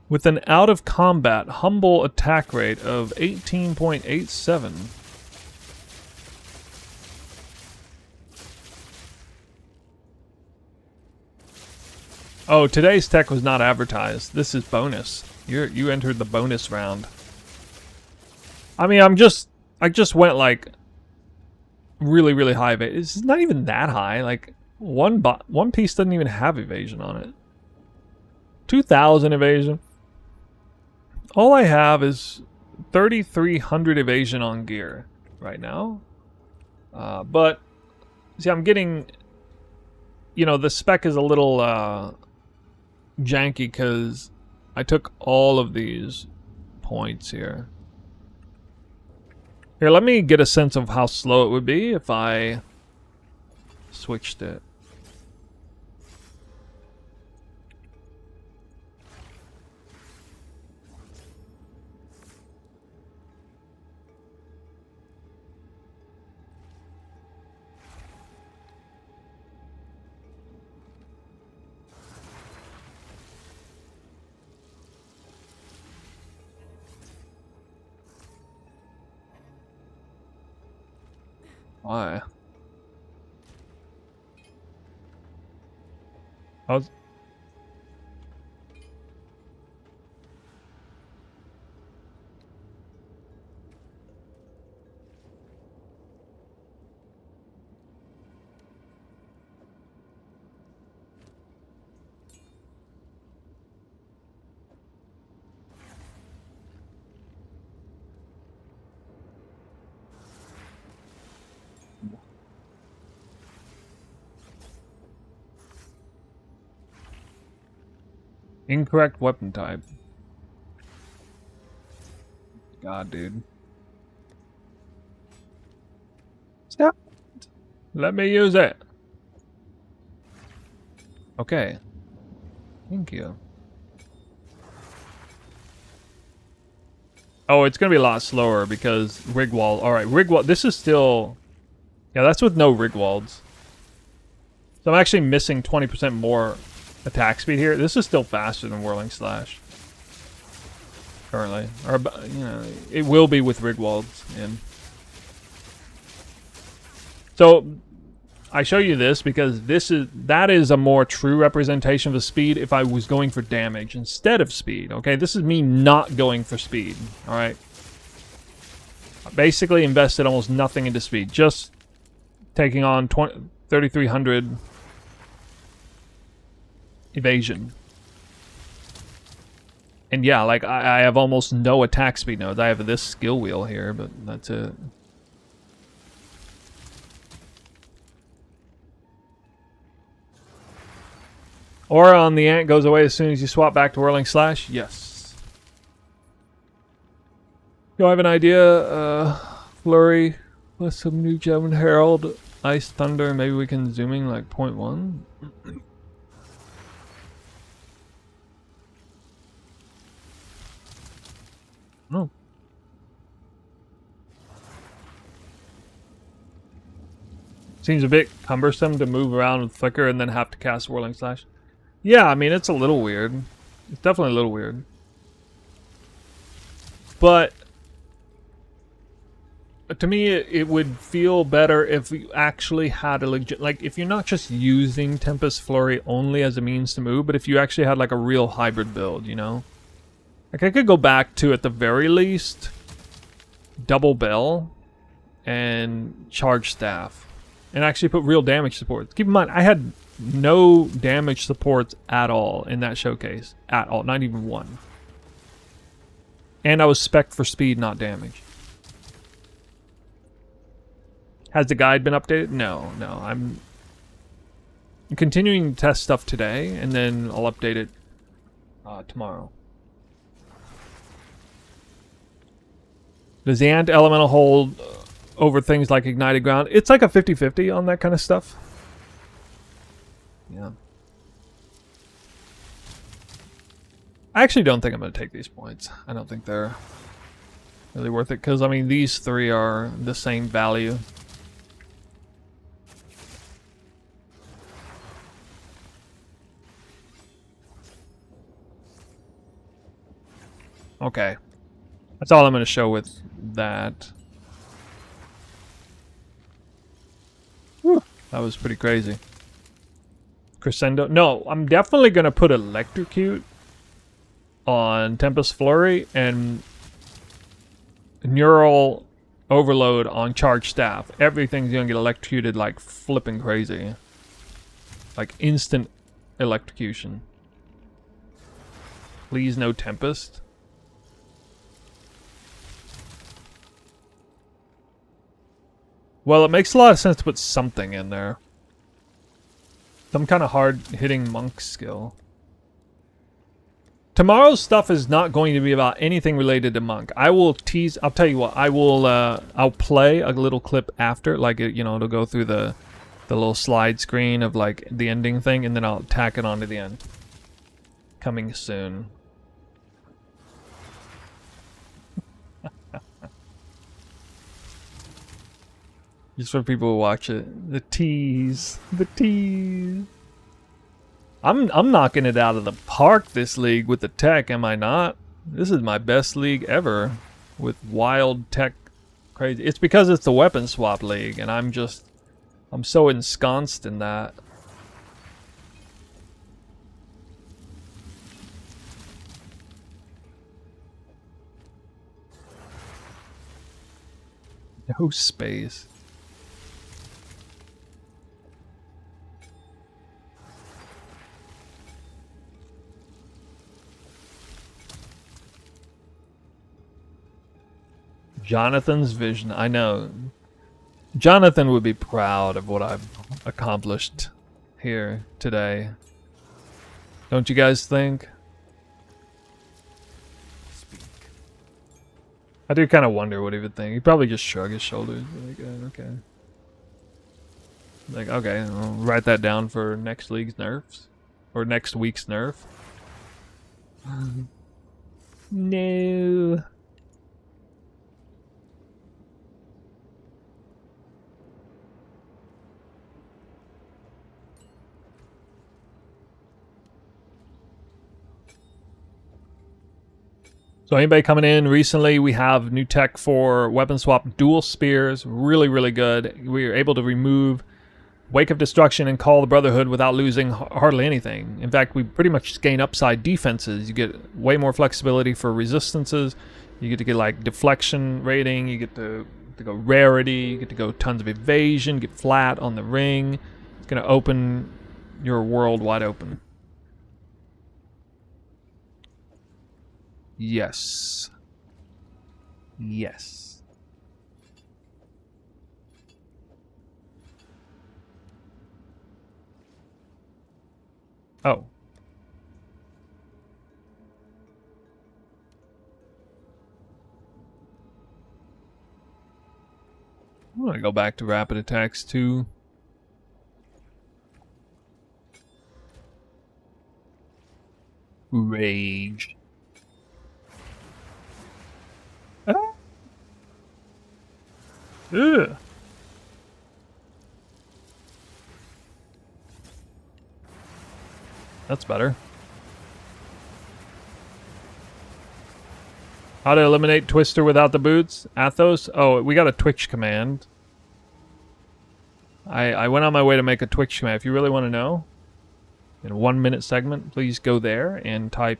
With an out-of-combat humble attack rate of 18.87. Oh, today's tech was not advertised. This is bonus. You entered the bonus round. I mean, I just went like really, really high evasion. It's not even that high. Like one piece doesn't even have evasion on it. 2,000 evasion. All I have is 3,300 evasion on gear right now. But see, I'm getting, you know, the spec is a little janky because I took all of these points here. Here, let me get a sense of how slow it would be if I switched it. Why? How's... Incorrect weapon type. God, dude. Stop. Let me use it. Okay. Thank you. Oh, it's gonna be a lot slower because Rigwald. Alright, Rigwald. This is still... Yeah, that's with no Rigwalds. So I'm actually missing 20% more attack speed here. This is still faster than Whirling Slash. Currently. Or, you know, it will be with Rigwalds in. So, I show you this because that is a more true representation of the speed if I was going for damage instead of speed. Okay, this is me not going for speed. Alright. I basically invested almost nothing into speed. Just taking on 3,300 evasion. And yeah, like I have almost no attack speed nodes. I have this skill wheel here, but that's it. Aura on the ant goes away as soon as you swap back to Whirling Slash? Yes. Do I have an idea? Flurry with some new German Herald, Ice Thunder, maybe we can zooming like 0.1? Oh. Seems a bit cumbersome to move around with Flicker and then have to cast Whirling Slash. Yeah, I mean, it's a little weird. It's definitely a little weird. But to me, it would feel better if we actually had a legit... Like, if you're not just using Tempest Flurry only as a means to move, but if you actually had, like, a real hybrid build, you know? Like, I could go back to, at the very least, Double Bell and Charge Staff. And actually put real damage supports. Keep in mind, I had no damage supports at all in that showcase. At all. Not even one. And I was spec'd for speed, not damage. Has the guide been updated? No, no. I'm continuing to test stuff today, and then I'll update it tomorrow. Does the Ant Elemental hold over things like Ignited Ground? It's like a 50-50 on that kind of stuff. Yeah. I actually don't think I'm going to take these points. I don't think they're really worth it, because, I mean, these three are the same value. Okay. That's all I'm going to show with that. Whew, that was pretty crazy. Crescendo. No, I'm definitely going to put Electrocute on Tempest Flurry and Neural Overload on Charged Staff. Everything's going to get electrocuted like flipping crazy. Like instant electrocution. Please no Tempest. Well, it makes a lot of sense to put something in there. Some kind of hard-hitting monk skill. Tomorrow's stuff is not going to be about anything related to monk. I will tease. I'll tell you what. I'll play a little clip after, like you know, it'll go through the little slide screen of like the ending thing, and then I'll tack it onto the end. Coming soon. Just for people who watch it. The tease. The tease. I'm knocking it out of the park this league with the tech, am I not? This is my best league ever. With wild tech crazy. It's because it's the weapon swap league, and I'm so ensconced in that. No space. Jonathan's vision. I know. Jonathan would be proud of what I've accomplished here today. Don't you guys think? Speak. I do kind of wonder what he would think. He'd probably just shrug his shoulders. Like, okay. Like, okay, I'll write that down for next league's nerfs. Or next week's nerf. No. So anybody coming in recently, we have new tech for weapon swap dual spears. Really, really good. We are able to remove Wake of Destruction and Call the Brotherhood without losing hardly anything. In fact, we pretty much gain upside defenses. You get way more flexibility for resistances. You get to get like deflection rating. You get to go rarity. You get to go tons of evasion. Get flat on the ring. It's going to open your world wide open. Yes. Yes. Oh. I'm gonna go back to rapid attacks too. Rage. Ugh. That's better. How to eliminate Twister without the boots? Athos? Oh, we got a Twitch command. I went on my way to make a Twitch command. If you really want to know, in a 1-minute segment, please go there and type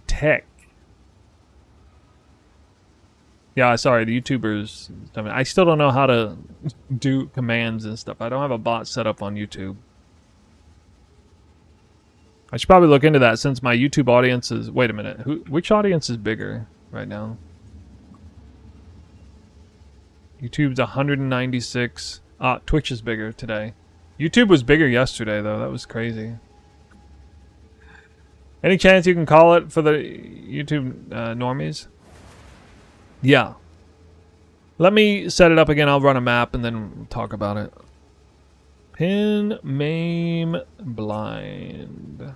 !tech. Yeah, sorry, the YouTubers. I still don't know how to do commands and stuff. I don't have a bot set up on YouTube. I should probably look into that since my YouTube audience is... Wait a minute. Which audience is bigger right now? YouTube's 196. Twitch is bigger today. YouTube was bigger yesterday, though. That was crazy. Any chance you can call it for the YouTube normies? Yeah. Let me set it up again. I'll run a map and then we'll talk about it. Pin, maim, blind.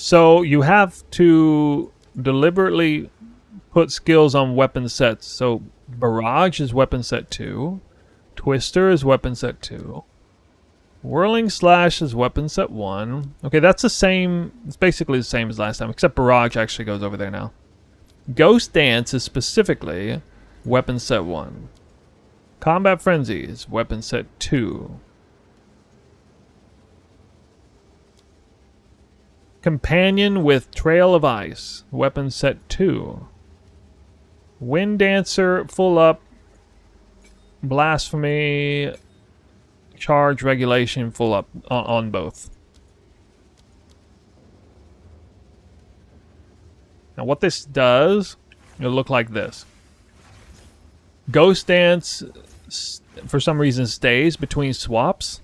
So you have to deliberately put skills on weapon sets. So Barrage is weapon set 2. Twister is weapon set 2. Whirling Slash is weapon set 1. Okay, that's the same. It's basically the same as last time, except Barrage actually goes over there now. Ghost Dance is specifically weapon set 1. Combat Frenzy is weapon set 2. Companion with Trail of Ice, weapon set 2. Wind Dancer, full up. Blasphemy, charge, regulation, full up on both. Now what this does, it'll look like this. Ghost Dance, for some reason, stays between swaps.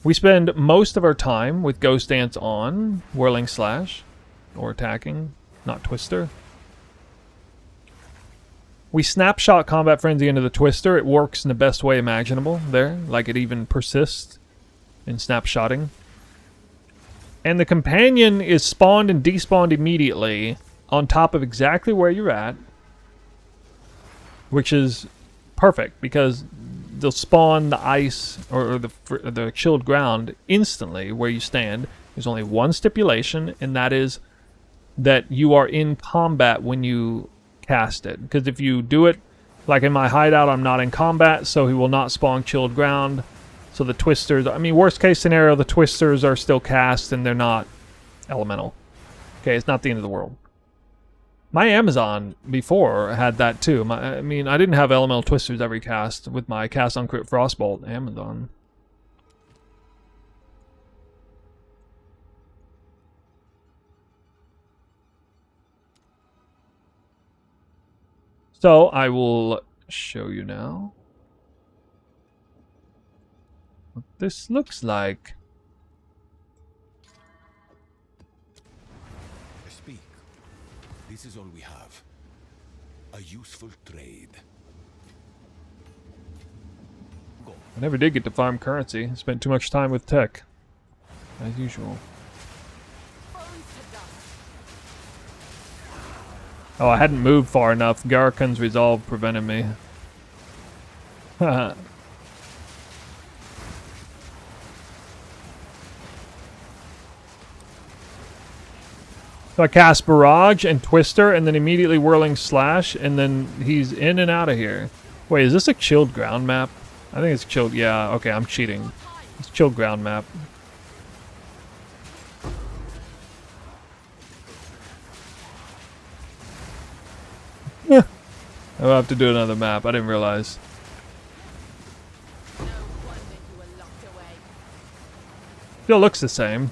We spend most of our time with Ghost Dance on, Whirling Slash, or attacking, not Twister. We snapshot Combat Frenzy into the Twister. It works in the best way imaginable there. Like, it even persists in snapshotting. And the Companion is spawned and despawned immediately on top of exactly where you're at. Which is perfect, because they'll spawn the ice, or the chilled ground, instantly where you stand. There's only one stipulation, and that is that you are in combat when you cast it, because if you do it like in my hideout, I'm not in combat, so he will not spawn chilled ground. So the Twisters, I mean, worst case scenario, the Twisters are still cast and they're not elemental. Okay, it's not the end of the world. My Amazon before had that too. I mean, I didn't have elemental Twisters every cast with my cast on Crit Frostbolt Amazon. So I will show you now what this looks like. I speak. This is all we have. A useful trade. Go. I never did get to farm currency. Spent too much time with tech, as usual. Oh, I hadn't moved far enough. Garukhan's resolve prevented me. So I cast Barrage and Twister, and then immediately Whirling Slash, and then he's in and out of here. Wait, is this a chilled ground map? I think it's chilled. Yeah, okay, I'm cheating. It's chilled ground map. I'll have to do another map. I didn't realize. No wonder you were locked away. Still looks the same.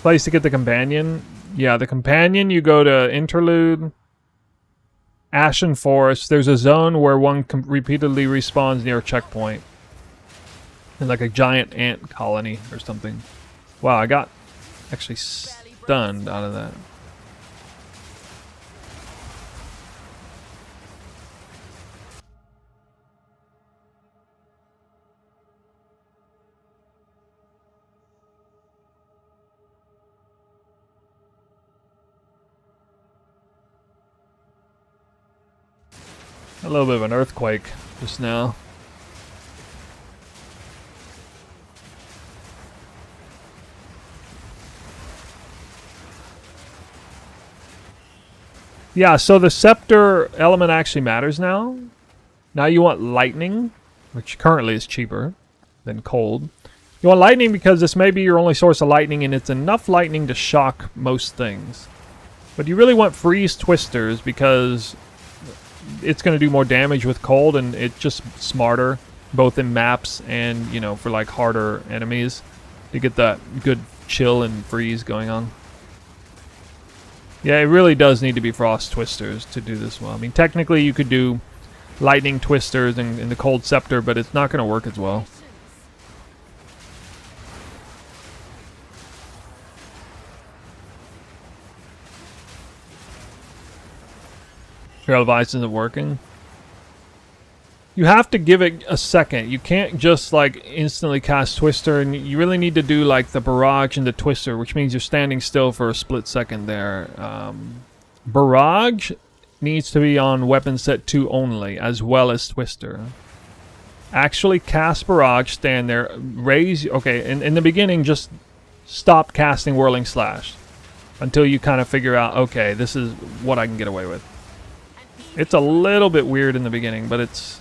Place to get the Companion. Yeah, the Companion, you go to Interlude, Ashen Forest. There's a zone where one repeatedly respawns near a checkpoint. And like a giant ant colony or something. Wow, I got actually stunned out of that. A little bit of an earthquake just now. Yeah, so the scepter element actually matters now. Now you want lightning, which currently is cheaper than cold. You want lightning because this may be your only source of lightning, and it's enough lightning to shock most things. But you really want freeze twisters because it's going to do more damage with cold, and it's just smarter, both in maps and, you know, for like harder enemies, to get that good chill and freeze going on. Yeah, it really does need to be frost twisters to do this well. I mean, technically you could do lightning twisters in the cold scepter, but it's not going to work as well. Trail of Ice isn't working. You have to give it a second. You can't just like instantly cast Twister, and you really need to do like the Barrage and the Twister, which means you're standing still for a split second there. Barrage needs to be on weapon set 2 only, as well as Twister. Actually cast Barrage, stand there, raise... Okay, in the beginning, just stop casting Whirling Slash. Until you kind of figure out, okay, this is what I can get away with. It's a little bit weird in the beginning, but it's...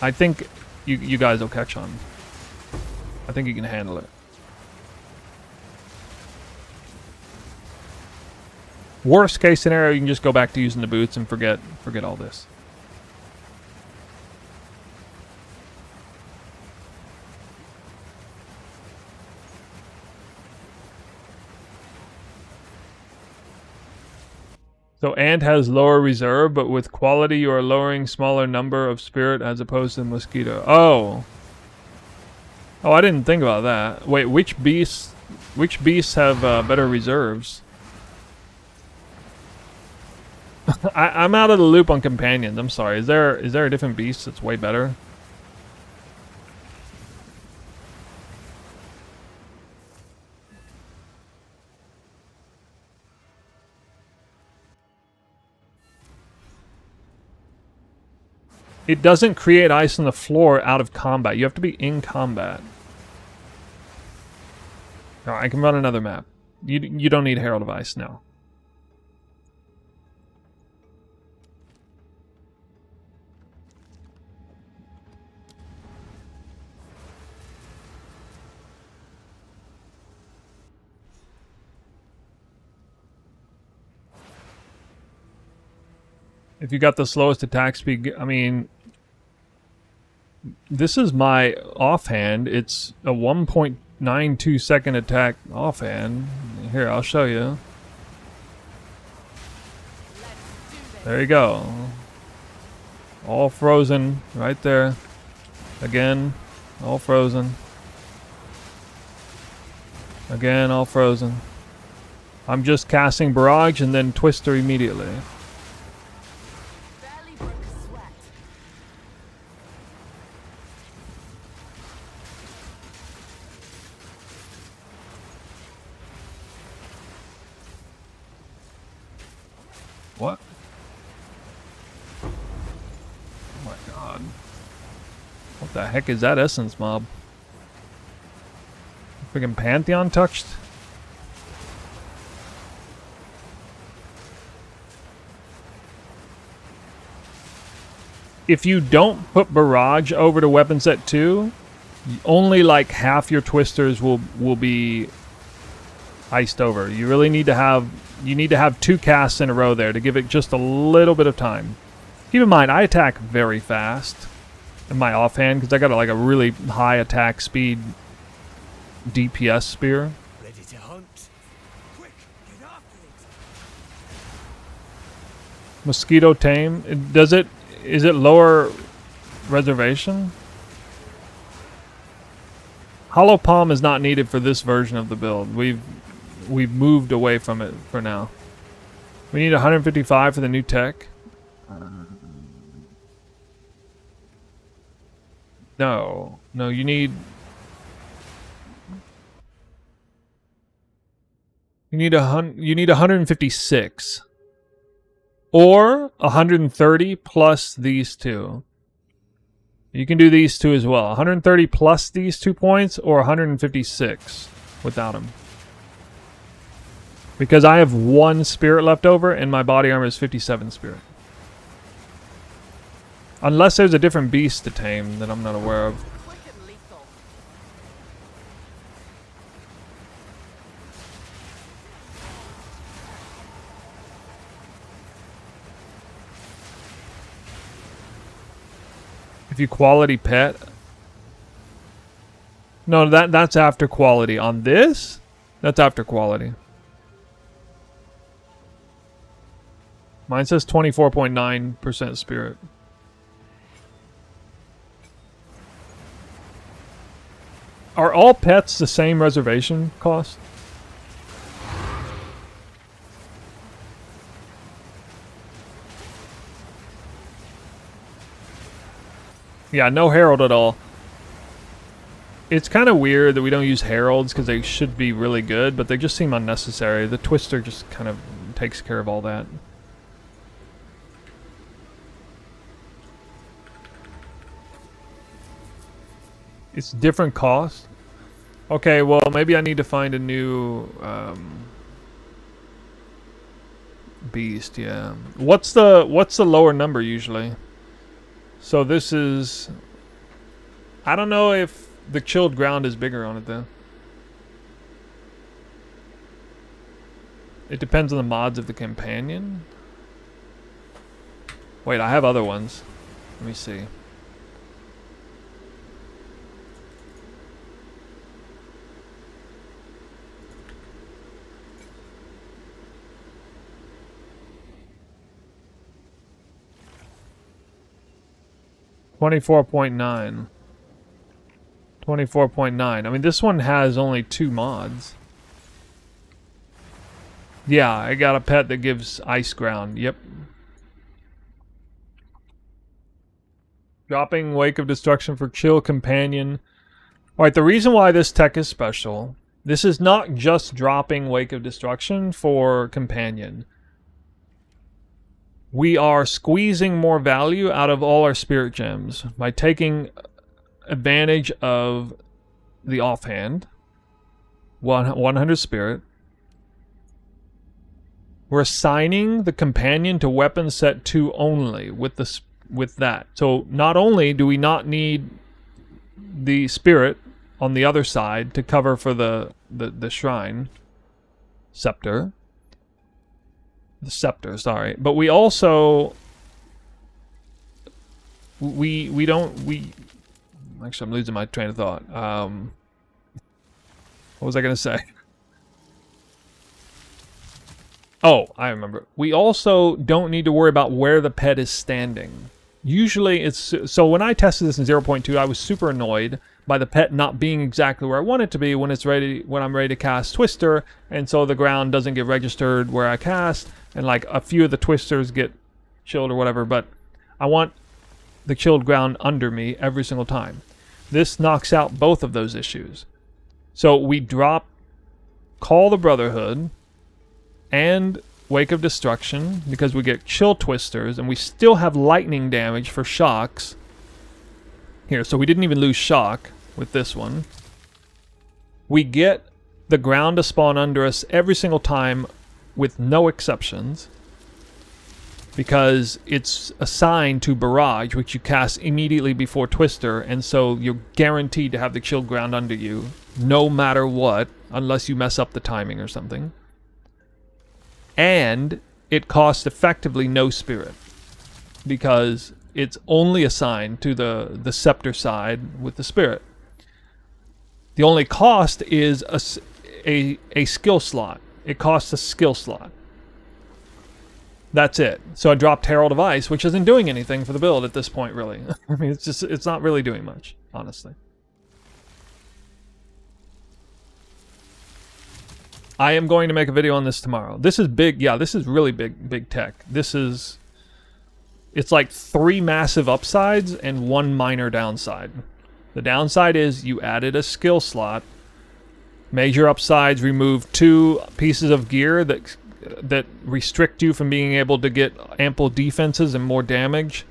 I think you guys will catch on. I think you can handle it. Worst case scenario, you can just go back to using the boots and forget all this. So Ant has lower reserve, but with quality you are lowering smaller number of spirit as opposed to Mosquito. Oh. Oh, I didn't think about that. Wait, which beasts have better reserves? I'm out of the loop on companions. I'm sorry. Is there a different beast that's way better? It doesn't create ice on the floor out of combat. You have to be in combat. Alright, I can run another map. You don't need Herald of Ice now. If you got the slowest attack speed, I mean, this is my offhand. It's a 1.92 second attack offhand. Here, I'll show you. There you go. All frozen right there. Again, all frozen. Again, all frozen. I'm just casting Barrage and then Twister immediately. What? Oh my god. What the heck is that essence mob? Freaking Pantheon touched? If you don't put Barrage over to weapon set 2, only like half your Twisters will be iced over. You really need to have 2 casts in a row there to give it just a little bit of time. Keep in mind, I attack very fast in my offhand because I got like a really high attack speed DPS spear. Ready to hunt. Quick, get after it. Mosquito Tame. Is it lower reservation? Hollow Palm is not needed for this version of the build. We've moved away from it for now. We need 155 for the new tech. No, you need 156 or 130 plus these two. You can do these two as well. 130 plus these 2 points or 156 without them. Because I have 1 spirit left over and my body armor is 57 spirit. Unless there's a different beast to tame that I'm not aware of. Quick and lethal. If you quality pet. No, that's after quality. On this, that's after quality. Mine says 24.9% spirit. Are all pets the same reservation cost? Yeah, no herald at all. It's kind of weird that we don't use heralds because they should be really good, but they just seem unnecessary. The twister just kind of takes care of all that. It's different cost. Okay, well maybe I need to find a new beast. Yeah. What's the lower number usually? So this is. I don't know if the chilled ground is bigger on it then. It depends on the mods of the companion. Wait, I have other ones. Let me see. $24.9. 24.9. I mean, this one has only 2 mods. Yeah, I got a pet that gives ice ground. Yep. Dropping Wake of Destruction for Chill Companion. Alright, the reason why this tech is special, this is not just dropping Wake of Destruction for Companion. We are squeezing more value out of all our spirit gems by taking advantage of the offhand. 100 spirit. We're assigning the companion to weapon set 2 only with that. So not only do we not need the spirit on the other side to cover for the shrine scepter. The scepter, sorry. But we also actually, I'm losing my train of thought. What was I going to say? Oh, I remember. We also don't need to worry about where the pet is standing. Usually it's... So when I tested this in 0.2, I was super annoyed by the pet not being exactly where I want it to be when I'm ready to cast Twister, and so the ground doesn't get registered where I cast, and like a few of the Twisters get chilled or whatever, but I want the chilled ground under me every single time. This knocks out both of those issues. So we drop Call the Brotherhood and Wake of Destruction because we get chill twisters, and we still have lightning damage for shocks. Here, so we didn't even lose shock with this one. We get the ground to spawn under us every single time with no exceptions, because it's assigned to Barrage, which you cast immediately before Twister, and so you're guaranteed to have the chilled ground under you, no matter what, unless you mess up the timing or something. And it costs effectively no spirit, because it's only assigned to the scepter side with the spirit. The only cost is a skill slot. It costs a skill slot. That's it. So I dropped Herald of Ice, which isn't doing anything for the build at this point, really. I mean, it's not really doing much, honestly. I am going to make a video on this tomorrow. This is big. Yeah, this is really big tech. It's like 3 massive upsides and 1 minor downside. The downside is you added a skill slot. Major upsides remove 2 pieces of gear that restrict you from being able to get ample defenses and more damage.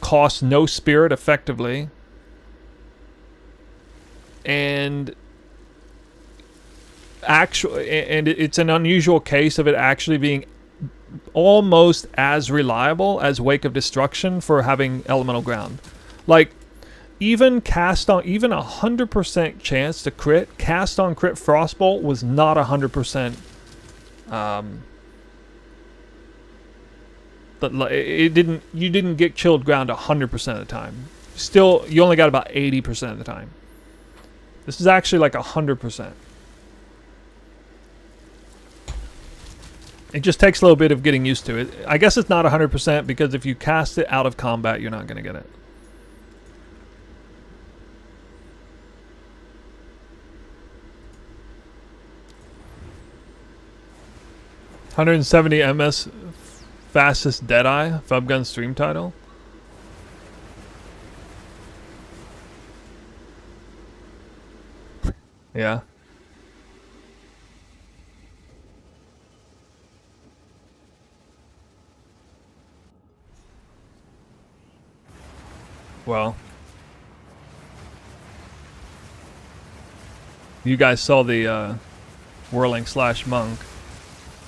Cost no spirit effectively. And it's an unusual case of it actually being almost as reliable as Wake of Destruction for having elemental ground. Like, even 100% chance to crit, cast on crit Frostbolt was not 100%. But you didn't get chilled ground 100% of the time. Still, you only got about 80% of the time. This is actually like 100%. It just takes a little bit of getting used to it. I guess it's not 100% because if you cast it out of combat, you're not going to get it. $170 MS fastest Deadeye Fubgun stream title. Yeah. Well, you guys saw the Whirling / Monk.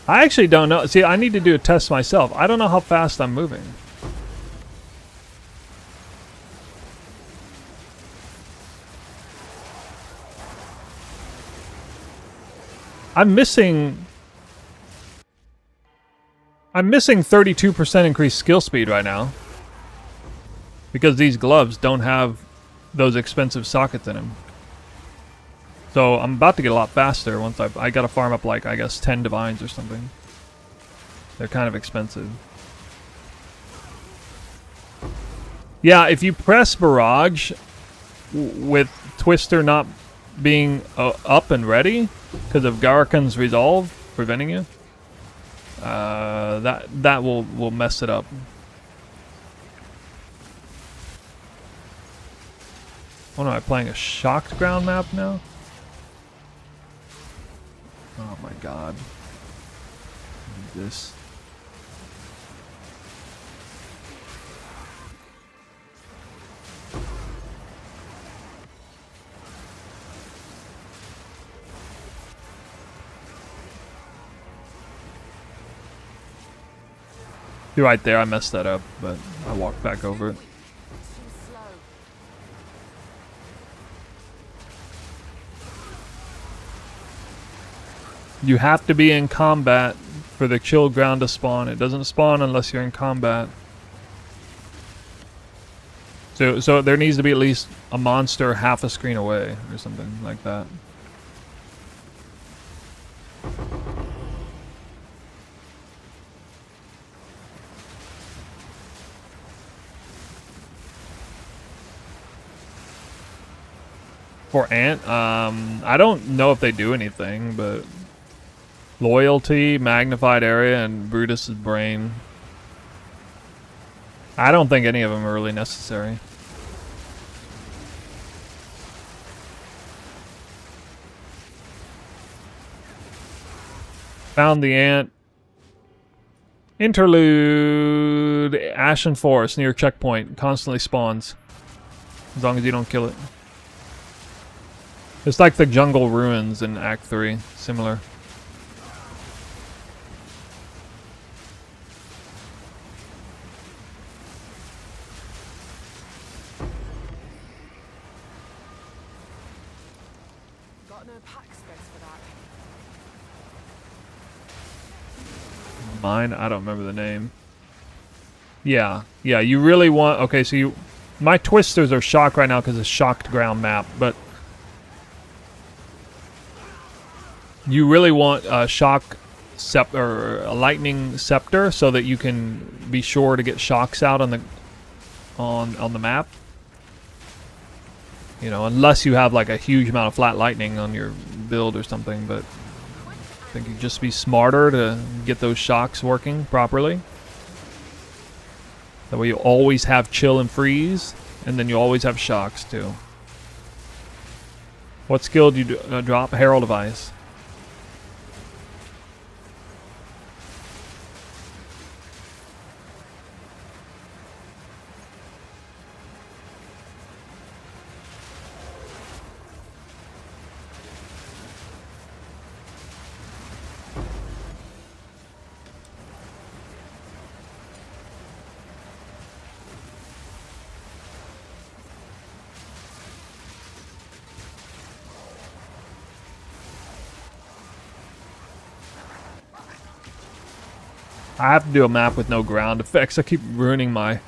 I actually don't know. See, I need to do a test myself. I don't know how fast I'm moving. I'm missing 32% increased skill speed right now. Because these gloves don't have those expensive sockets in them. So I'm about to get a lot faster once I gotta farm up like, I guess, 10 divines or something. They're kind of expensive. Yeah, if you press Barrage with Twister not being up and ready because of Garukhan's resolve preventing you, that will mess it up. What am I playing, a shocked ground map now? Oh my god. What is this? You're right there, I messed that up, but I walked back over it. You have to be in combat for the chill ground to spawn. It doesn't spawn unless you're in combat. So there needs to be at least a monster half a screen away or something like that. For Ant, I don't know if they do anything, but Loyalty, Magnified Area, and Brutus's Brain. I don't think any of them are really necessary. Found the Ant. Interlude, Ashen Forest near checkpoint. Constantly spawns. As long as you don't kill it. It's like the jungle ruins in Act 3. Similar. Mine? I don't remember the name. Yeah, you really want... Okay, so you... My Twisters are shocked right now because it's shocked ground map, but... You really want a shock scepter, or a lightning scepter, so that you can be sure to get shocks out on the map. You know, unless you have like a huge amount of flat lightning on your build or something, but I think you'd just be smarter to get those shocks working properly. That way you always have chill and freeze, and then you always have shocks too. What skill do you drop? Herald of Ice. I have to do a map with no ground effects. I keep ruining my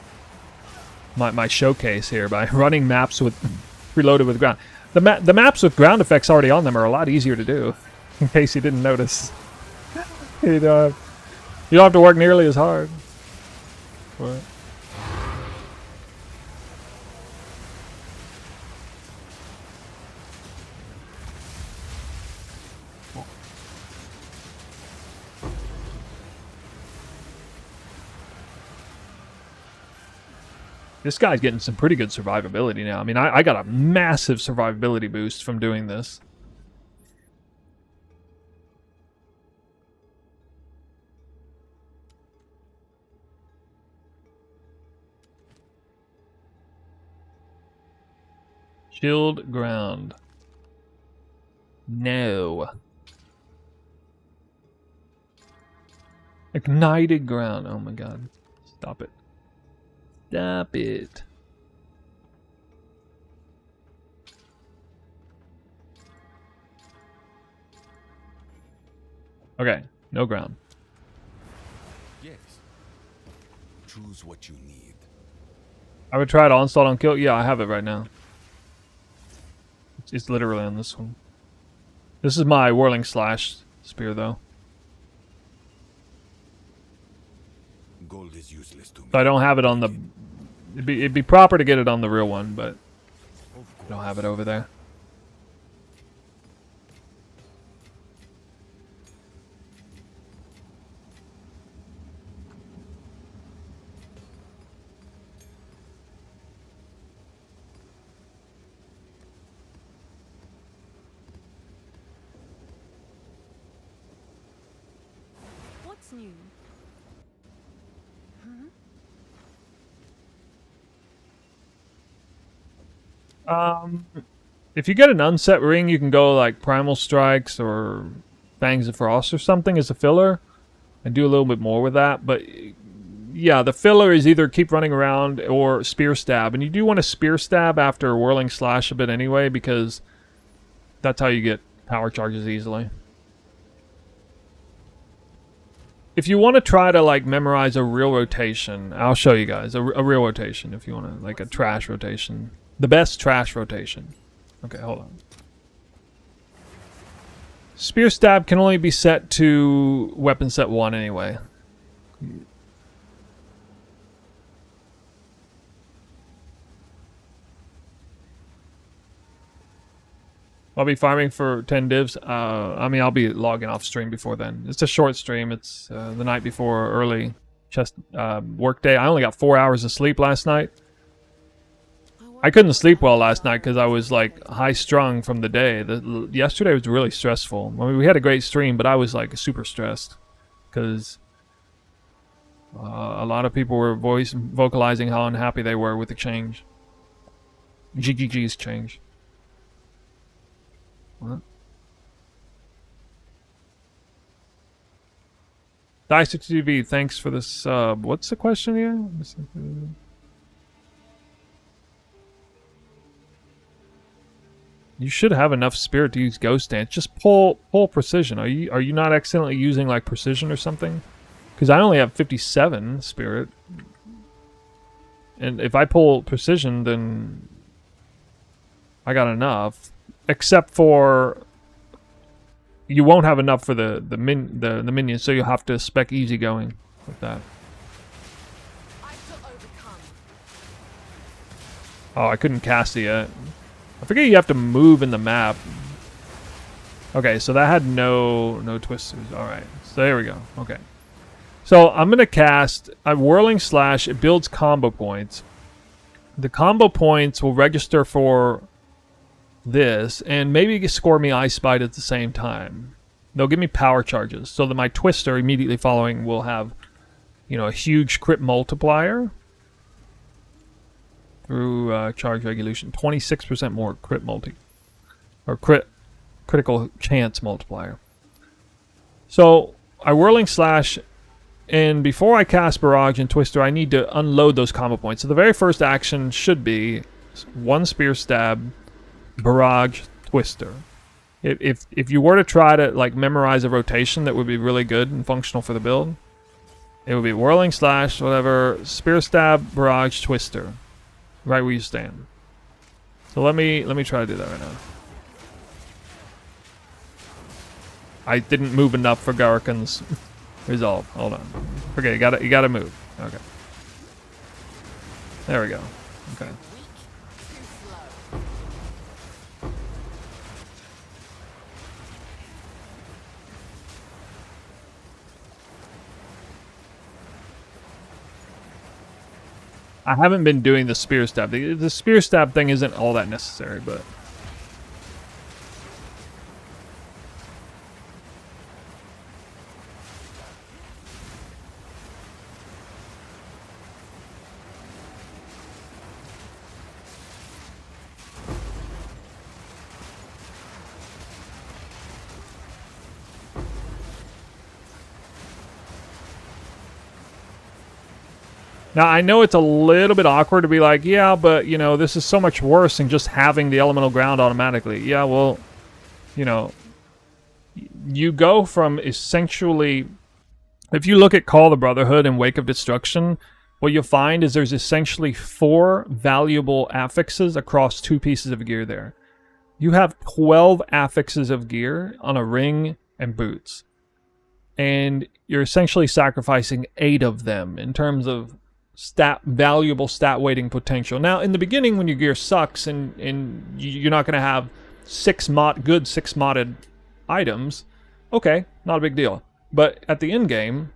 showcase here by running maps with preloaded with ground. The maps with ground effects already on them are a lot easier to do. In case you didn't notice, you don't have to work nearly as hard. But this guy's getting some pretty good survivability now. I mean, I got a massive survivability boost from doing this. Chilled ground. No. Ignited ground. Oh my god. Stop it. Stop it. Okay, no ground. Yes. Choose what you need. I would try to onslaught on kill. Yeah, I have it right now. It's literally on this one. This is my whirling slash spear though. Gold is useless to me. So I don't have it on the. It'd be proper to get it on the real one, but I don't have it over there. What's new? If you get an unset ring, you can go like Primal Strikes or Fangs of Frost or something as a filler, and do a little bit more with that. But yeah, the filler is either keep running around or Spear Stab, and you do want to Spear Stab after Whirling Slash a bit anyway, because that's how you get power charges easily. If you want to try to like memorize a real rotation, I'll show you guys a real rotation. If you want to like a trash rotation, the best trash rotation. Okay, hold on. Spear Stab can only be set to weapon set 1 anyway. I'll be farming for 10 divs. I mean, I'll be logging off stream before then. It's a short stream. It's the night before early chest work day. I only got 4 hours of sleep last night. I couldn't sleep well last night because I was like high strung from the day. Yesterday was really stressful. I mean, we had a great stream, but I was like super stressed because a lot of people were vocalizing how unhappy they were with the change. GGG's change. What? Dice60TV, thanks for this sub. What's the question here? You should have enough spirit to use Ghost Dance. Just pull precision. Are you not accidentally using like precision or something? Because I only have 57 spirit, and if I pull precision, then I got enough. Except for you won't have enough for the minions, so you'll have to spec easygoing with that. I shall overcome. Oh, I couldn't cast it yet. I forget you have to move in the map. Okay, so that had no twisters. Alright, so there we go. Okay. So I'm going to cast a Whirling Slash. It builds combo points. The combo points will register for this, and maybe score me Ice Bite at the same time. They'll give me power charges, so that my Twister immediately following will have, you know, a huge crit multiplier. Through charge regulation, 26% more crit multi, or critical chance multiplier. So I Whirling Slash, and before I cast Barrage and Twister, I need to unload those combo points. So the very first action should be 1 Spear Stab, Barrage, Twister. If you were to try to like memorize a rotation that would be really good and functional for the build, it would be Whirling Slash, whatever, Spear Stab, Barrage, Twister. Right where you stand. So let me try to do that right now. I didn't move enough for Garukhan's resolve. Hold on. Okay, you gotta move. Okay. There we go. Okay. I haven't been doing the Spear Stab. The Spear Stab thing isn't all that necessary, but... Now, I know it's a little bit awkward to be like, yeah, but, you know, this is so much worse than just having the elemental ground automatically. Yeah, well, you know, you go from essentially... If you look at Call of the Brotherhood and Wake of Destruction, what you'll find is there's essentially 4 valuable affixes across 2 pieces of gear there. You have 12 affixes of gear on a ring and boots. And you're essentially sacrificing 8 of them in terms of valuable stat weighting potential. Now, in the beginning, when your gear sucks and you're not going to have good 6 modded items, okay, not a big deal. But at the end game,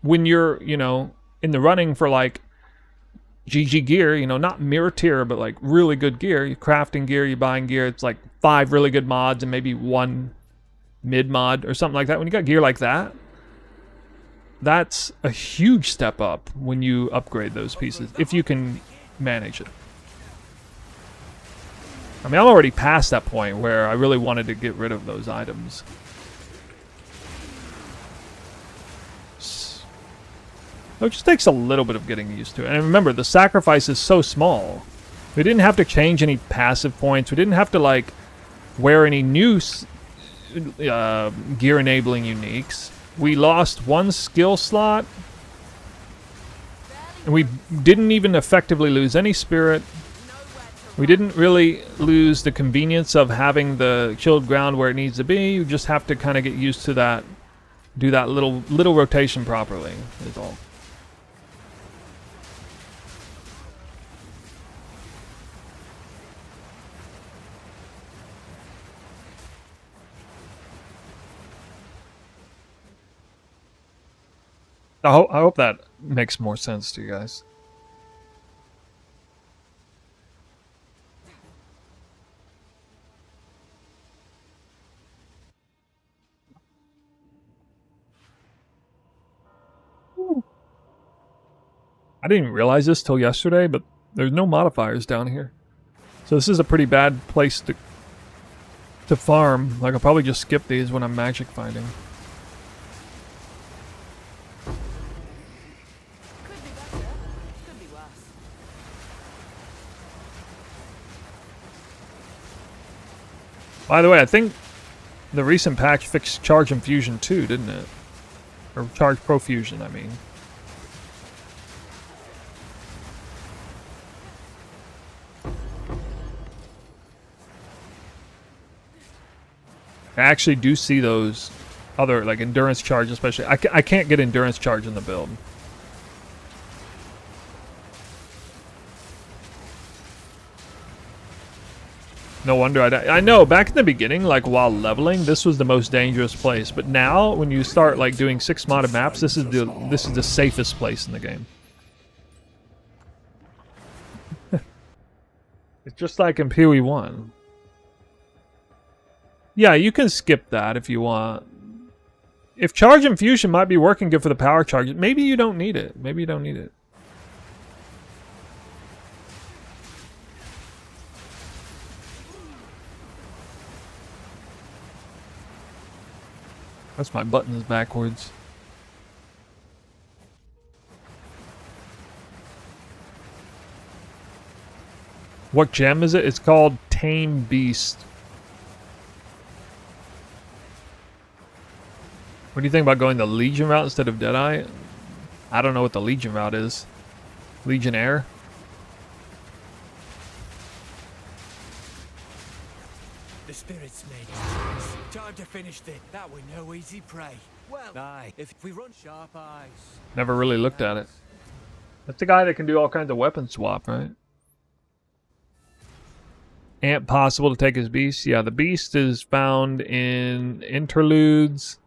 when you're, you know, in the running for like GG gear, you know, not mirror tier, but like really good gear, you're crafting gear, you're buying gear, it's like 5 really good mods and maybe 1 mid mod or something like that. When you got gear like that, that's a huge step up when you upgrade those pieces, if you can manage it. I mean, I'm already past that point where I really wanted to get rid of those items. So it just takes a little bit of getting used to it. And remember, the sacrifice is so small. We didn't have to change any passive points. We didn't have to, like, wear any new gear enabling uniques. We lost 1 skill slot. And we didn't even effectively lose any spirit. We didn't really lose the convenience of having the chilled ground where it needs to be. You just have to kind of get used to that. Do that little rotation properly, is all. I hope that makes more sense to you guys. I didn't realize this till yesterday, but there's no modifiers down here. So this is a pretty bad place to farm. Like, I'll probably just skip these when I'm magic finding. By the way, I think the recent patch fixed Charge Infusion too, didn't it? Or Charge Profusion, I mean. I actually do see those other, like, Endurance Charge especially. I can't get Endurance Charge in the build. No wonder I know, back in the beginning, like, while leveling, this was the most dangerous place. But now, when you start, like, doing 6 modded maps, this is the safest place in the game. It's just like in PoE 1. Yeah, you can skip that if you want. If Charge Infusion might be working good for the power charges, maybe you don't need it. Maybe you don't need it. That's my buttons backwards. What gem is it? It's called Tame Beast. What do you think about going the Legion route instead of Deadeye? I don't know what the Legion route is. Legionnaire? The spirits made his choice. Time to finish it. That were no easy prey. Well, aye, if we run sharp eyes. Never really looked at it. That's the guy that can do all kinds of weapon swap, right? Ain't possible to take his beast. Yeah, the beast is found in interludes.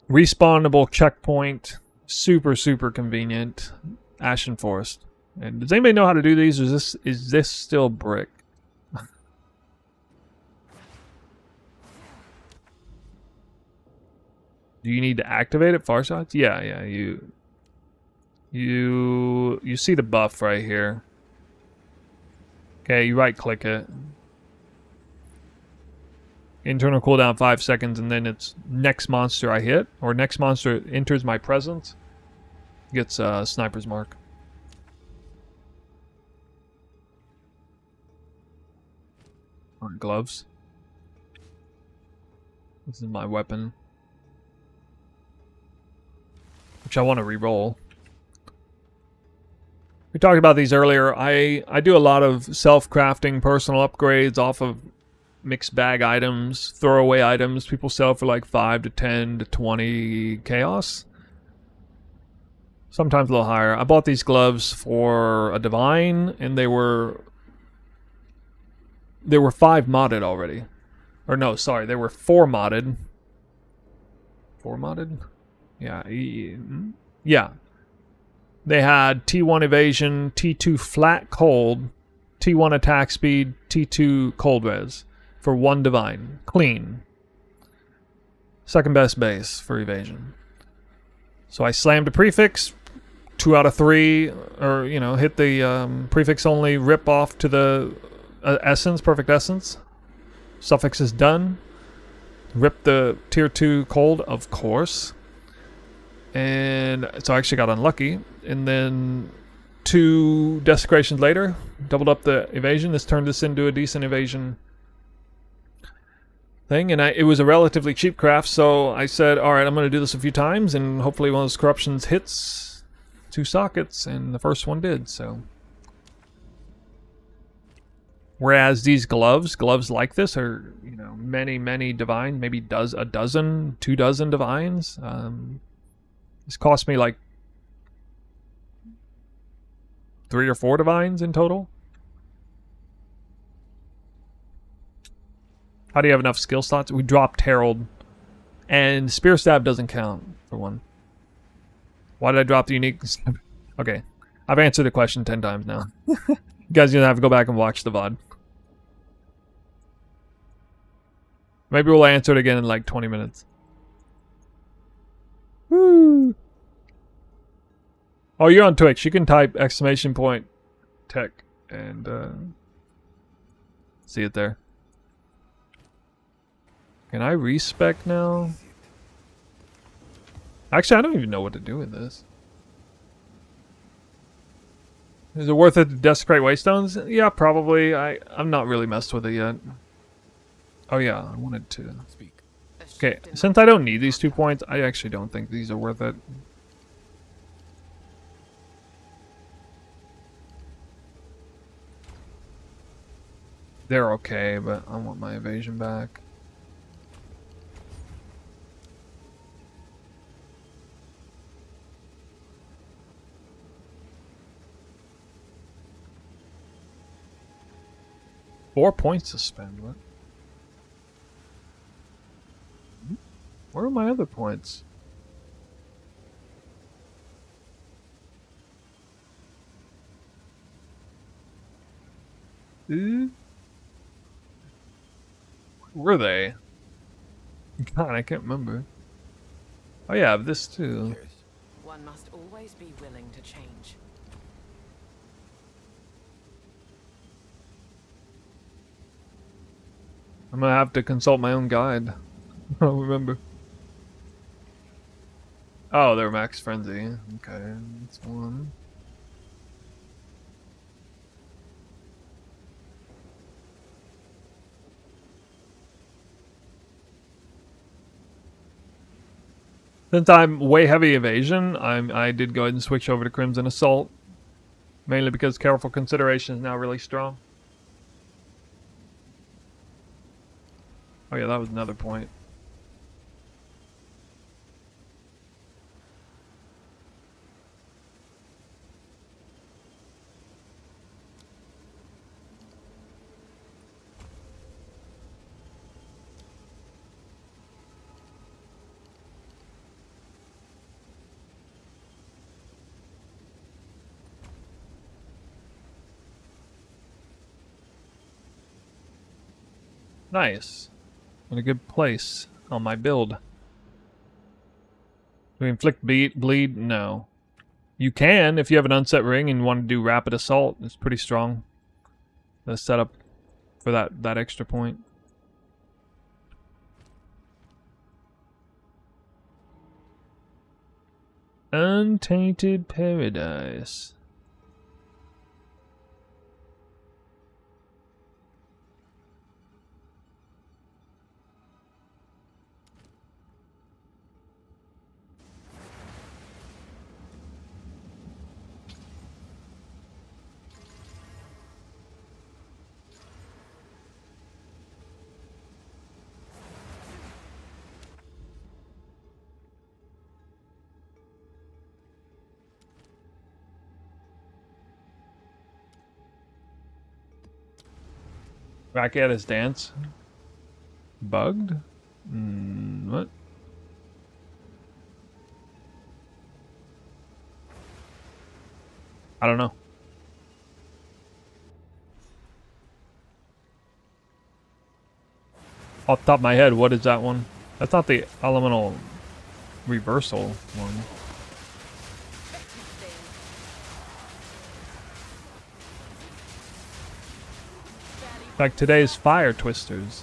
Respawnable checkpoint. Super, super convenient. Ashen Forest. And does anybody know how to do these? Or is this still brick? Do you need to activate it, Farshots? Yeah, you see the buff right here. Okay, you right click it. Internal cooldown 5 seconds, and then it's next monster I hit, or next monster enters my presence. Gets sniper's mark. Alright, gloves. This is my weapon, which I want to re-roll. We talked about these earlier. I do a lot of self-crafting personal upgrades off of mixed bag items, throwaway items. People sell for like 5 to 10 to 20 chaos. Sometimes a little higher. I bought these gloves for a divine, and they were 5 modded already. Or no, sorry, they were 4 modded. 4 modded? Yeah. Yeah. They had T1 evasion, T2 flat cold, T1 attack speed, T2 cold res for 1 divine. Clean. Second best base for evasion. So I slammed a prefix, 2 out of 3, or, you know, hit the prefix only rip off to the essence, perfect essence. Suffix is done. Rip the tier 2 cold, of course. And so I actually got unlucky. And then 2 desecrations later, doubled up the evasion. This turned this into a decent evasion thing. And it was a relatively cheap craft, so I said, alright, I'm going to do this a few times, and hopefully one of those corruptions hits 2 sockets, and the first one did, so. Whereas these gloves like this are, you know, many divines, maybe a dozen, 2 dozen divines. This cost me like 3 or 4 divines in total. How do you have enough skill slots? We dropped Herald, and Spear Staff doesn't count for 1. Why did I drop the unique? Okay, I've answered the question 10 times now. You guys are gonna have to go back and watch the VOD. Maybe we'll answer it again in like 20 minutes. Woo! Oh, you're on Twitch. You can type !tech and see it there. Can I respec now? Actually, I don't even know what to do with this. Is it worth it to desecrate Waystones? Yeah, probably. I'm not really messed with it yet. Oh yeah, I wanted to. Okay, since I don't need these 2 points, I actually don't think these are worth it. They're okay, but I want my evasion back. Four points to spend. What? Where are my other points? Where were they? God, I can't remember. Oh yeah, I have this too. One must always be willing to change. I'm gonna have to consult my own guide. I don't remember. Oh, they're max frenzy. Okay, that's 1. Since I'm way heavy evasion, I did go ahead and switch over to Crimson Assault. Mainly because Careful Consideration is now really strong. Oh yeah, that was another point. Nice. In a good place on my build. Do we inflict bleed? No. You can if you have an unset ring and want to do rapid assault. It's pretty strong. The setup for that extra point. Untainted Paradise. Back at his dance. Bugged? What? I don't know. Off the top of my head, what is that one? That's not the elemental reversal one. Like today's fire twisters.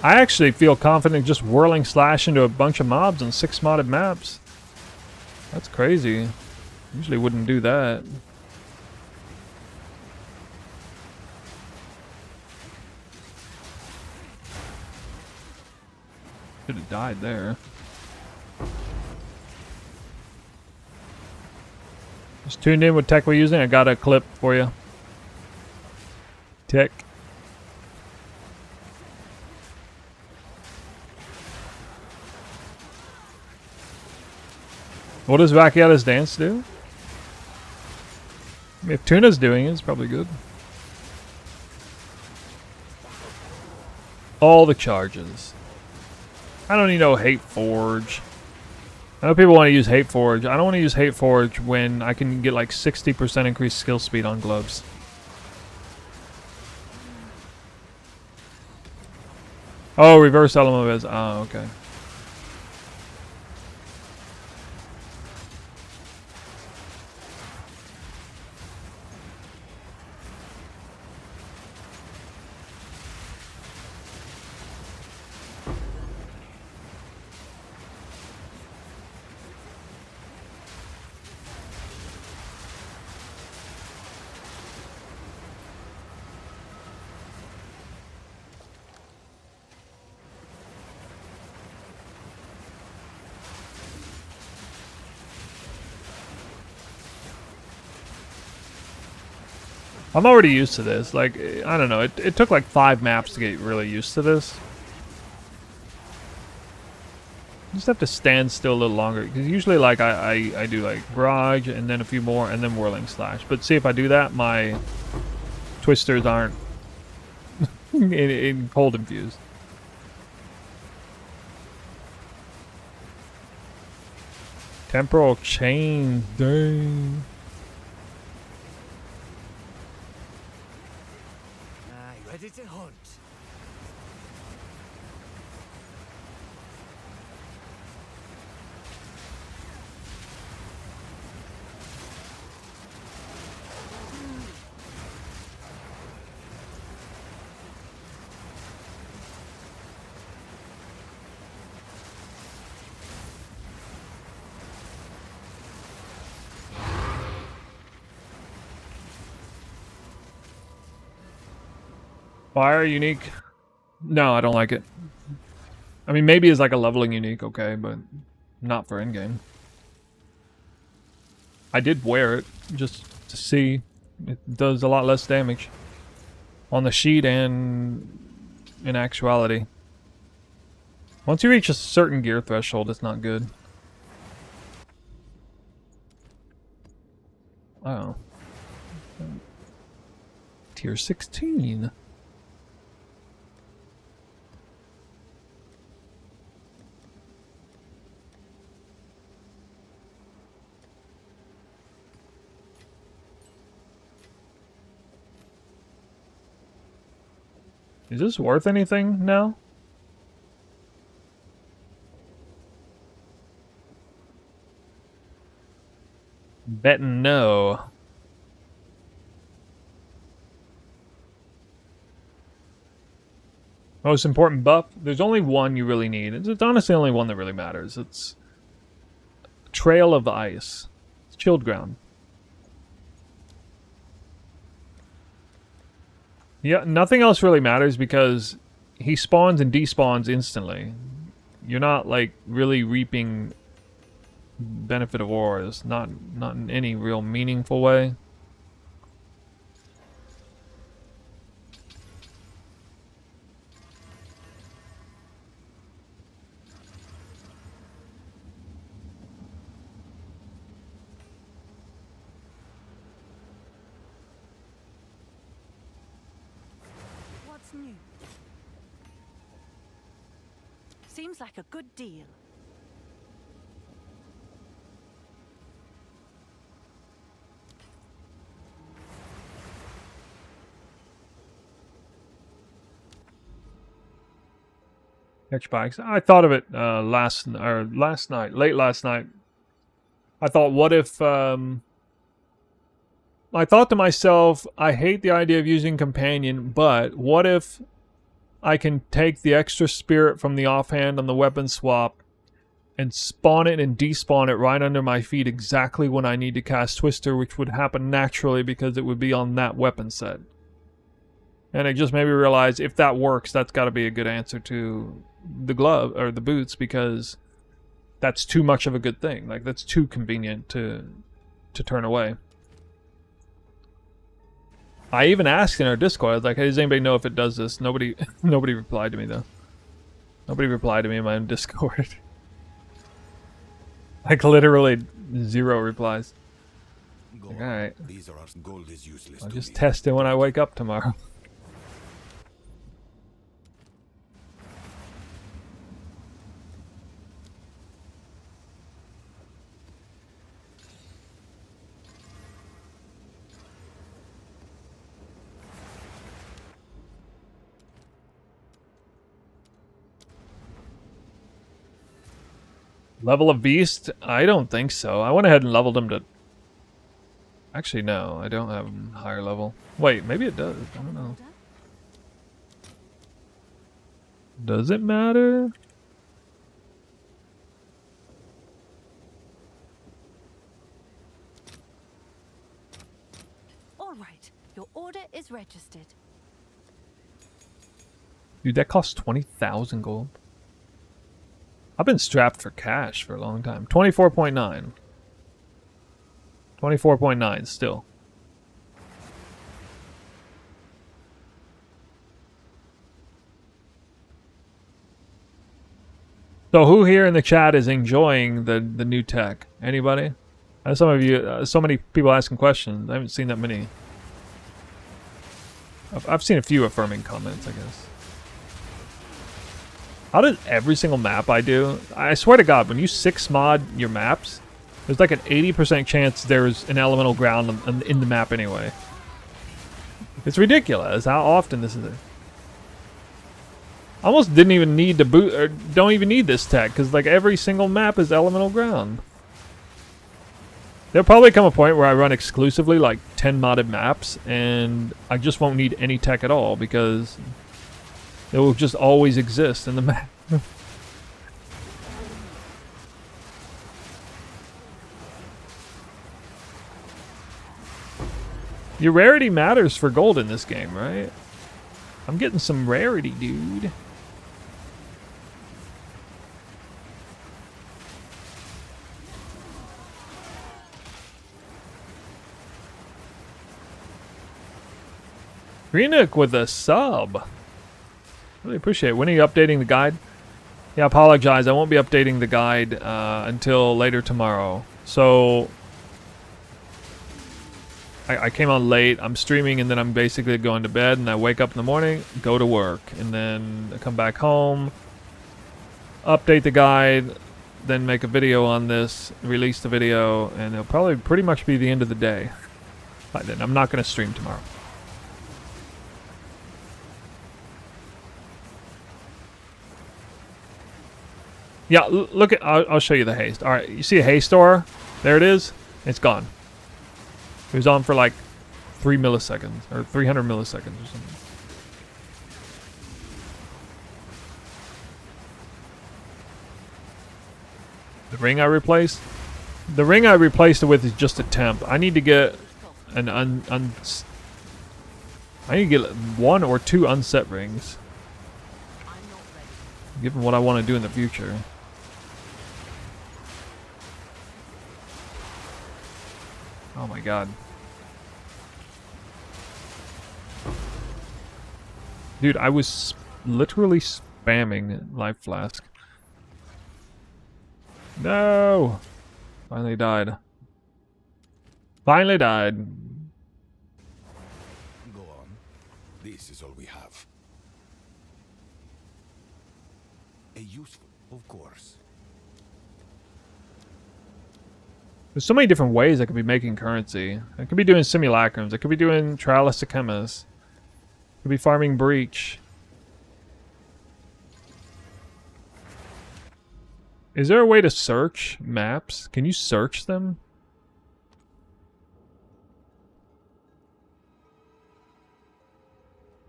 I actually feel confident just whirling slash into a bunch of mobs on 6 modded maps. That's crazy. Usually wouldn't do that. Could have died there. Just tuned in with tech we're using. I got a clip for you. Tech. What does Vakiata's dance do? I mean, if Tuna's doing it, it's probably good. All the charges. I don't need no Hate Forge. I know people want to use Hate Forge. I don't want to use Hate Forge when I can get like 60% increased skill speed on gloves. Oh, reverse element is. Oh, okay. I'm already used to this. Like, I don't know. It took like 5 maps to get really used to this. You just have to stand still a little longer. Because usually, like, I do, like, Barrage and then a few more and then Whirling Slash. But see, if I do that, my twisters aren't in cold infused. Temporal Chain. Dang. Ready to hunt. Fire unique? No, I don't like it. I mean, maybe it's like a leveling unique, okay, but not for endgame. I did wear it just to see. It does a lot less damage on the sheet and in actuality. Once you reach a certain gear threshold, it's not good. Oh. Tier 16. Is this worth anything now? Betting no. Most important buff? There's only one you really need. It's honestly only one that really matters. It's Trail of Ice. It's Chilled Ground. Yeah, nothing else really matters because he spawns and despawns instantly. You're not, like, really reaping benefit of wars. Not in any real meaningful way. What's new? Seems like a good deal. Catch bikes. I thought of it late last night. I thought, what if I thought to myself, I hate the idea of using companion, but what if I can take the extra spirit from the offhand on the weapon swap and spawn it and despawn it right under my feet exactly when I need to cast Twister, which would happen naturally because it would be on that weapon set. And it just made me realize if that works, that's got to be a good answer to the glove or the boots, because that's too much of a good thing. Like, that's too convenient to turn away. I even asked in our Discord, I was like, hey, does anybody know if it does this? Nobody replied to me though. Nobody replied to me in my own Discord. Like, literally 0 replies. Like, alright. I'll just test it when I wake up tomorrow. Level of Beast? I don't think so. I went ahead and leveled him to... Actually, no. I don't have him higher level. Wait, maybe it does. I don't know. Does it matter? All right, your order is registered. Dude, that costs 20,000 gold. I've been strapped for cash for a long time. 24.9. 24.9 still. So who here in the chat is enjoying the new tech? Anybody? Some of you, so many people asking questions. I haven't seen that many. I've seen a few affirming comments, I guess. How does every single map I do... I swear to God, when you 6-mod your maps, there's like an 80% chance there's an elemental ground in the map anyway. It's ridiculous how often this is. I almost didn't even need to boot, or don't even need this tech, because like every single map is elemental ground. There'll probably come a point where I run exclusively like 10 modded maps, and I just won't need any tech at all, because it will just always exist in the map. Your rarity matters for gold in this game, right? I'm getting some rarity, dude. Renuk with a sub. Really appreciate it. When are you updating the guide? Yeah, I apologize. I won't be updating the guide until later tomorrow. So I came on late. I'm streaming and then I'm basically going to bed, and I wake up in the morning, go to work, and then I come back home, update the guide, then make a video on this, release the video, and it'll probably pretty much be the end of the day. By then, I'm not going to stream tomorrow. Yeah, look at. I'll show you the haste. All right, you see a haste aura? There it is. It's gone. It was on for like 3 milliseconds or 300 milliseconds or something. The ring I replaced? The ring I replaced it with is just a temp. I need to get an I need to get 1 or 2 unset rings. Given what I want to do in the future. Oh my god. Dude, I was literally spamming Life Flask. No! Finally died. Finally died. Go on. This is all we have. A useful, of course. There's so many different ways I could be making currency. I could be doing simulacrums. I could be doing Trialis Chemis. I could be farming Breach. Is there a way to search maps? Can you search them?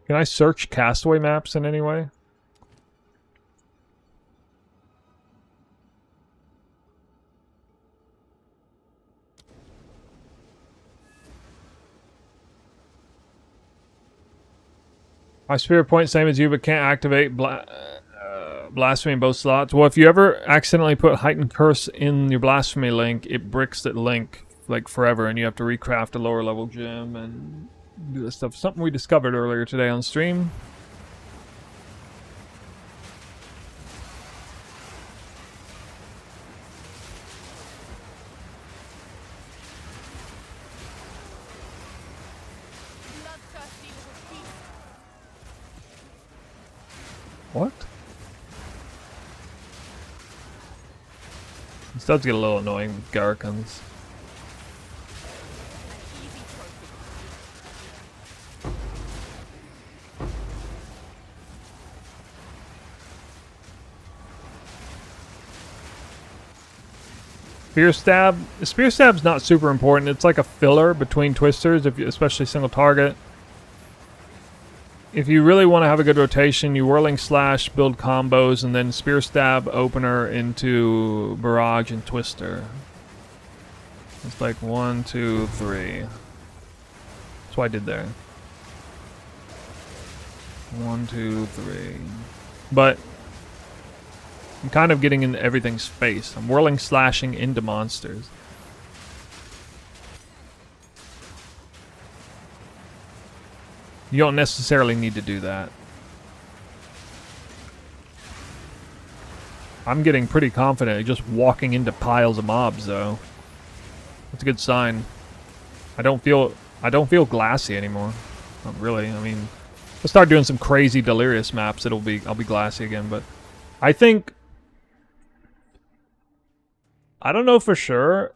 Can I search Castaway maps in any way? My spirit point same as you, but can't activate Blasphemy in both slots. Well, if you ever accidentally put Heightened Curse in your Blasphemy link, it bricks that link like forever, and you have to recraft a lower level gem and do this stuff. Something we discovered earlier today on stream. What? This does get a little annoying with Garukhans. Spear Stab. Spear Stab's not super important. It's like a filler between twisters, if you, especially single target. If you really want to have a good rotation, you Whirling Slash, build combos, and then Spear Stab opener into Barrage and Twister. It's like 1, 2, 3. That's what I did there. 1, 2, 3. But I'm kind of getting into everything's face. I'm Whirling Slashing into monsters. You don't necessarily need to do that. I'm getting pretty confident at just walking into piles of mobs, though. That's a good sign. I don't feel glassy anymore. Not really. I mean, I'll start doing some crazy delirious maps. I'll be glassy again, but I think, I don't know for sure,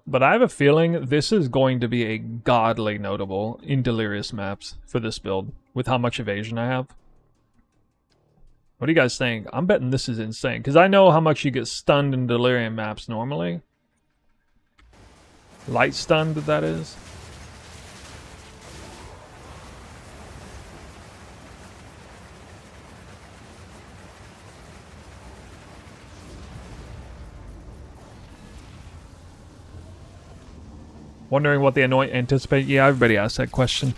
but I have a feeling this is going to be a godly notable in delirious maps for this build, with how much evasion I have. What do you guys think? I'm betting this is insane, because I know how much you get stunned in delirium maps normally. Light stunned, that is. Wondering what the anoint anticipate. Yeah, everybody asked that question.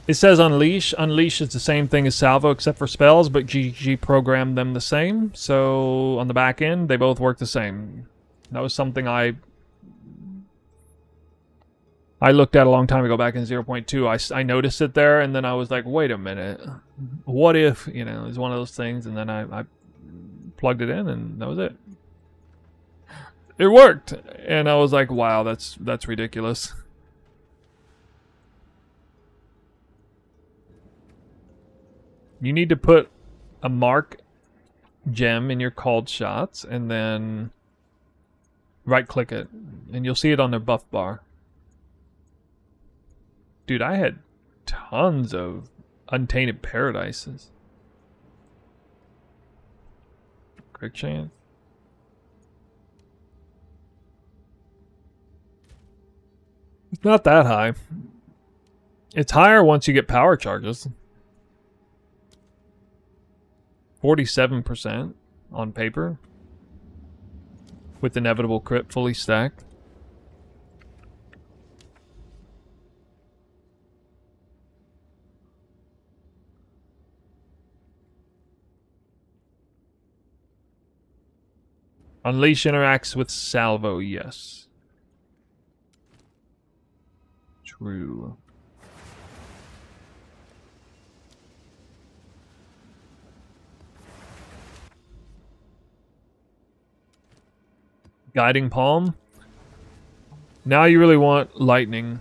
It says Unleash. Unleash is the same thing as Salvo except for spells, but GG programmed them the same. So on the back end, they both work the same. That was something I looked at a long time ago back in 0.2. I noticed it there, and then I was like, wait a minute. What if, you know, it's one of those things, and then I plugged it in, and that was it. It worked, and I was like, wow, that's ridiculous. You need to put a mark gem in your called shots, and then right click it, and you'll see it on their buff bar. Dude, I had tons of Untainted Paradises. Quick chance. It's not that high. It's higher once you get power charges. 47% on paper. with inevitable crit fully stacked. Unleash interacts with salvo, yes. True. Guiding Palm. Now you really want lightning.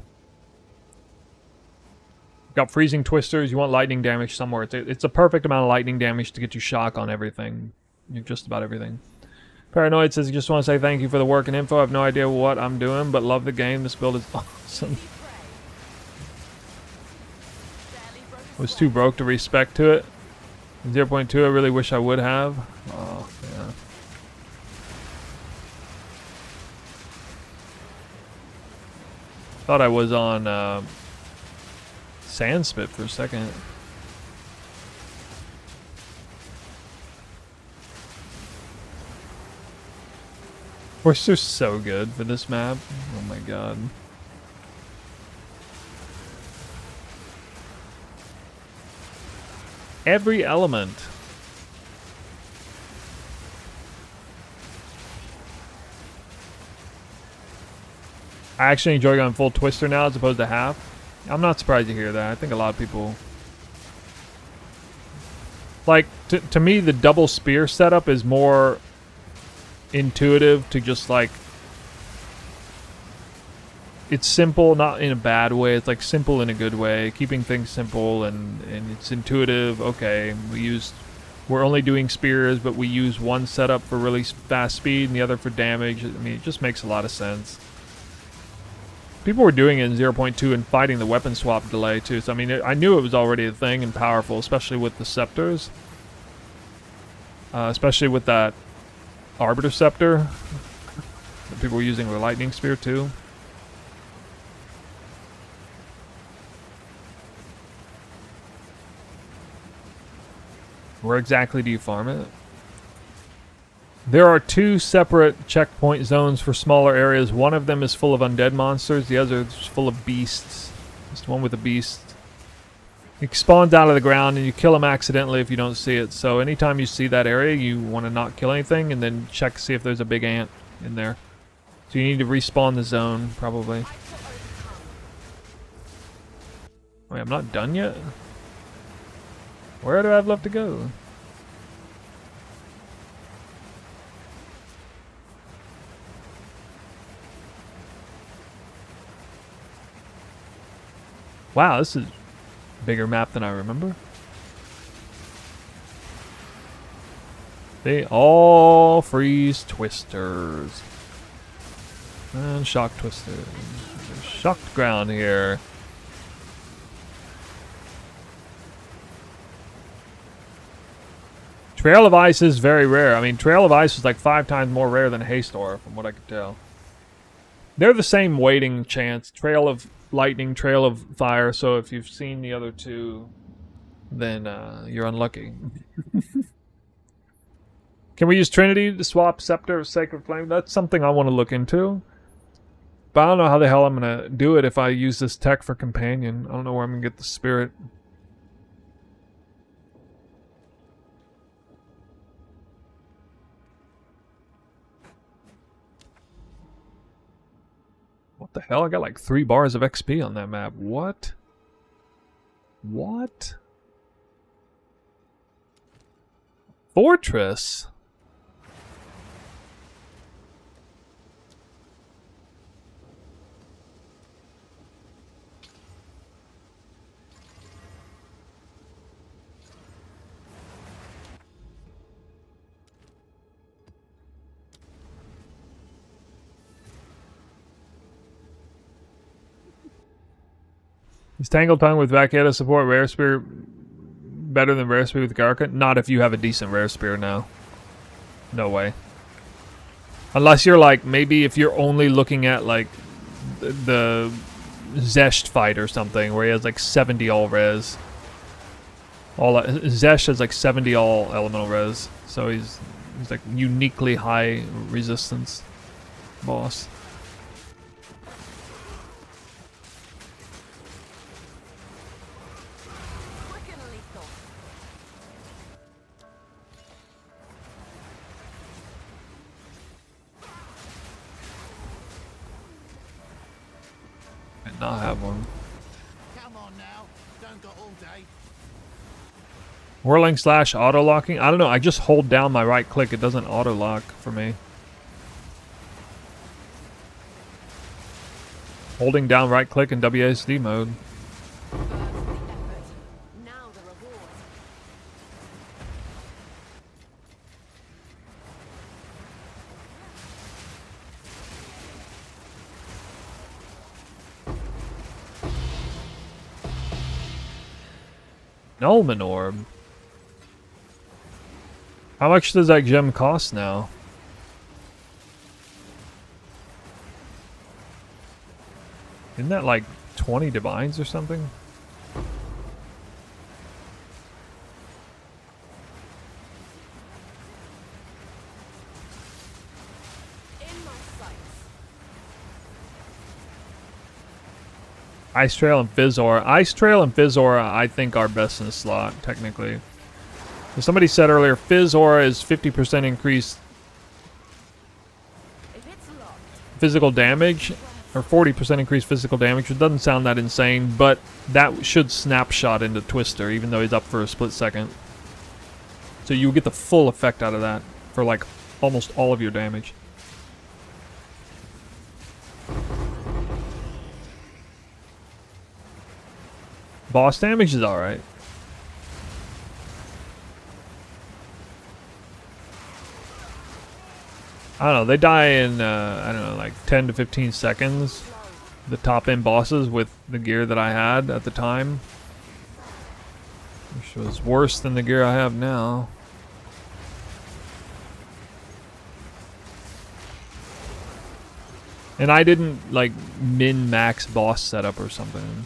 Got freezing twisters, you want lightning damage somewhere. It's a perfect amount of lightning damage to get you shock on everything. Just about everything. Paranoid says, just want to say thank you for the work and info. I have no idea what I'm doing, but love the game. This build is awesome. Was too broke to respect to it. 0.2, I really wish I would have. Oh, yeah. Thought I was on Sandspit for a second. We're just so good for this map. Oh my god. Every element. I actually enjoy going full twister now as opposed to half. I'm not surprised to hear that. I think a lot of people... Like, to me, the double spear setup is more intuitive to just, like... It's simple, not in a bad way. It's, like, simple in a good way. Keeping things simple and it's intuitive. Okay, we're only doing spears, but we use one setup for really fast speed and the other for damage. I mean, it just makes a lot of sense. People were doing it in 0.2 and fighting the weapon swap delay too. So I mean, I knew it was already a thing and powerful, especially with the scepters. Especially with that Arbiter Scepter. People were using the Lightning Spear too. Where exactly do you farm it? There are 2 separate checkpoint zones for smaller areas. One of them is full of undead monsters. The other is full of beasts. Just one with a beast. It spawns out of the ground and you kill them accidentally if you don't see it. So anytime you see that area, you want to not kill anything and then check to see if there's a big ant in there. So you need to respawn the zone, probably. Wait, I'm not done yet? Where do I have left to go? Wow, this is a bigger map than I remember. They all freeze twisters. And shock twisters. Shocked ground here. Trail of Ice is very rare. I mean, Trail of Ice is like 5 times more rare than Haystor, from what I could tell. They're the same weighting chance. Trail of Lightning, Trail of Fire, so if you've seen the other 2, then you're unlucky. Can we use Trinity to swap Scepter of Sacred Flame? That's something I want to look into. But I don't know how the hell I'm going to do it if I use this tech for Companion. I don't know where I'm going to get the Spirit. What the hell? I got like 3 bars of XP on that map. What? What? Fortress? Is Tangled Tongue with Vaqueta support Rare Spear better than Rare Spear with Garukhan? Not if you have a decent Rare Spear now. No way. Unless you're like, maybe if you're only looking at like the Zesht fight or something where he has like 70 all res. Zesht has like 70 all elemental res. So he's like uniquely high resistance. boss. Quick and lethal. And not have one. Come on now. Don't got all day. Whirling / auto locking. I don't know. I just hold down my right click. It doesn't auto lock for me. Holding down right click in WASD mode. First the effort. Now the reward. Nullman Orb. How much does that gem cost now? Isn't that like 20 divines or something? In my sights. Ice Trail and Fizzora. Ice Trail and Fizzora, I think, are best in the slot, technically. As somebody said earlier, Fizzora is 50% increased If it's locked, physical damage, or 40% increased physical damage, which doesn't sound that insane, but that should snapshot into Twister, even though he's up for a split second. So you get the full effect out of that for like almost all of your damage. Boss damage is alright. I don't know, they die in, I don't know, like 10 to 15 seconds. The top end bosses with the gear that I had at the time. Which was worse than the gear I have now. And I didn't, like, min-max boss setup or something.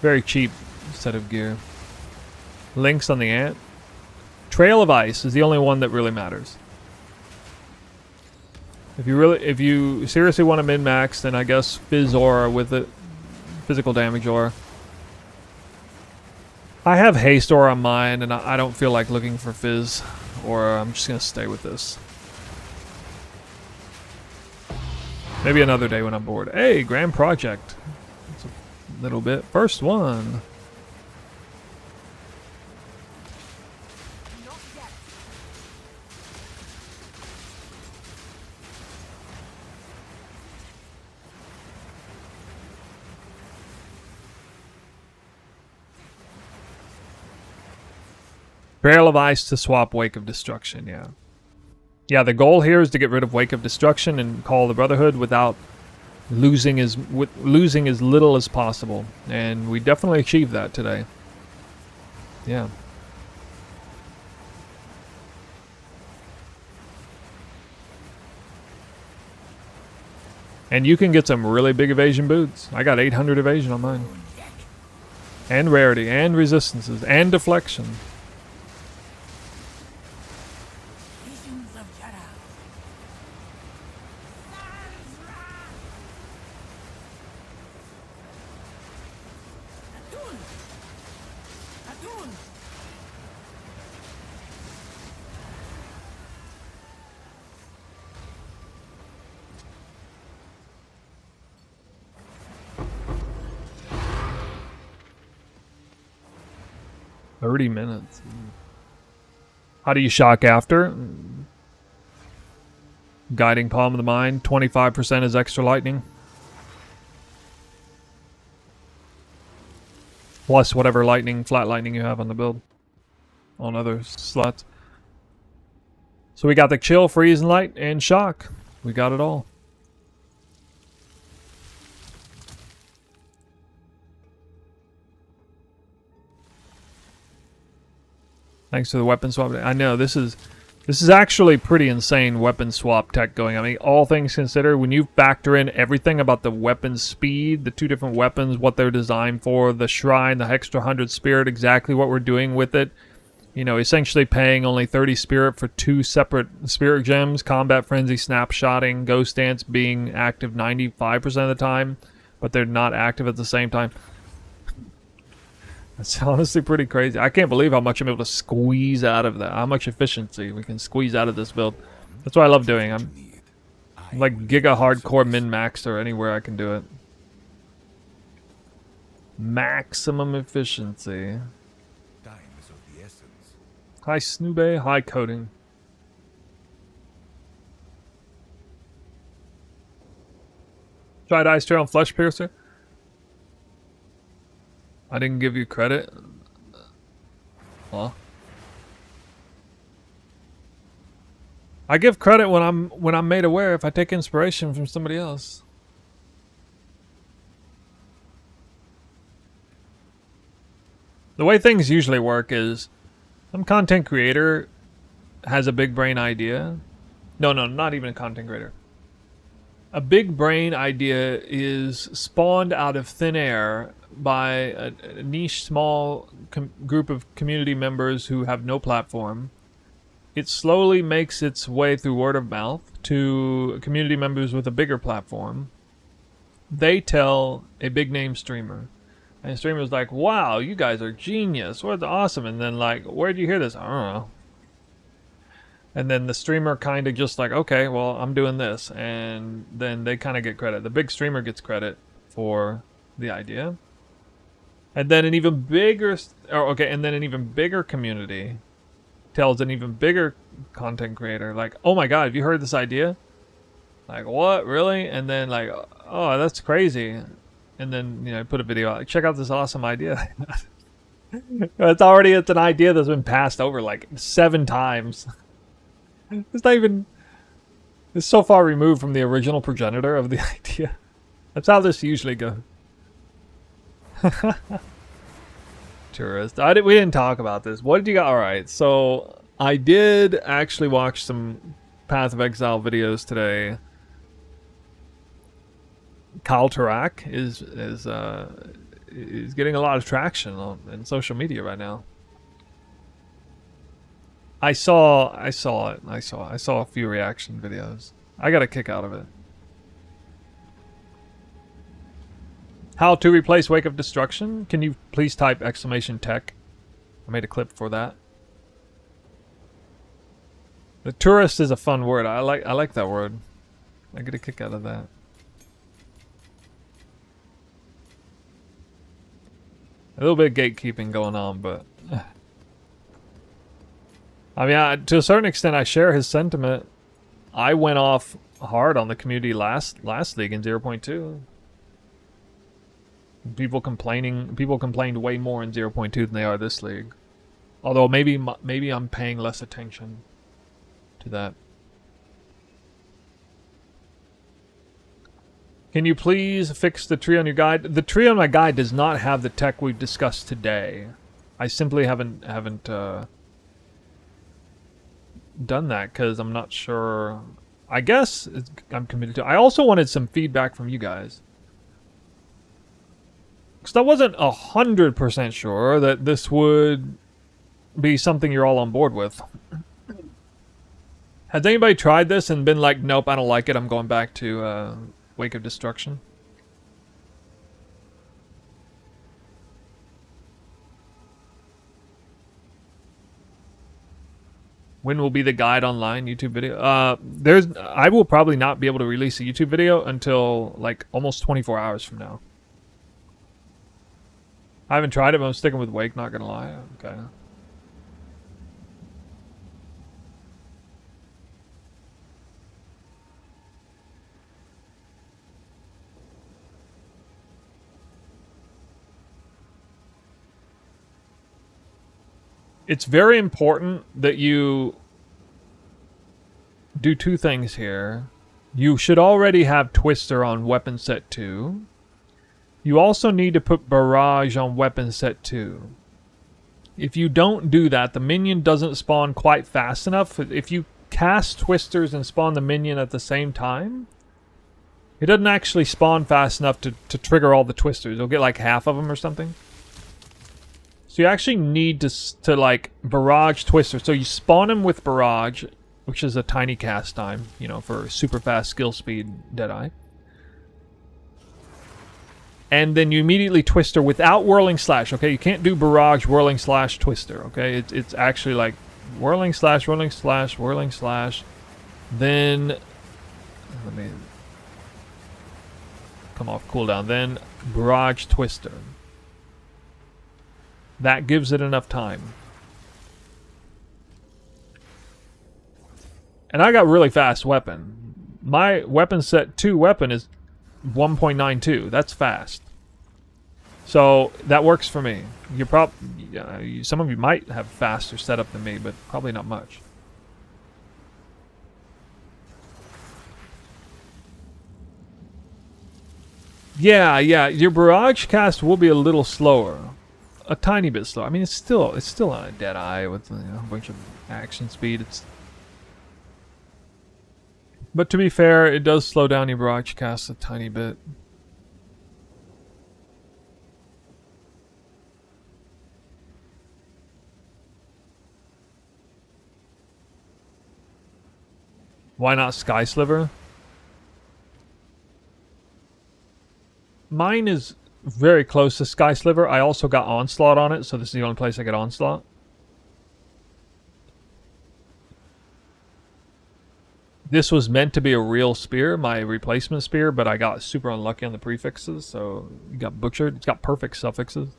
Very cheap set of gear. Links on the ant. Trail of Ice is the only one that really matters. If you seriously want to min-max, then I guess Fizz Aura with it. Physical damage aura. I have Haste Aura on mine, and I don't feel like looking for Fizz Aura. I'm just going to stay with this. Maybe another day when I'm bored. Hey, Grand Project. It's a little bit. First one. not yet. Trail of Ice to swap Wake of Destruction, yeah. Yeah, the goal here is to get rid of Wake of Destruction and call the Brotherhood without losing as little as possible. And we definitely achieved that today. Yeah. And you can get some really big evasion boots. I got 800 evasion on mine. And rarity, and resistances, and deflection. Visions of Yara. Atun! Atun! $30 minutes. How do you shock after? Guiding Palm of the Mind. 25% is extra lightning. Plus whatever lightning, flat lightning you have on the build. On other slots. So we got the chill, freeze, and light, and shock. We got it all. Thanks to the weapon swap. I know this is actually pretty insane weapon swap tech going. I mean, all things considered, when you factor in everything about the weapon speed, the two different weapons, what they're designed for, the shrine, the extra 100 spirit, exactly what we're doing with it, you know, essentially paying only 30 spirit for 2 separate spirit gems, combat frenzy, snapshotting, ghost dance being active 95% of the time, but they're not active at the same time. That's honestly pretty crazy. I can't believe how much I'm able to squeeze out of that. How much efficiency we can squeeze out of this build. That's what I love doing. I'm like giga hardcore min-maxed or anywhere I can do it. Maximum efficiency. Time is of the essence. High Snoobe, high coding. Tried Ice Trail and Flesh Piercer. I didn't give you credit. Well, I give credit when I'm made aware if I take inspiration from somebody else. The way things usually work is some content creator has a big brain idea. No, not even a content creator. A big brain idea is spawned out of thin air by a niche small group of community members who have no platform. It slowly makes its way through word of mouth to community members with a bigger platform. They tell a big name streamer. And the streamer's like, wow, you guys are genius. What's awesome. And then like, where'd you hear this? I don't know. And then the streamer kind of just like, okay, well, I'm doing this. And then they kind of get credit. The big streamer gets credit for the idea. And then an even bigger, and then an even bigger community tells an even bigger content creator, like, oh my god, have you heard this idea? Like, what, really? And then like, oh, that's crazy. And then, you know, put a video out, like, check out this awesome idea. It's an idea that's been passed over like 7 times. It's not even, it's so far removed from the original progenitor of the idea. That's how this usually goes. Tourist. We didn't talk about this. What did you got? Alright, so I did actually watch some Path of Exile videos today. Kyle Tarak is getting a lot of traction in social media right now. I saw it. I saw a few reaction videos. I got a kick out of it. How to replace Wake of Destruction? Can you please type exclamation tech? I made a clip for that. The tourist is a fun word. I like that word. I get a kick out of that. A little bit of gatekeeping going on, but I mean, to a certain extent, I share his sentiment. I went off hard on the community last league in 0.2. People complained way more in 0.2 than they are this league. Although maybe I'm paying less attention to that. Can you please fix the tree on your guide? The tree on my guide does not have the tech we've discussed today. I simply haven't done that because I'm not sure. I guess I'm committed to. I also wanted some feedback from you guys. Because I wasn't 100% sure that this would be something you're all on board with. Has anybody tried this and been like, nope, I don't like it, I'm going back to Wake of Destruction? When will be the guide online YouTube video? I will probably not be able to release a YouTube video until like almost 24 hours from now. I haven't tried it, but I'm sticking with Wake, not gonna lie. Okay. It's very important that you do 2 things here. You should already have Twister on weapon set 2. You also need to put Barrage on weapon set 2. If you don't do that, the minion doesn't spawn quite fast enough. If you cast Twisters and spawn the minion at the same time, it doesn't actually spawn fast enough to trigger all the Twisters. You'll get like half of them or something. So you actually need to like barrage Twister. So you spawn him with barrage, which is a tiny cast time, you know, for super fast skill speed Deadeye. And then you immediately Twister without Whirling Slash, okay? You can't do barrage, Whirling Slash, Twister, okay? It's actually like Whirling Slash, Whirling Slash, Whirling Slash. Then, let me come off cooldown. Then barrage, Twister. That gives it enough time. And I got really fast weapon. My weapon set 2 weapon is 1.92. That's fast. So that works for me. You're some of you might have faster setup than me, but probably not much. Yeah, your barrage cast will be a little slower. A tiny bit slower. I mean, it's still on a Deadeye with, you know, a bunch of action speed. But to be fair, it does slow down your barrage cast a tiny bit. Why not Sky Sliver? Mine is very close to Sky Sliver. I also got Onslaught on it, so this is the only place I get Onslaught. This was meant to be a real spear, my replacement spear, but I got super unlucky on the prefixes, so it got butchered. It's got perfect suffixes.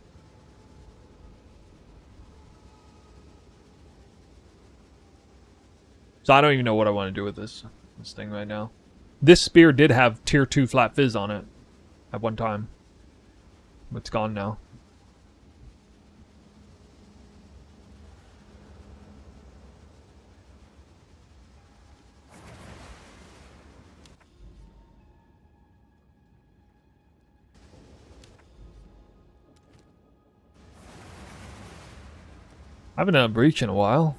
So I don't even know what I want to do with this thing right now. This spear did have tier 2 flat fizz on it at one time. But it's gone now. I haven't done a breach in a while.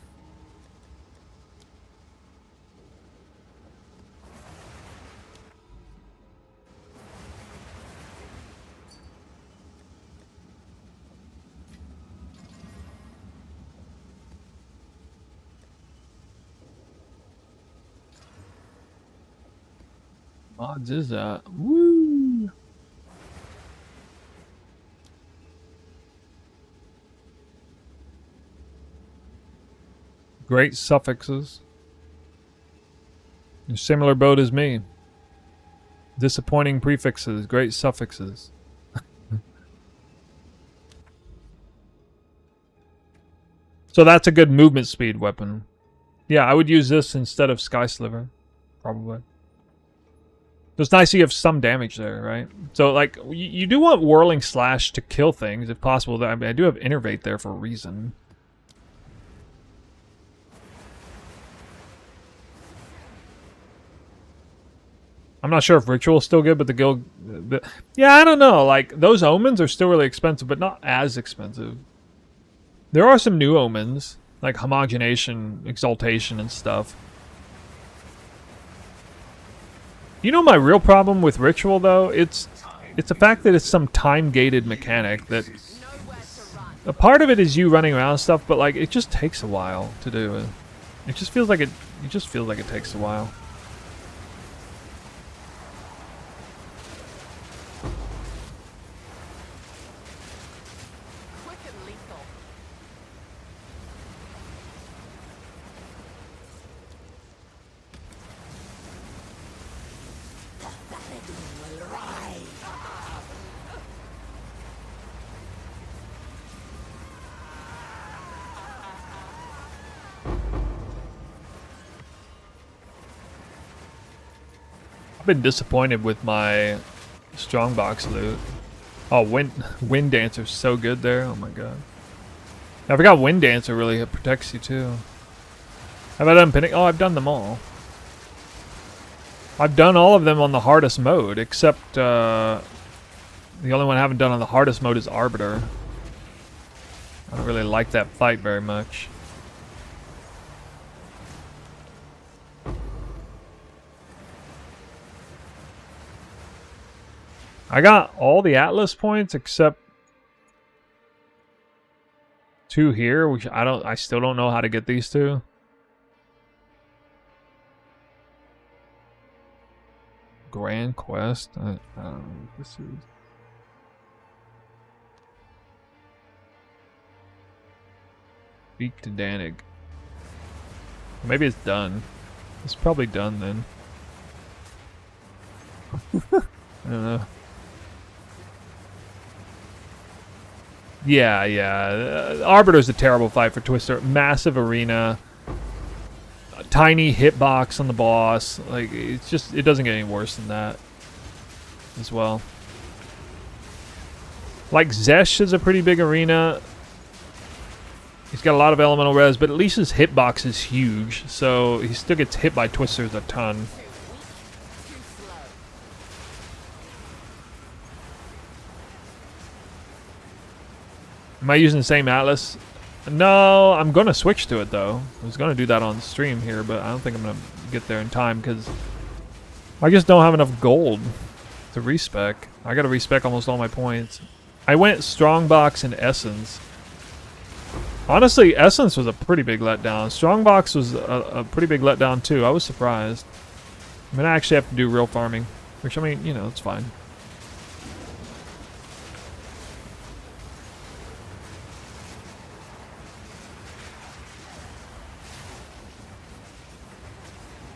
Mods is that? Woo! Great suffixes. You're similar boat as me. Disappointing prefixes, great suffixes. So that's a good movement speed weapon. Yeah, I would use this instead of Sky Sliver. Probably. It's nice you have some damage there, right? So, like, you do want Whirling Slash to kill things, if possible. I mean, I do have Innervate there for a reason. I'm not sure if Ritual is still good, but the guild... yeah, I don't know. Like, those omens are still really expensive, but not as expensive. There are some new omens, like Homogenation, Exaltation, and stuff. You know my real problem with Ritual, though? It's the fact that it's some time-gated mechanic that... A part of it is you running around and stuff, but, like, it just takes a while to do. It just feels like it takes a while. Been disappointed with my strongbox loot. Oh, Wind Dancer's so good there. Oh my god. I forgot Wind Dancer really protects you too. Have I done pinning? Oh, I've done them all. I've done all of them on the hardest mode, except the only one I haven't done on the hardest mode is Arbiter. I don't really like that fight very much. I got all the Atlas points except 2 here, which I still don't know how to get these two. Grand Quest. I don't know what this is. Speak to Danig. Maybe it's done. It's probably done then. I don't know. Yeah. Arbiter's a terrible fight for Twister. Massive arena. A tiny hitbox on the boss. Like, it's just, it doesn't get any worse than that as well. Like, Zesh is a pretty big arena. He's got a lot of elemental res, but at least his hitbox is huge, so he still gets hit by Twisters a ton. Am I using the same Atlas? No, I'm going to switch to it, though. I was going to do that on stream here, but I don't think I'm going to get there in time, because I just don't have enough gold to respec. I got to respec almost all my points. I went Strongbox and Essence. Honestly, Essence was a pretty big letdown. Strongbox was a pretty big letdown, too. I was surprised. I mean, I actually have to do real farming, which, I mean, you know, it's fine.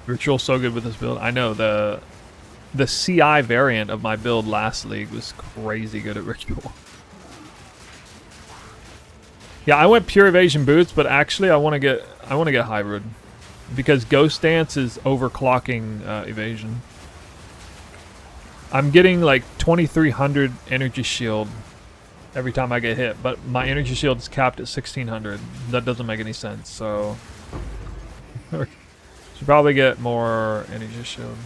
Ritual's so good with this build. I know, the CI variant of my build last league was crazy good at Ritual. Yeah, I went pure evasion boots, but actually I want to get hybrid because Ghost Dance is overclocking evasion. I'm getting like 2300 energy shield every time I get hit, but my energy shield is capped at 1600. That doesn't make any sense, so should probably get more energy shield.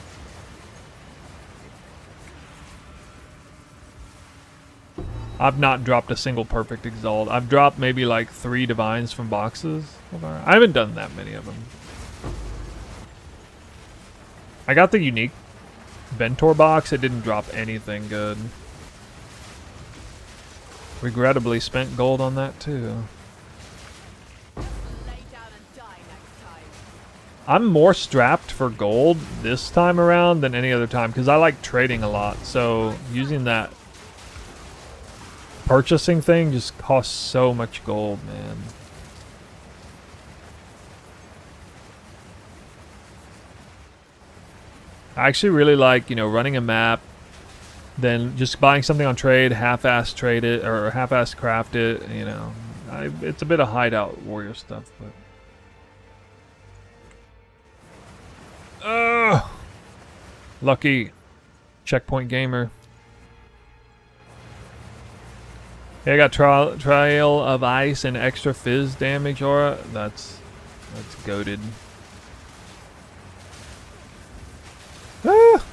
I've not dropped a single perfect exalt. I've dropped maybe like 3 divines from boxes. I haven't done that many of them. I got the unique Ventor box. It didn't drop anything good. Regrettably spent gold on that too. I'm more strapped for gold this time around than any other time because I like trading a lot. So using that purchasing thing just costs so much gold, man. I actually really like, you know, running a map, then just buying something on trade, half-ass trade it, or half-ass craft it, you know. It's a bit of hideout warrior stuff, but... Lucky. Checkpoint gamer. Yeah, I got Trail of Ice and extra fizz damage aura. That's goated. Ah!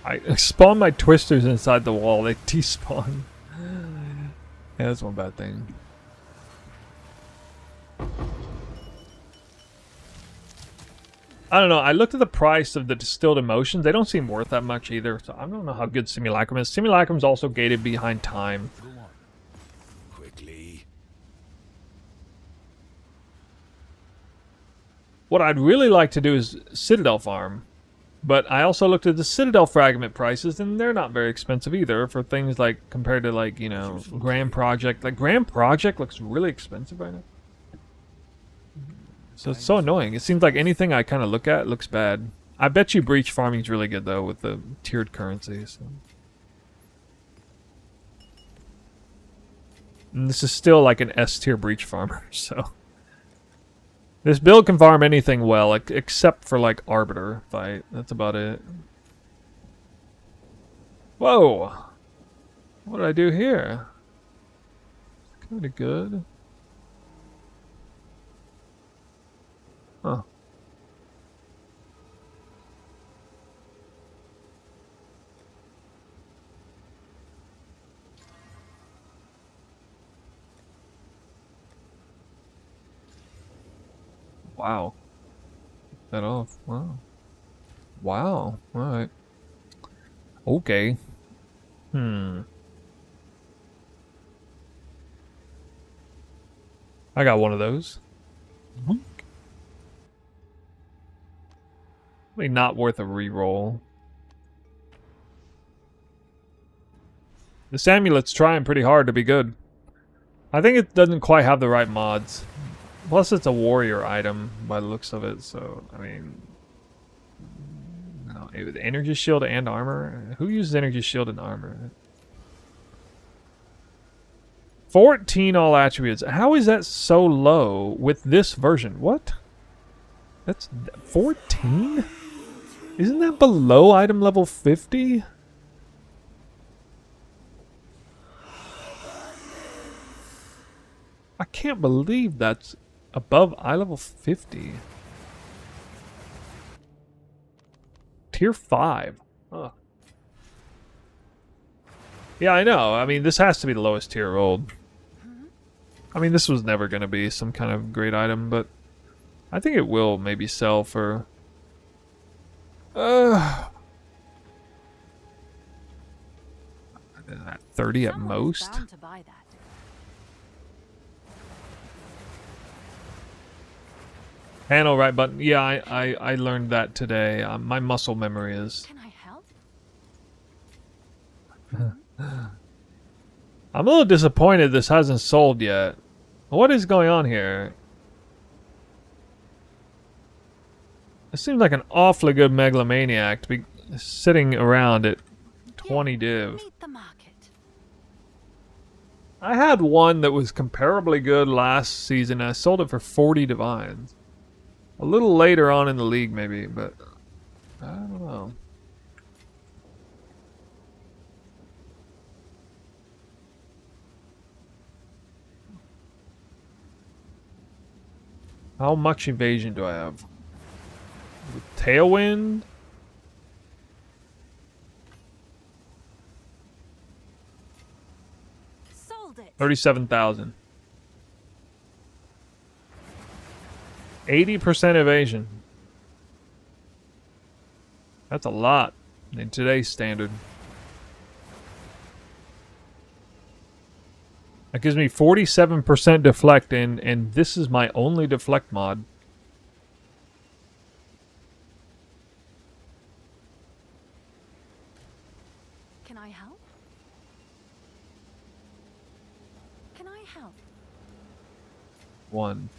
I spawned my twisters inside the wall. They despawn. Yeah, that's one bad thing. I don't know. I looked at the price of the distilled emotions. They don't seem worth that much either. So I don't know how good Simulacrum is. Simulacrum's also gated behind time. Go on. Quickly. What I'd really like to do is Citadel farm. But I also looked at the Citadel fragment prices, and they're not very expensive either for things like, compared to like, you know, Grand Project. Like, Grand Project looks really expensive right now. So it's so annoying. It seems like anything I kind of look at looks bad. I bet you Breach farming's really good though with the tiered currency. So. And this is still like an S tier Breach farmer, so. This build can farm anything well, like, except for like Arbiter fight. That's about it. Whoa! What did I do here? Kind of good. Huh. Wow. That off. Wow. Wow. Alright. Okay. I got one of those. Probably not worth a reroll. This amulet's trying pretty hard to be good. I think it doesn't quite have the right mods. Plus, it's a warrior item by the looks of it, so, I mean... No, energy shield and armor? Who uses energy shield and armor? 14 all attributes. How is that so low with this version? What? That's 14? Isn't that below item level 50? I can't believe that's above eye level 50. Tier 5. Huh. Yeah, I know. I mean, this has to be the lowest tier rolled. I mean, this was never going to be some kind of great item, but I think it will maybe sell for... 30 at Someone's most. bound to buy that. Panel right button. Yeah, I learned that today. My muscle memory is... Can I help? I'm a little disappointed this hasn't sold yet. What is going on here? It seems like an awfully good megalomaniac to be sitting around at 20 div. Meet the market. I had one that was comparably good last season. I sold it for 40 divines. A little later on in the league, maybe, but I don't know. How much evasion do I have? Tailwind? Sold it. 37,000. 80% evasion. That's a lot in today's standard. That gives me 47% deflect, and this is my only deflect mod. Can I help? Can I help? 1.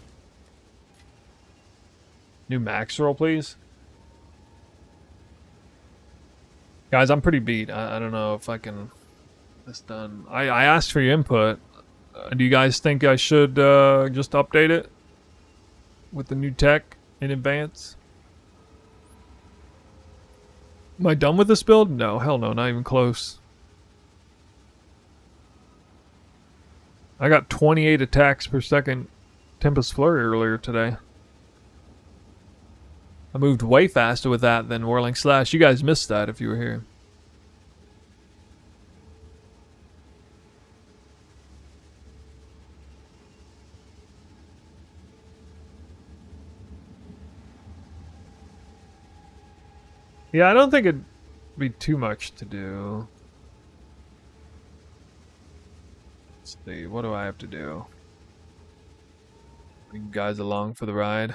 New max roll, please. Guys, I'm pretty beat. I don't know if I can get this done. I asked for your input. Do you guys think I should just update it with the new tech in advance? Am I done with this build? No, hell no, not even close. I got 28 attacks per second Tempest Flurry earlier today. I moved way faster with that than Whirling Slash. You guys missed that if you were here. Yeah, I don't think it'd be too much to do. Let's see, what do I have to do? Bring you guys along for the ride.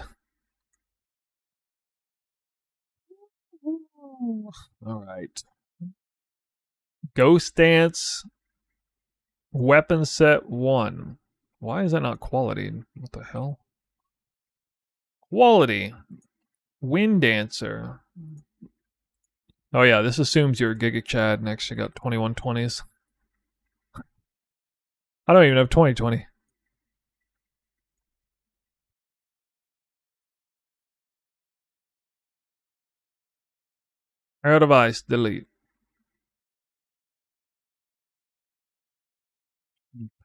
Alright. Ghost Dance. Weapon set 1. Why is that not quality? What the hell? Quality. Wind Dancer. Oh yeah, this assumes you're a Giga Chad and actually got 2120s. I don't even have 2020. Arrow device, delete.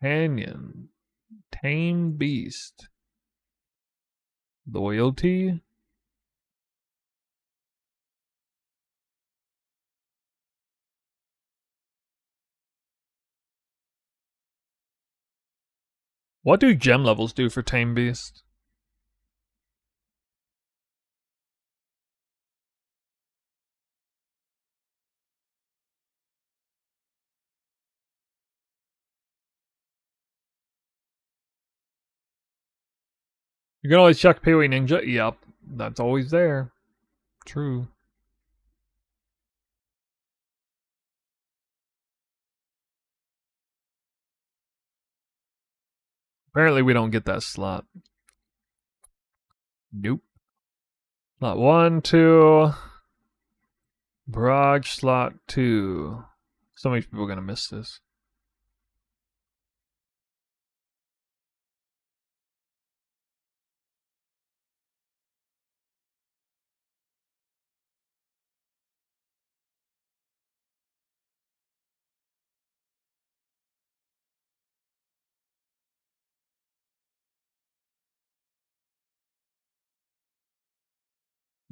Companion. Tame Beast. Loyalty. What do gem levels do for Tame Beast? You can always chuck Pee-wee Ninja. Yep, that's always there. True. Apparently we don't get that slot. Nope. Slot 1, 2. Barrage slot 2. So many people are gonna miss this.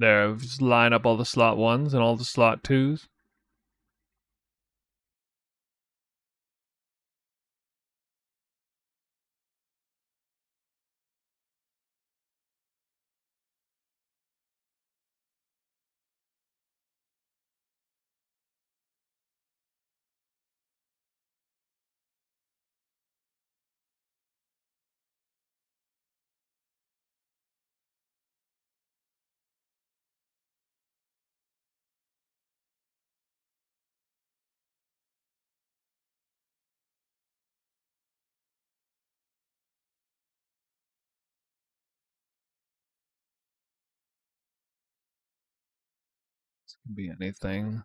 There, just line up all the slot 1s and all the slot 2s. This can be anything.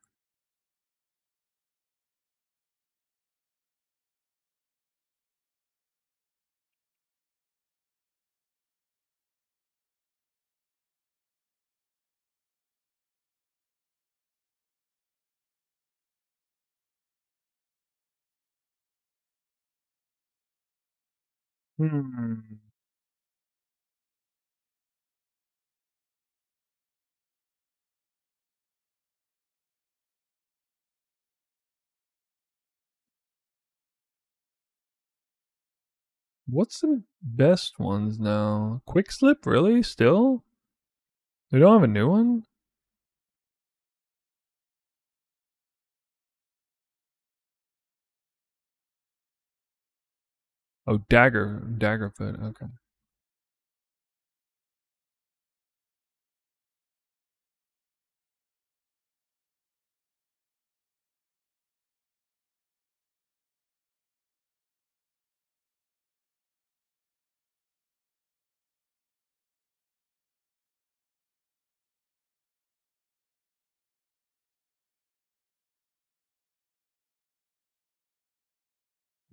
Hmm. What's the best ones now? Quick Slip, really? Still? They don't have a new one? Oh, Daggerfoot, okay.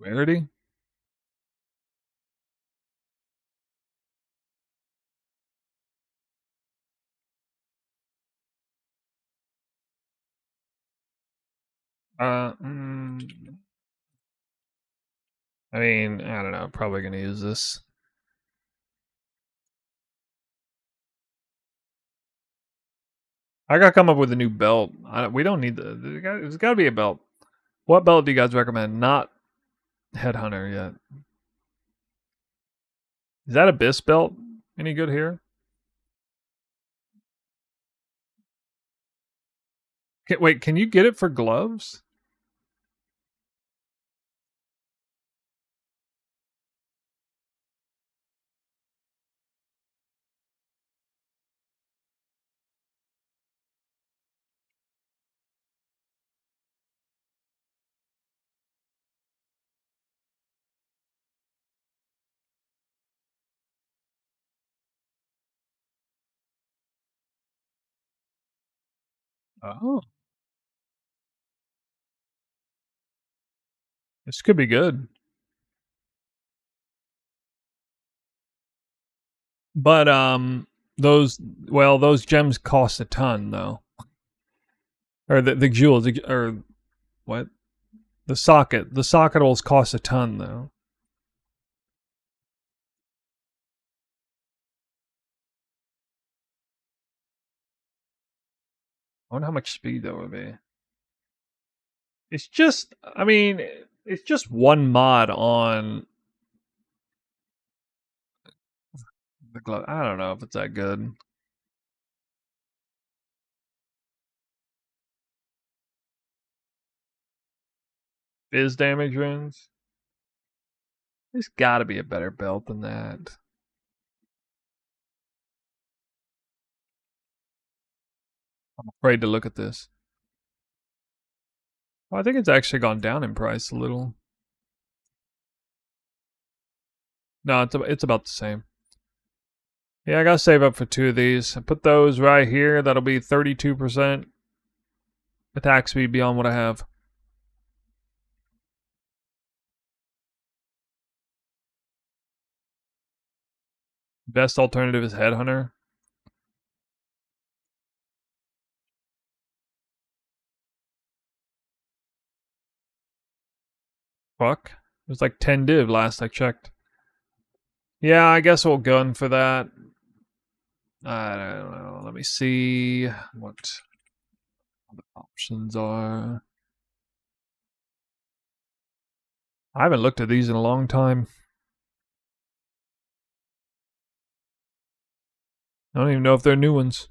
Rarity? Uh, mm, I mean, I don't know. Probably gonna use this. I gotta come up with a new belt. We don't need there's gotta be a belt. What belt do you guys recommend? Not Headhunter yet. Is that Abyss belt any good here? Wait, can you get it for gloves? Oh, this could be good. But those gems cost a ton though. Or the jewels or what? The socket. The socketables cost a ton though. I wonder how much speed that would be. It's just, I mean, it's just one mod on the glove. I don't know if it's that good. Biz damage runes. There's got to be a better belt than that. I'm afraid to look at this. Well, I think it's actually gone down in price a little. No, it's about the same. Yeah, I gotta save up for 2 of these. I put those right here. That'll be 32% attack speed beyond what I have. Best alternative is Headhunter. Fuck. It was like 10 div last I checked. Yeah, I guess we'll gun for that. I don't know. Let me see what the options are. I haven't looked at these in a long time. I don't even know if they're new ones.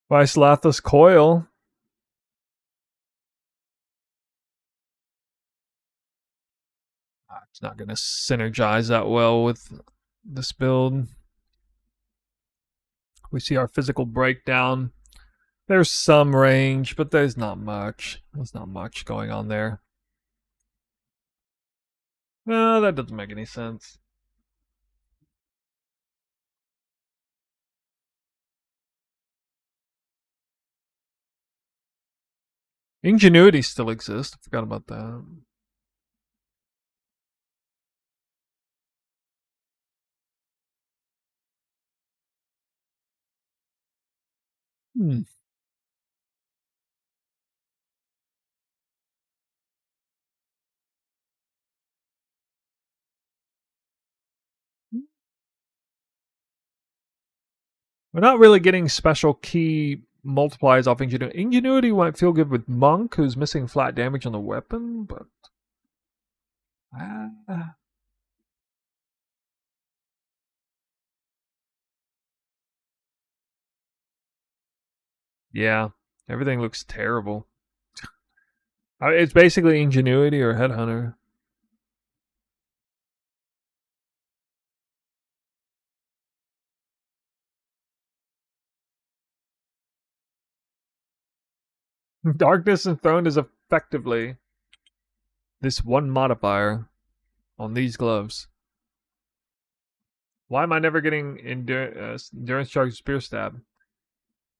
Vice Coil. It's not going to synergize that well with this build. We see our physical breakdown. There's some range, but there's not much. There's not much going on there. No, that doesn't make any sense. Ingenuity still exists. I forgot about that. We're not really getting special key multipliers off Ingenuity. Ingenuity might feel good with Monk, who's missing flat damage on the weapon, but... yeah, everything looks terrible. It's basically Ingenuity or Headhunter. Darkness Enthroned is effectively this one modifier on these gloves. Why am I never getting Endurance Charge Spear Stab?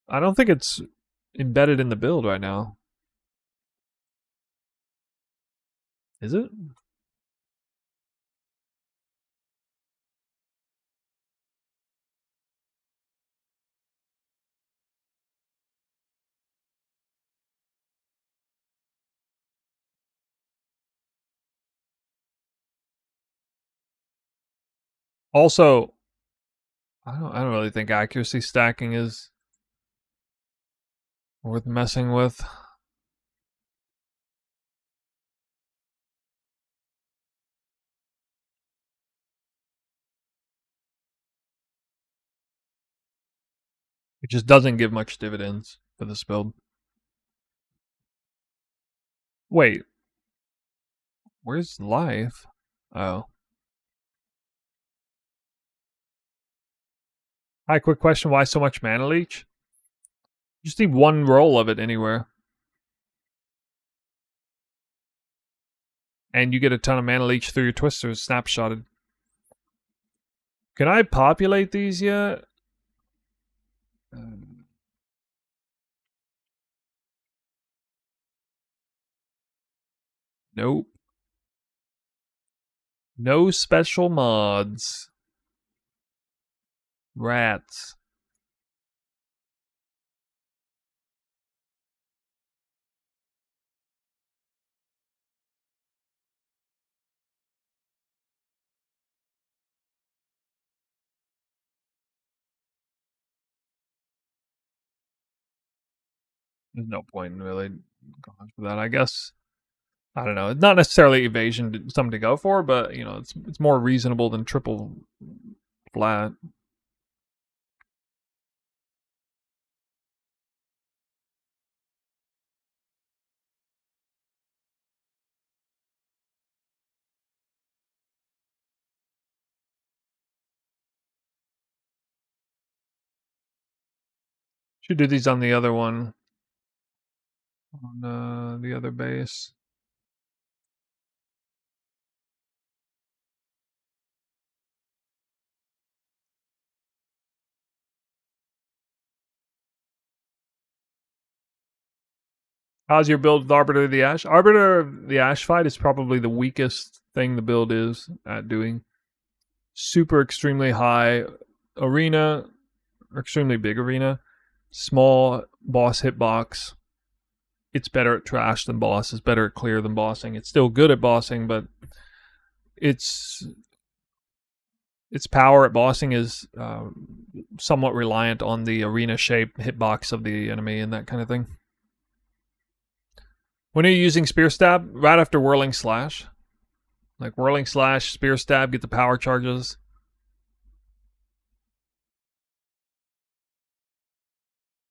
I don't think it's embedded in the build right now. Is it? Also, I don't really think accuracy stacking is worth messing with. It just doesn't give much dividends for this build. Wait. Where's life? Oh. Hi, quick question. Why so much mana leech? You just need one roll of it anywhere. And you get a ton of mana leech through your twisters snapshotted. Can I populate these yet? Nope. No special mods. Rats. There's no point in really going for that, I guess. I don't know. It's not necessarily evasion something to go for, but you know, it's more reasonable than triple flat. Should do these on the other one. On the other base. How's your build with Arbiter of the Ash? Arbiter of the Ash fight is probably the weakest thing the build is at doing. Super extremely high arena, extremely big arena, small boss hitbox. It's better at trash than boss. It's better at clear than bossing. It's still good at bossing, but its power at bossing is somewhat reliant on the arena shape hitbox of the enemy and that kind of thing. When are you using Spear Stab? Right after Whirling Slash. Like Whirling Slash, Spear Stab, get the power charges.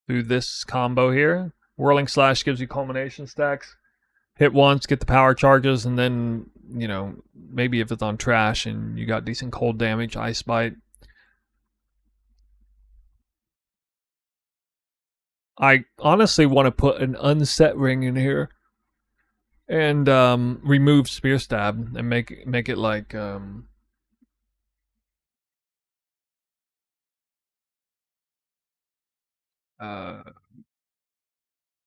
Through this combo here. Whirling Slash gives you culmination stacks. Hit once, get the power charges, and then, you know, maybe if it's on trash and you got decent cold damage, Ice Bite. I honestly want to put an unset ring in here. And remove Spear Stab and make it like I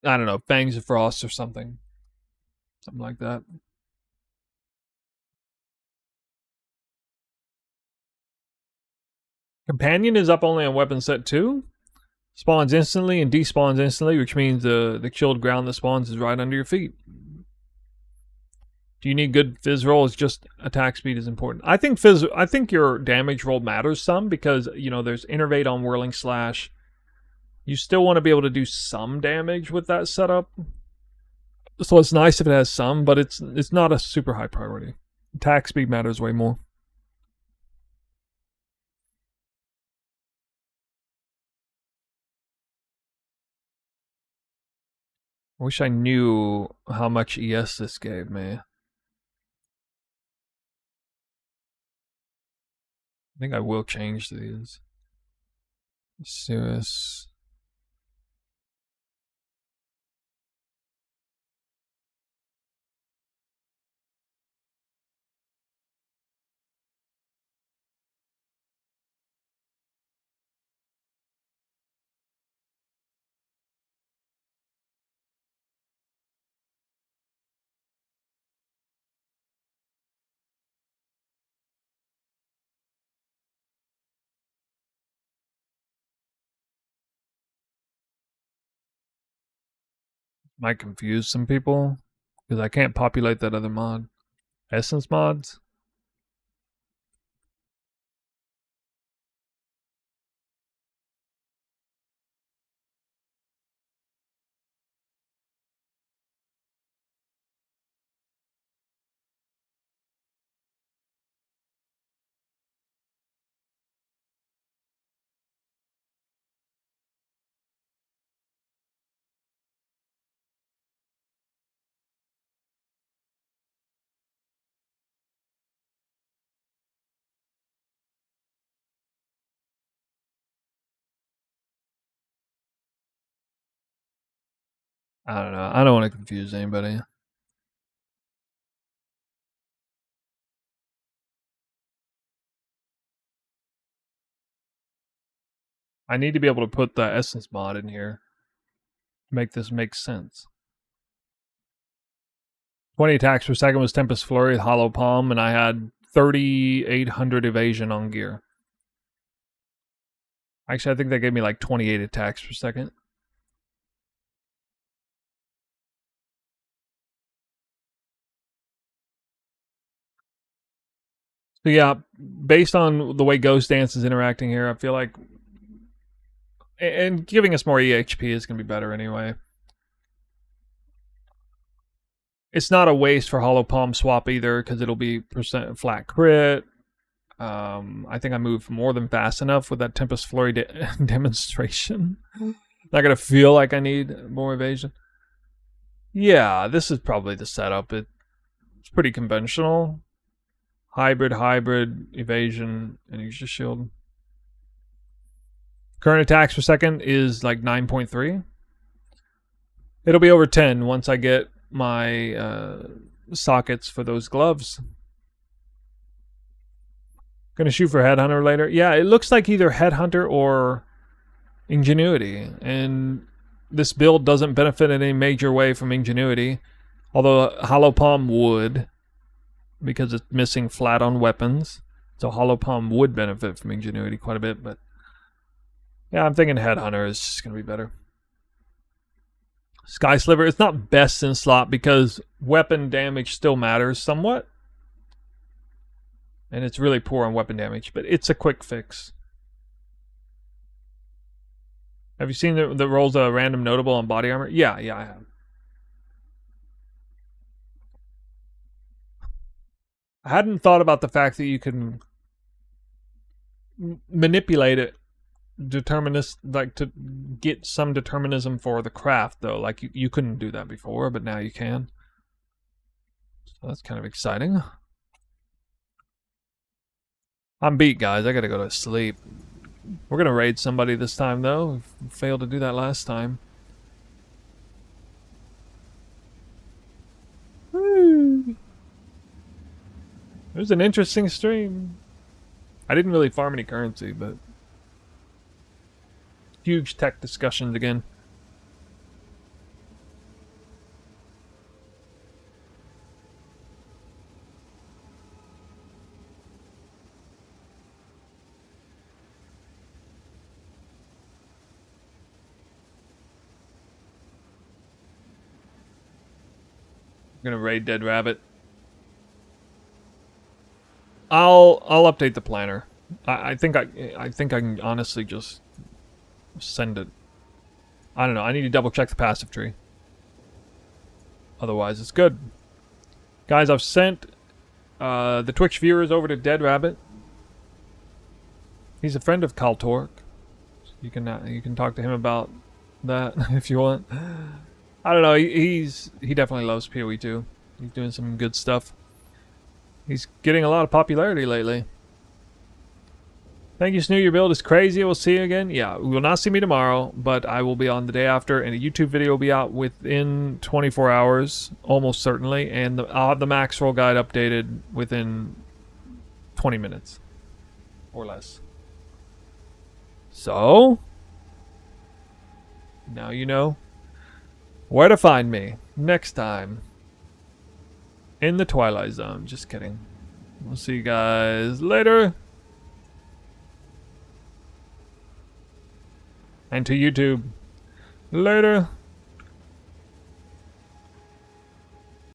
don't know, Fangs of Frost or something like that. Companion is up only on weapon set 2. Spawns instantly and despawns instantly, which means the chilled ground that spawns is right under your feet. Do you need good fizz rolls? Just attack speed is important. I think your damage roll matters some because, you know, there's Innervate on Whirling Slash. You still want to be able to do some damage with that setup. So it's nice if it has some, but it's not a super high priority. Attack speed matters way more. I wish I knew how much ES this gave me. I think I will change these. Serious. Might confuse some people because I can't populate that other mod. Essence mods? I don't know. I don't want to confuse anybody. I need to be able to put the Essence mod in here to make this make sense. 20 attacks per second was Tempest Flurry, Hollow Palm, and I had 3,800 evasion on gear. Actually, I think that gave me like 28 attacks per second. So yeah, based on the way Ghost Dance is interacting here, I feel like... And giving us more EHP is going to be better anyway. It's not a waste for Hollow Palm swap either, because it'll be percent flat crit. I think I moved more than fast enough with that Tempest Flurry demonstration. Not going to feel like I need more evasion. Yeah, this is probably the setup. It's pretty conventional. Hybrid, evasion, and use your shield. Current attacks per second is like 9.3. It'll be over 10 once I get my sockets for those gloves. Gonna shoot for Headhunter later. Yeah, it looks like either Headhunter or Ingenuity. And this build doesn't benefit in any major way from Ingenuity. Although Hollow Palm would, because it's missing flat on weapons. So Hollow Palm would benefit from Ingenuity quite a bit, but yeah, I'm thinking Headhunter is just going to be better. Sky Sliver, it's not best in slot because weapon damage still matters somewhat. And it's really poor on weapon damage, but it's a quick fix. Have you seen the rolls of random notable on body armor? Yeah, I have. I hadn't thought about the fact that you can manipulate it, like to get some determinism for the craft, though. Like you couldn't do that before, but now you can. So that's kind of exciting. I'm beat, guys. I gotta go to sleep. We're gonna raid somebody this time, though. We failed to do that last time. Woo. It was an interesting stream. I didn't really farm any currency, but huge tech discussions again. I'm gonna raid Dead Rabbit. I'll update the planner. I think I can honestly just send it. I don't know. I need to double check the passive tree. Otherwise, it's good. Guys, I've sent the Twitch viewers over to Dead Rabbit. He's a friend of Kaltork. You can talk to him about that if you want. I don't know. He definitely loves PoE too. He's doing some good stuff. He's getting a lot of popularity lately. Thank you, Snoo. Your build is crazy. We'll see you again. Yeah, we will not see me tomorrow, but I will be on the day after, and a YouTube video will be out within 24 hours, almost certainly, and I'll have the max roll guide updated within 20 minutes or less. So, now you know where to find me next time. In the Twilight Zone. Just kidding. We'll see you guys later. And to YouTube. Later.